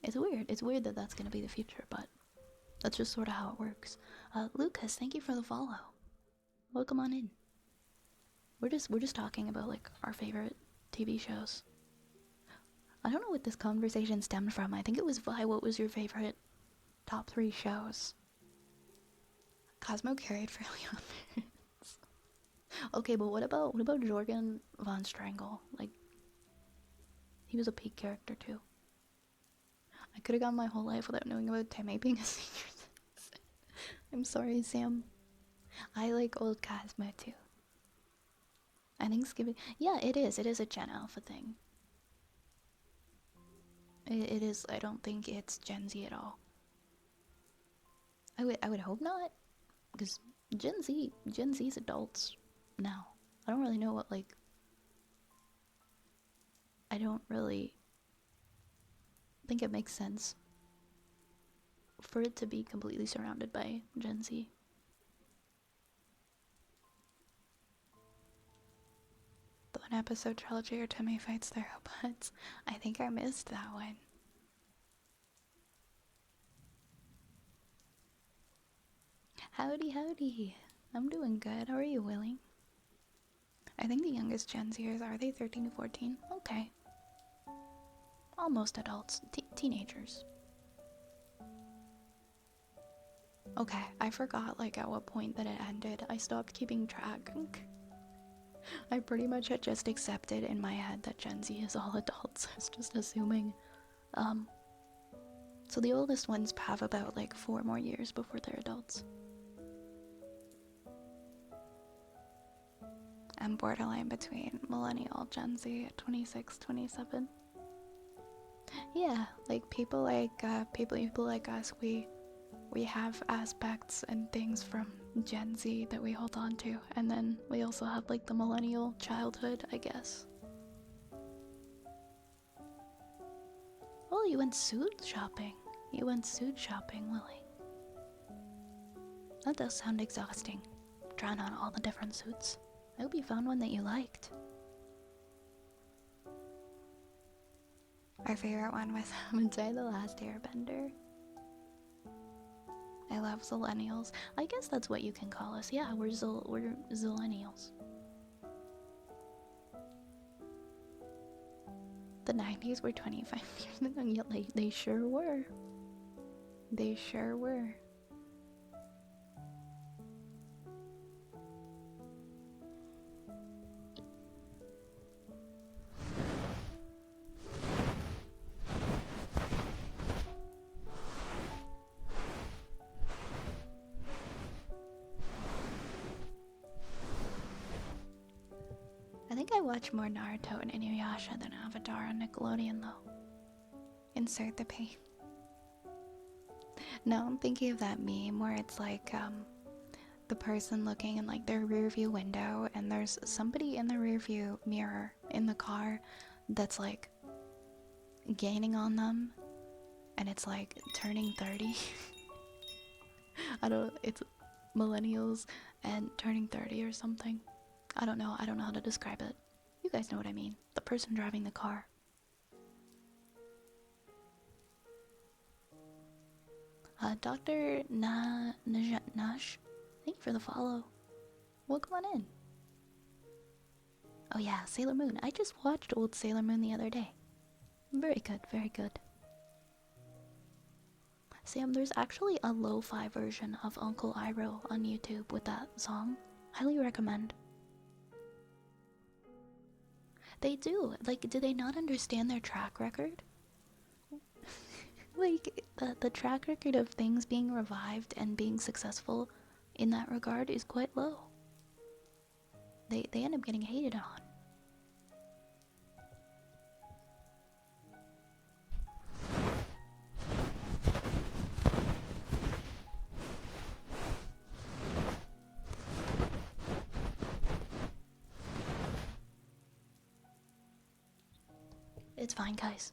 It's weird. It's weird that that's gonna be the future, but that's just sort of how it works. Lucas, thank you for the follow. Welcome on in. We're just talking about like our favorite TV shows. I don't know what this conversation stemmed from. I think it was Vi, what was your favorite top 3 shows? Cosmo carried fairly on parents. Okay, but what about Jorgen von Strangle? Like, he was a peak character too. I could have gone my whole life without knowing about Timmy being a senior citizen. I'm sorry, Sam. I like old Cosmo too. I think Skippy. Yeah, it is. It is a Gen Alpha thing. It is. I don't think it's Gen Z at all. I would hope not, because Gen Z's adults now. I don't really know what like. I don't really think it makes sense for it to be completely surrounded by Gen Z. The one episode trilogy or Timmy fights the robots. I think I missed that one. Howdy, howdy. I'm doing good. How are you, Willie? I think the youngest Gen Zers are they 13 to 14? Okay. Almost adults. Teenagers. Okay, I forgot like at what point that it ended. I stopped keeping track. I pretty much had just accepted in my head that Gen Z is all adults. I was just assuming. So the oldest ones have about like 4 more years before they're adults. I'm borderline between millennial Gen Z at 26, 27. Yeah, like people like us, we have aspects and things from Gen Z that we hold on to, and then we also have like the millennial childhood, I guess. Oh, you went suit shopping. You went suit shopping, Willie. That does sound exhausting, trying on all the different suits. I hope you found one that you liked. Our favorite one was Avatar: The Last Airbender. I love Zillennials. I guess that's what you can call us. Yeah, we're Zillennials. The 90s were 25 years ago. Yeah, they sure were. They sure were. I think I watch more Naruto and Inuyasha than Avatar on Nickelodeon, though. Insert the pain. No, I'm thinking of that meme where it's like, the person looking in like their rear view window, and there's somebody in the rear view mirror in the car that's like gaining on them, and it's like turning 30. It's millennials and turning 30 or something. I don't know how to describe it. You guys know what I mean. The person driving the car. Dr. Nash, thank you for the follow. Welcome on in. Oh yeah, Sailor Moon. I just watched old Sailor Moon the other day. Very good, very good. Sam, there's actually a lo-fi version of Uncle Iroh on YouTube with that song. Highly recommend. They do. Like, do they not understand their track record? Like, the track record of things being revived and being successful in that regard is quite low. They end up getting hated on. It's fine, guys.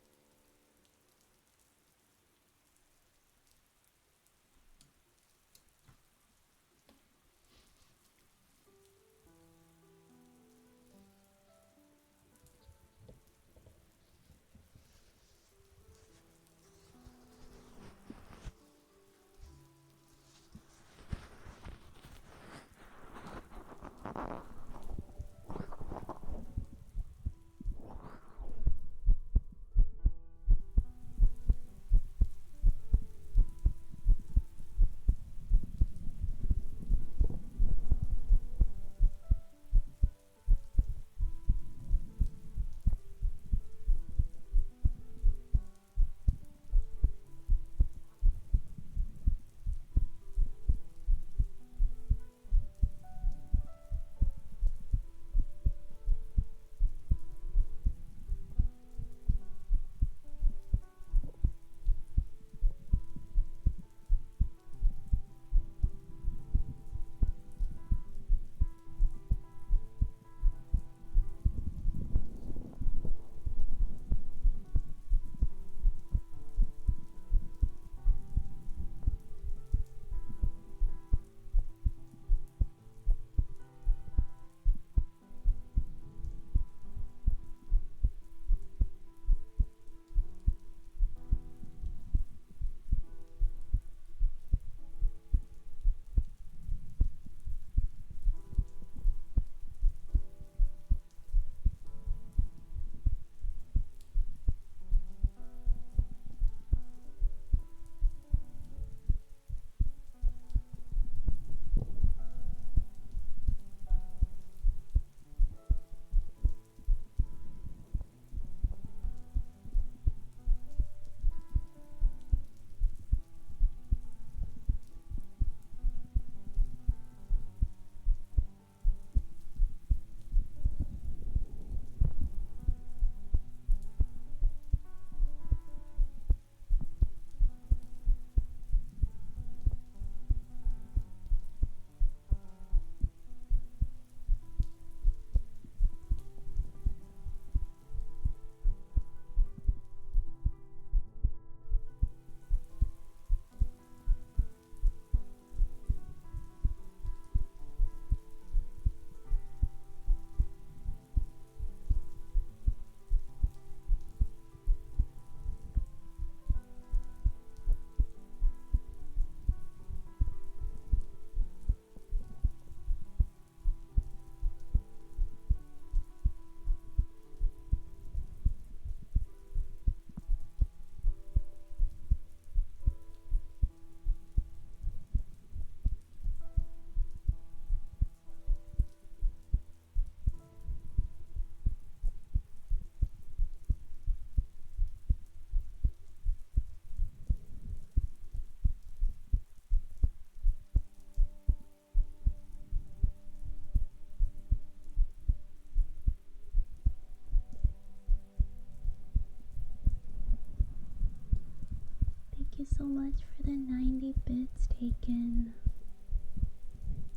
you so much for the 90 bits taken.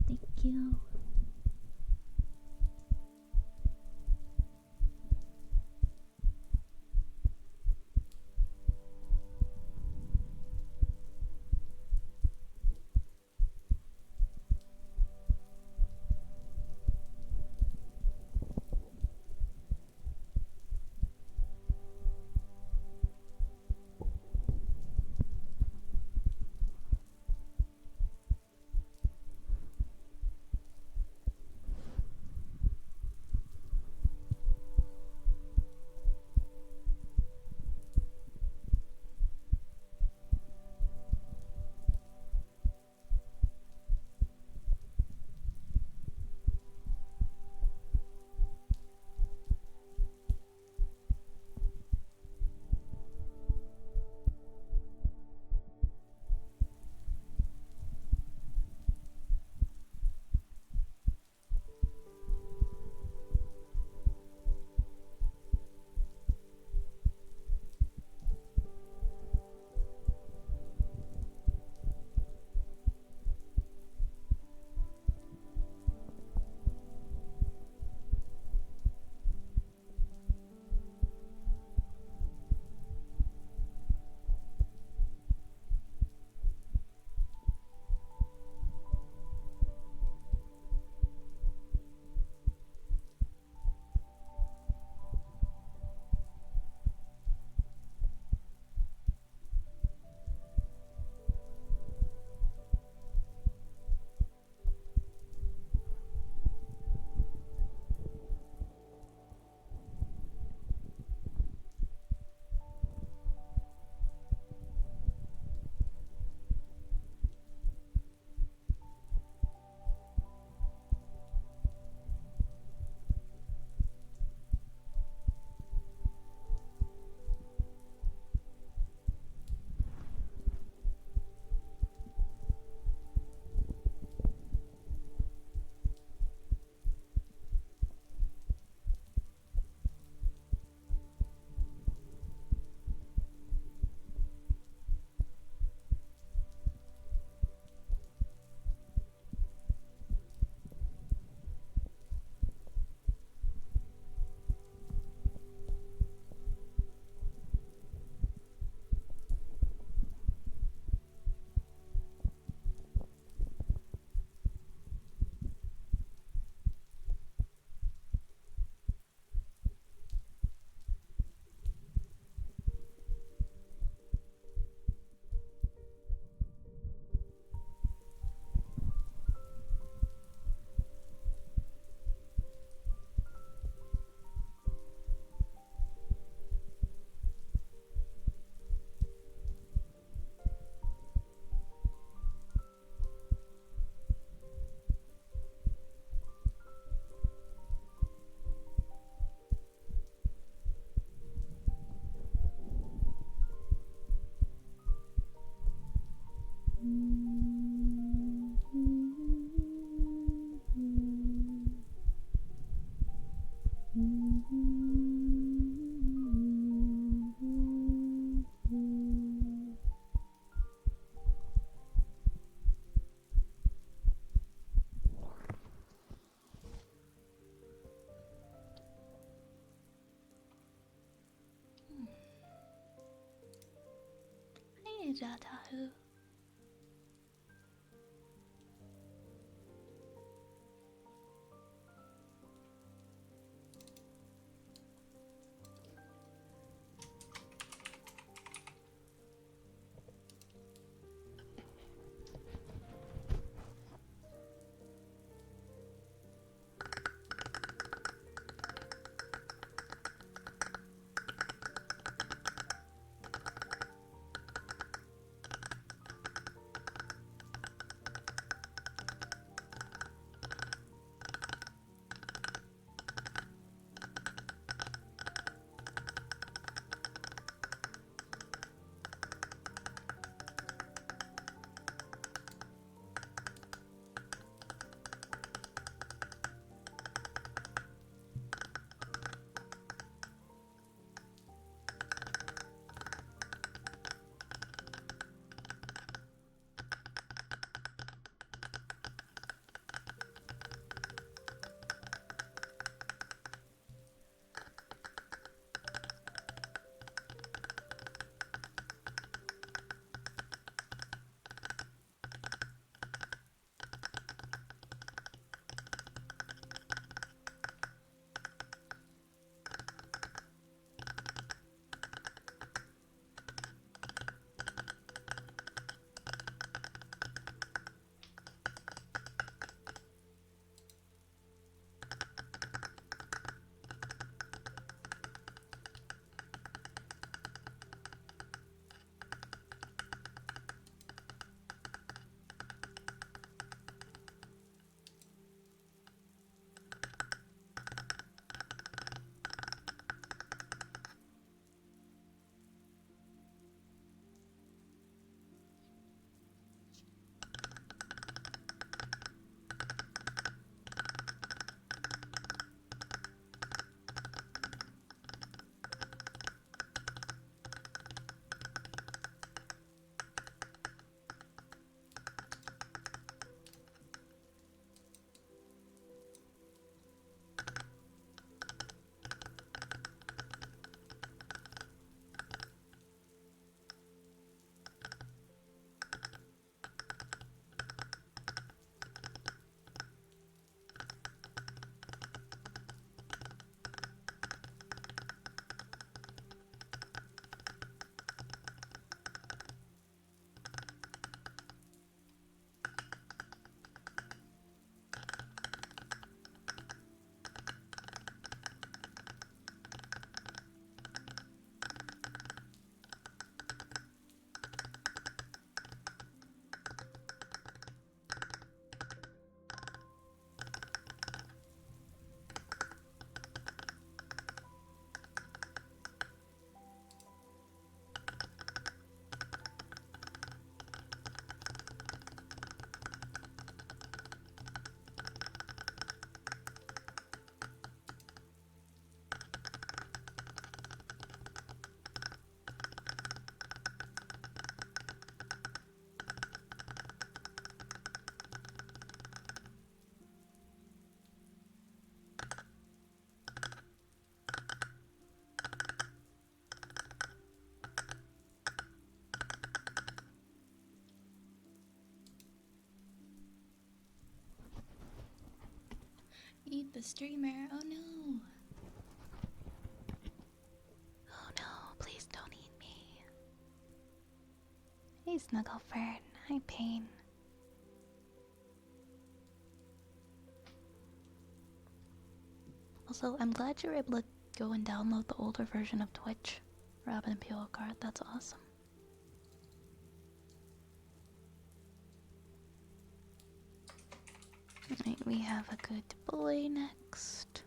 Thank you. Hey, Jatahu. streamer. Oh no. Oh no, please don't eat me. Hey Snugglefern. Hi Pain. Also, I'm glad you're able to go and download the older version of Twitch. Robin and Peel card, that's awesome. Alright, we have a good boy next.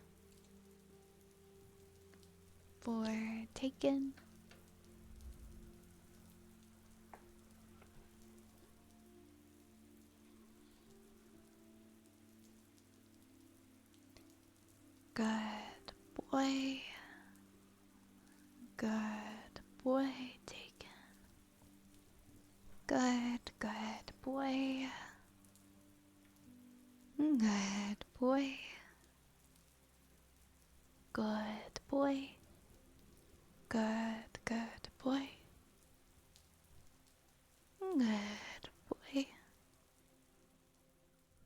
For Taken. Good boy. Good boy, Taken. Good boy. Good boy. Good boy. Good boy. Good boy.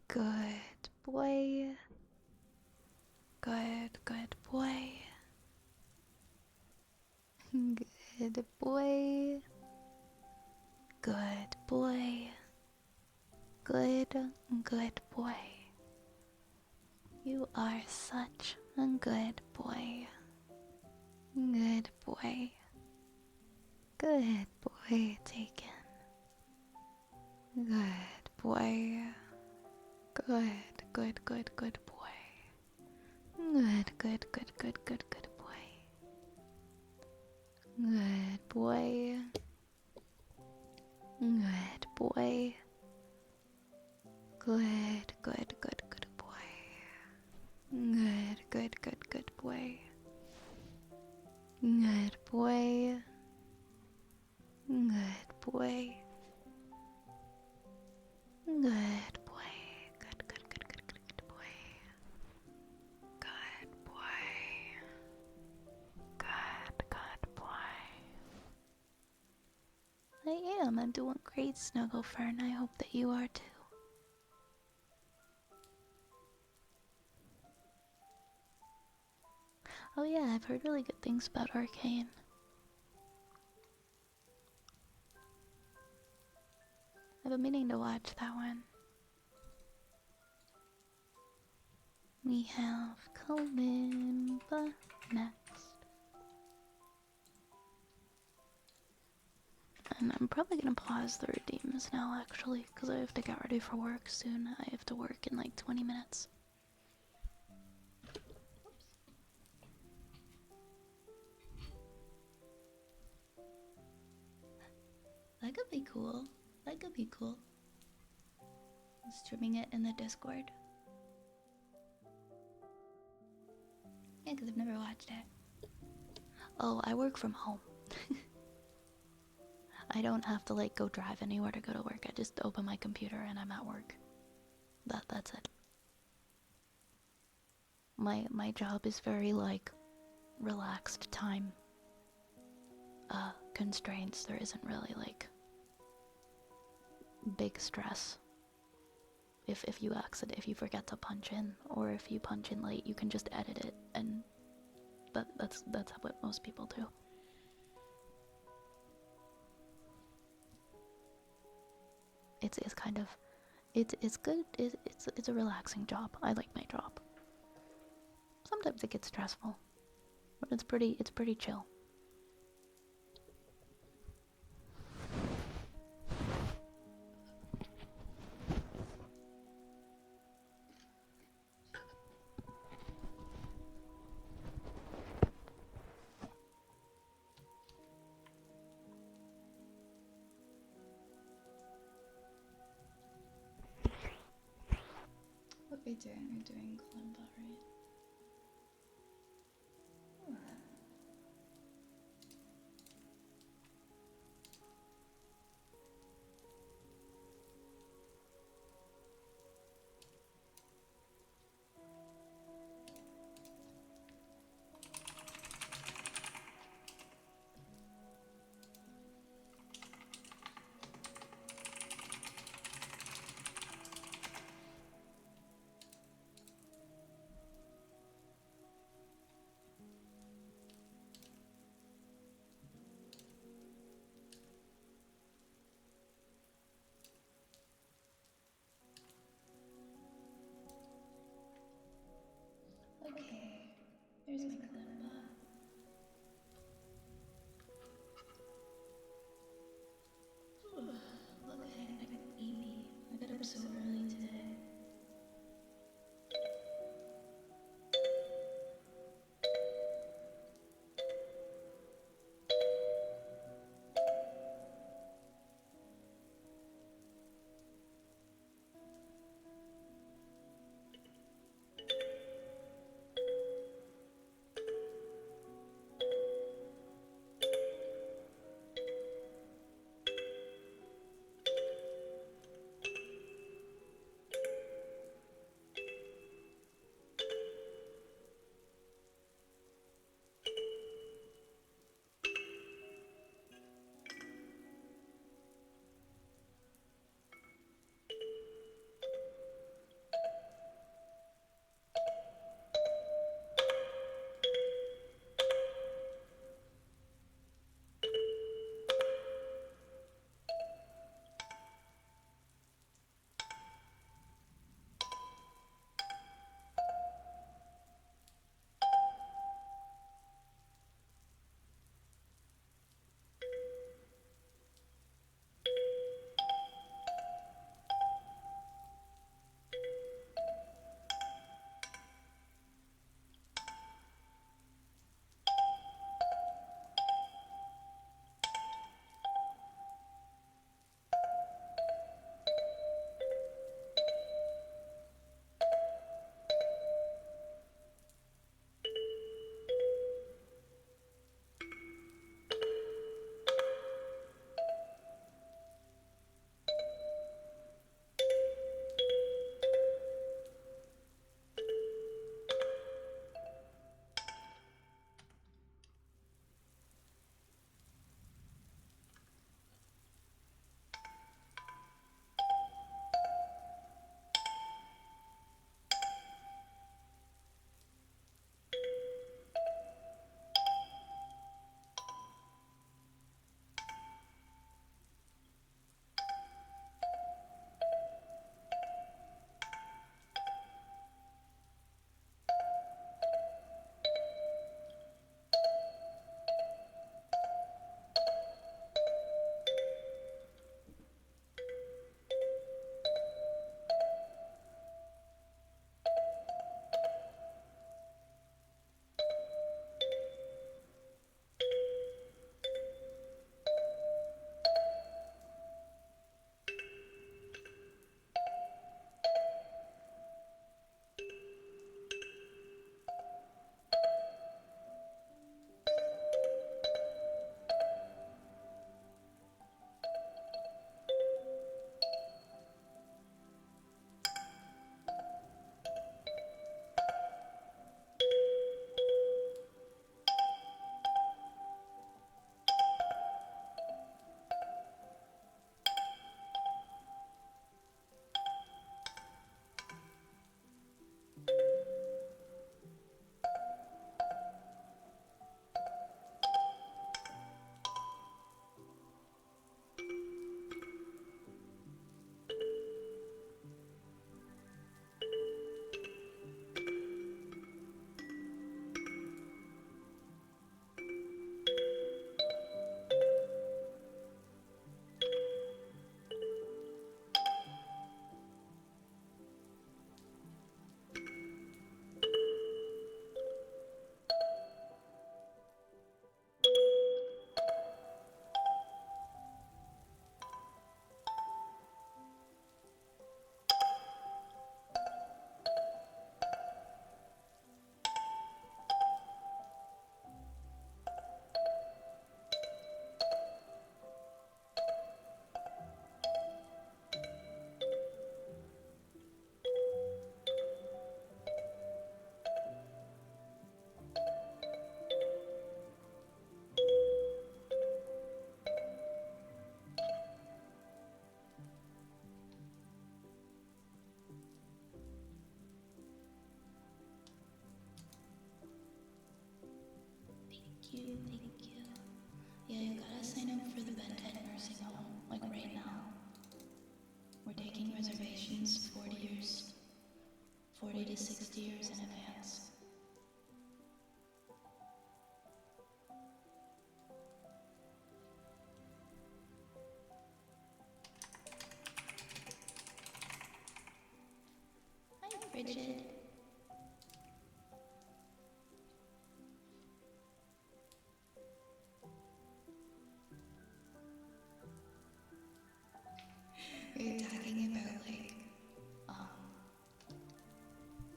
Good boy. Good boy. Good boy. Good boy. Good boy. You are such a good boy. Good boy. Good boy, Taken. Good boy. Good boy. Good boy. Good boy. Good boy. Good boy. Good boy. Good boy. Good boy. Good boy. Good boy. Good boy. Good boy. I am. I'm doing great, Snugglefern. I hope that you are too. Oh yeah, I've heard really good things about Arcane. I've been meaning to watch that one. We have Kalimba next. And I'm probably gonna pause the redeems now actually, because I have to get ready for work soon. I have to work in like 20 minutes. That could be cool. That could be cool. Streaming it in the Discord. Yeah, because I've never watched it. Oh, I work from home. I don't have to like go drive anywhere to go to work. I just open my computer and I'm at work. That's it. My job is very like relaxed time constraints. There isn't really like big stress. If you forget to punch in, or if you punch in late, you can just edit it, and that's what most people do. It's kind of it's good. It's a relaxing job. I like my job. Sometimes it gets stressful, but it's pretty chill. What we doing? We're doing Kalimba, right? There's my clip. Look, I got sleepy. I got up so early today. frigid. You're talking about like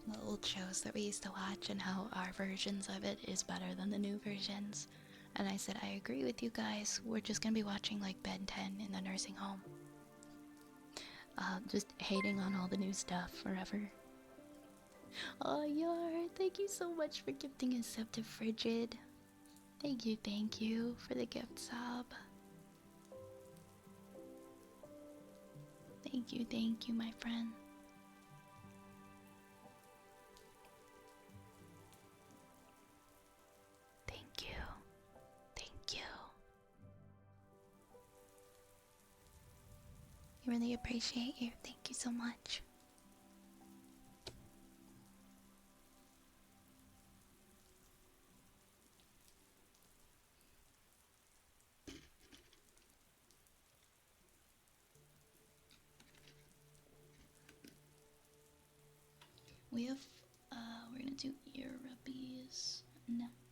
the old shows that we used to watch and how our versions of it is better than the new versions. And I said, I agree with you guys. We're just gonna be watching like Ben 10 in the nursing home. Just hating on all the new stuff forever. Oh, Yar, thank you so much for gifting a sub to Frigid. Thank you for the gift sub. Thank you, my friend. Thank you. Thank you. I really appreciate you. Thank you so much. We have, we're gonna do ear rubbies next.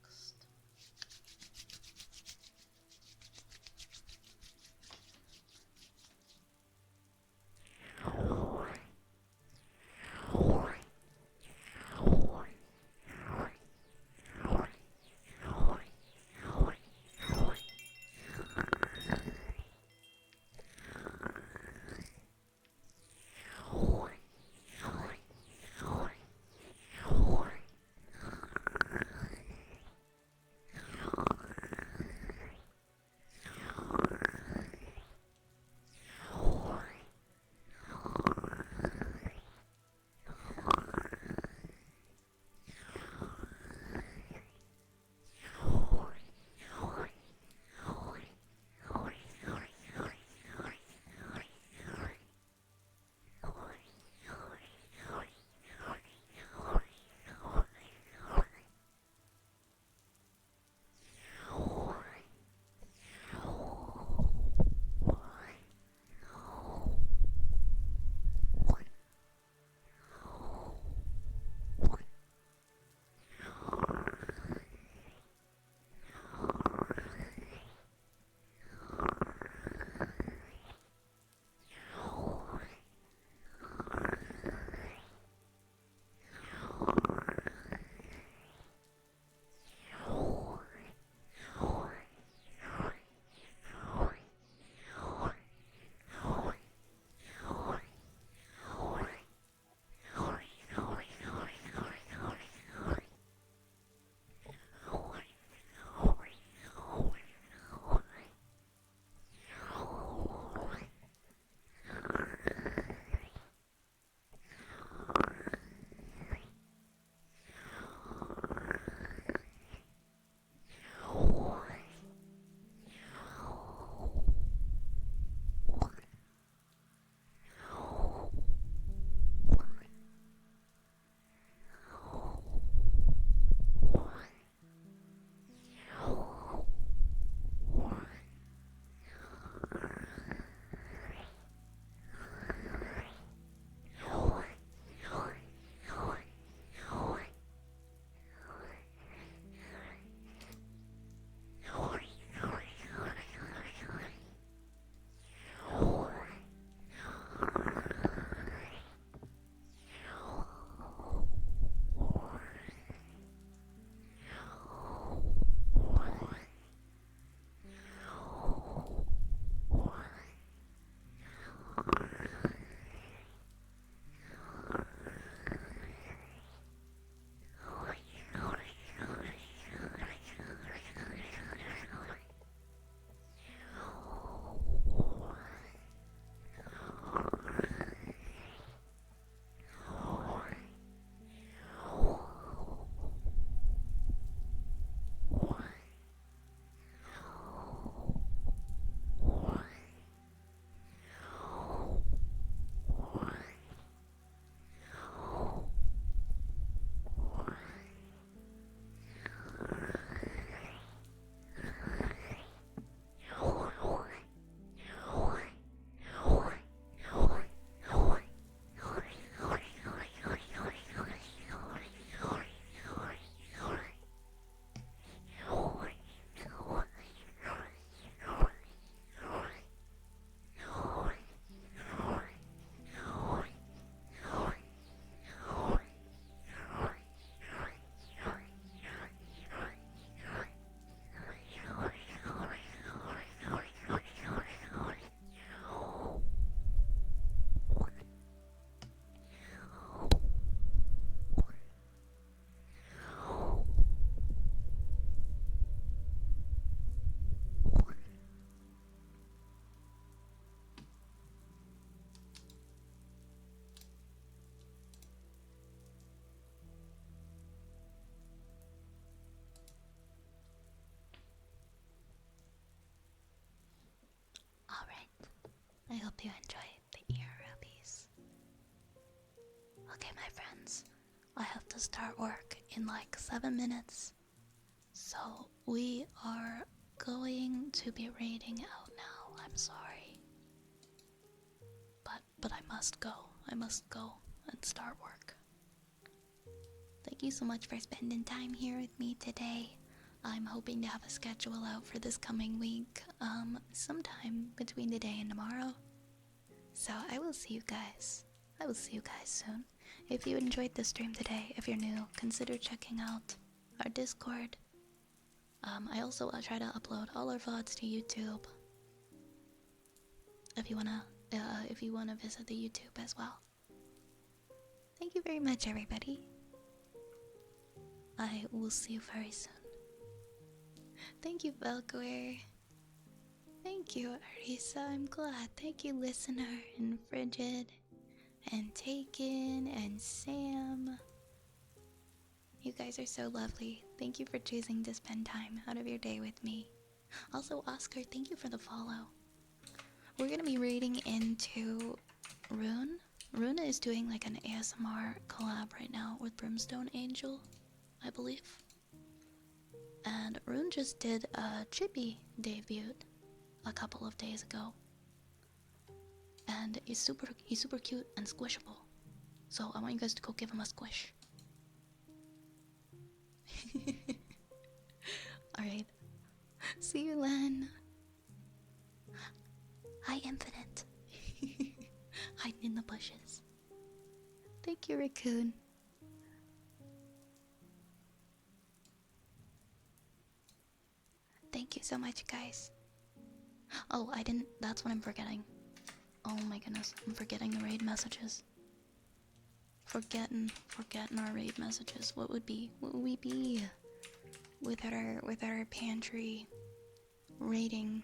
Okay, my friends, I have to start work in like 7 minutes. So we are going to be raiding out now. I'm sorry. But I must go. I must go and start work. Thank you so much for spending time here with me today. I'm hoping to have a schedule out for this coming week, sometime between today and tomorrow. So I will see you guys. I will see you guys soon. If you enjoyed the stream today, if you're new, consider checking out our Discord. I also try to upload all our VODs to YouTube. If you wanna visit the YouTube as well. Thank you very much, everybody. I will see you very soon. Thank you, Velcor. Thank you, Arisa. I'm glad. Thank you, listener, and Frigid, and Taken, and Sam. You guys are so lovely. Thank you for choosing to spend time out of your day with me. Also, Oscar, thank you for the follow. We're gonna be reading into Rune. Rune is doing like an ASMR collab right now with Brimstone Angel, I believe. And Rune just did a Chippy debut a couple of days ago. And he's super cute and squishable. So I want you guys to go give him a squish. Alright. See you, Len. Hi, Infinite. Hiding in the bushes. Thank you, Raccoon. Thank you so much, guys. Oh, I didn't. That's what I'm forgetting. Oh my goodness, I'm forgetting the raid messages. Forgetting our raid messages. What would we be without our pantry raiding,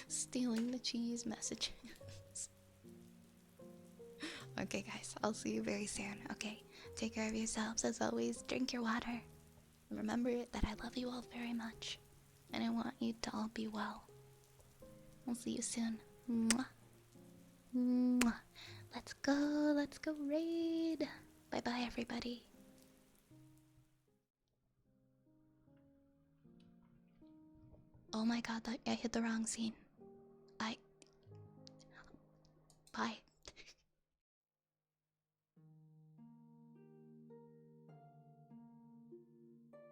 stealing the cheese messages? Okay, guys, I'll see you very soon. Okay, take care of yourselves as always. Drink your water. Remember that I love you all very much, and I want you to all be well. I'll see you soon. Mwah. Mwah. Let's go raid. Bye bye, everybody. Oh my god, I hit the wrong scene. Bye.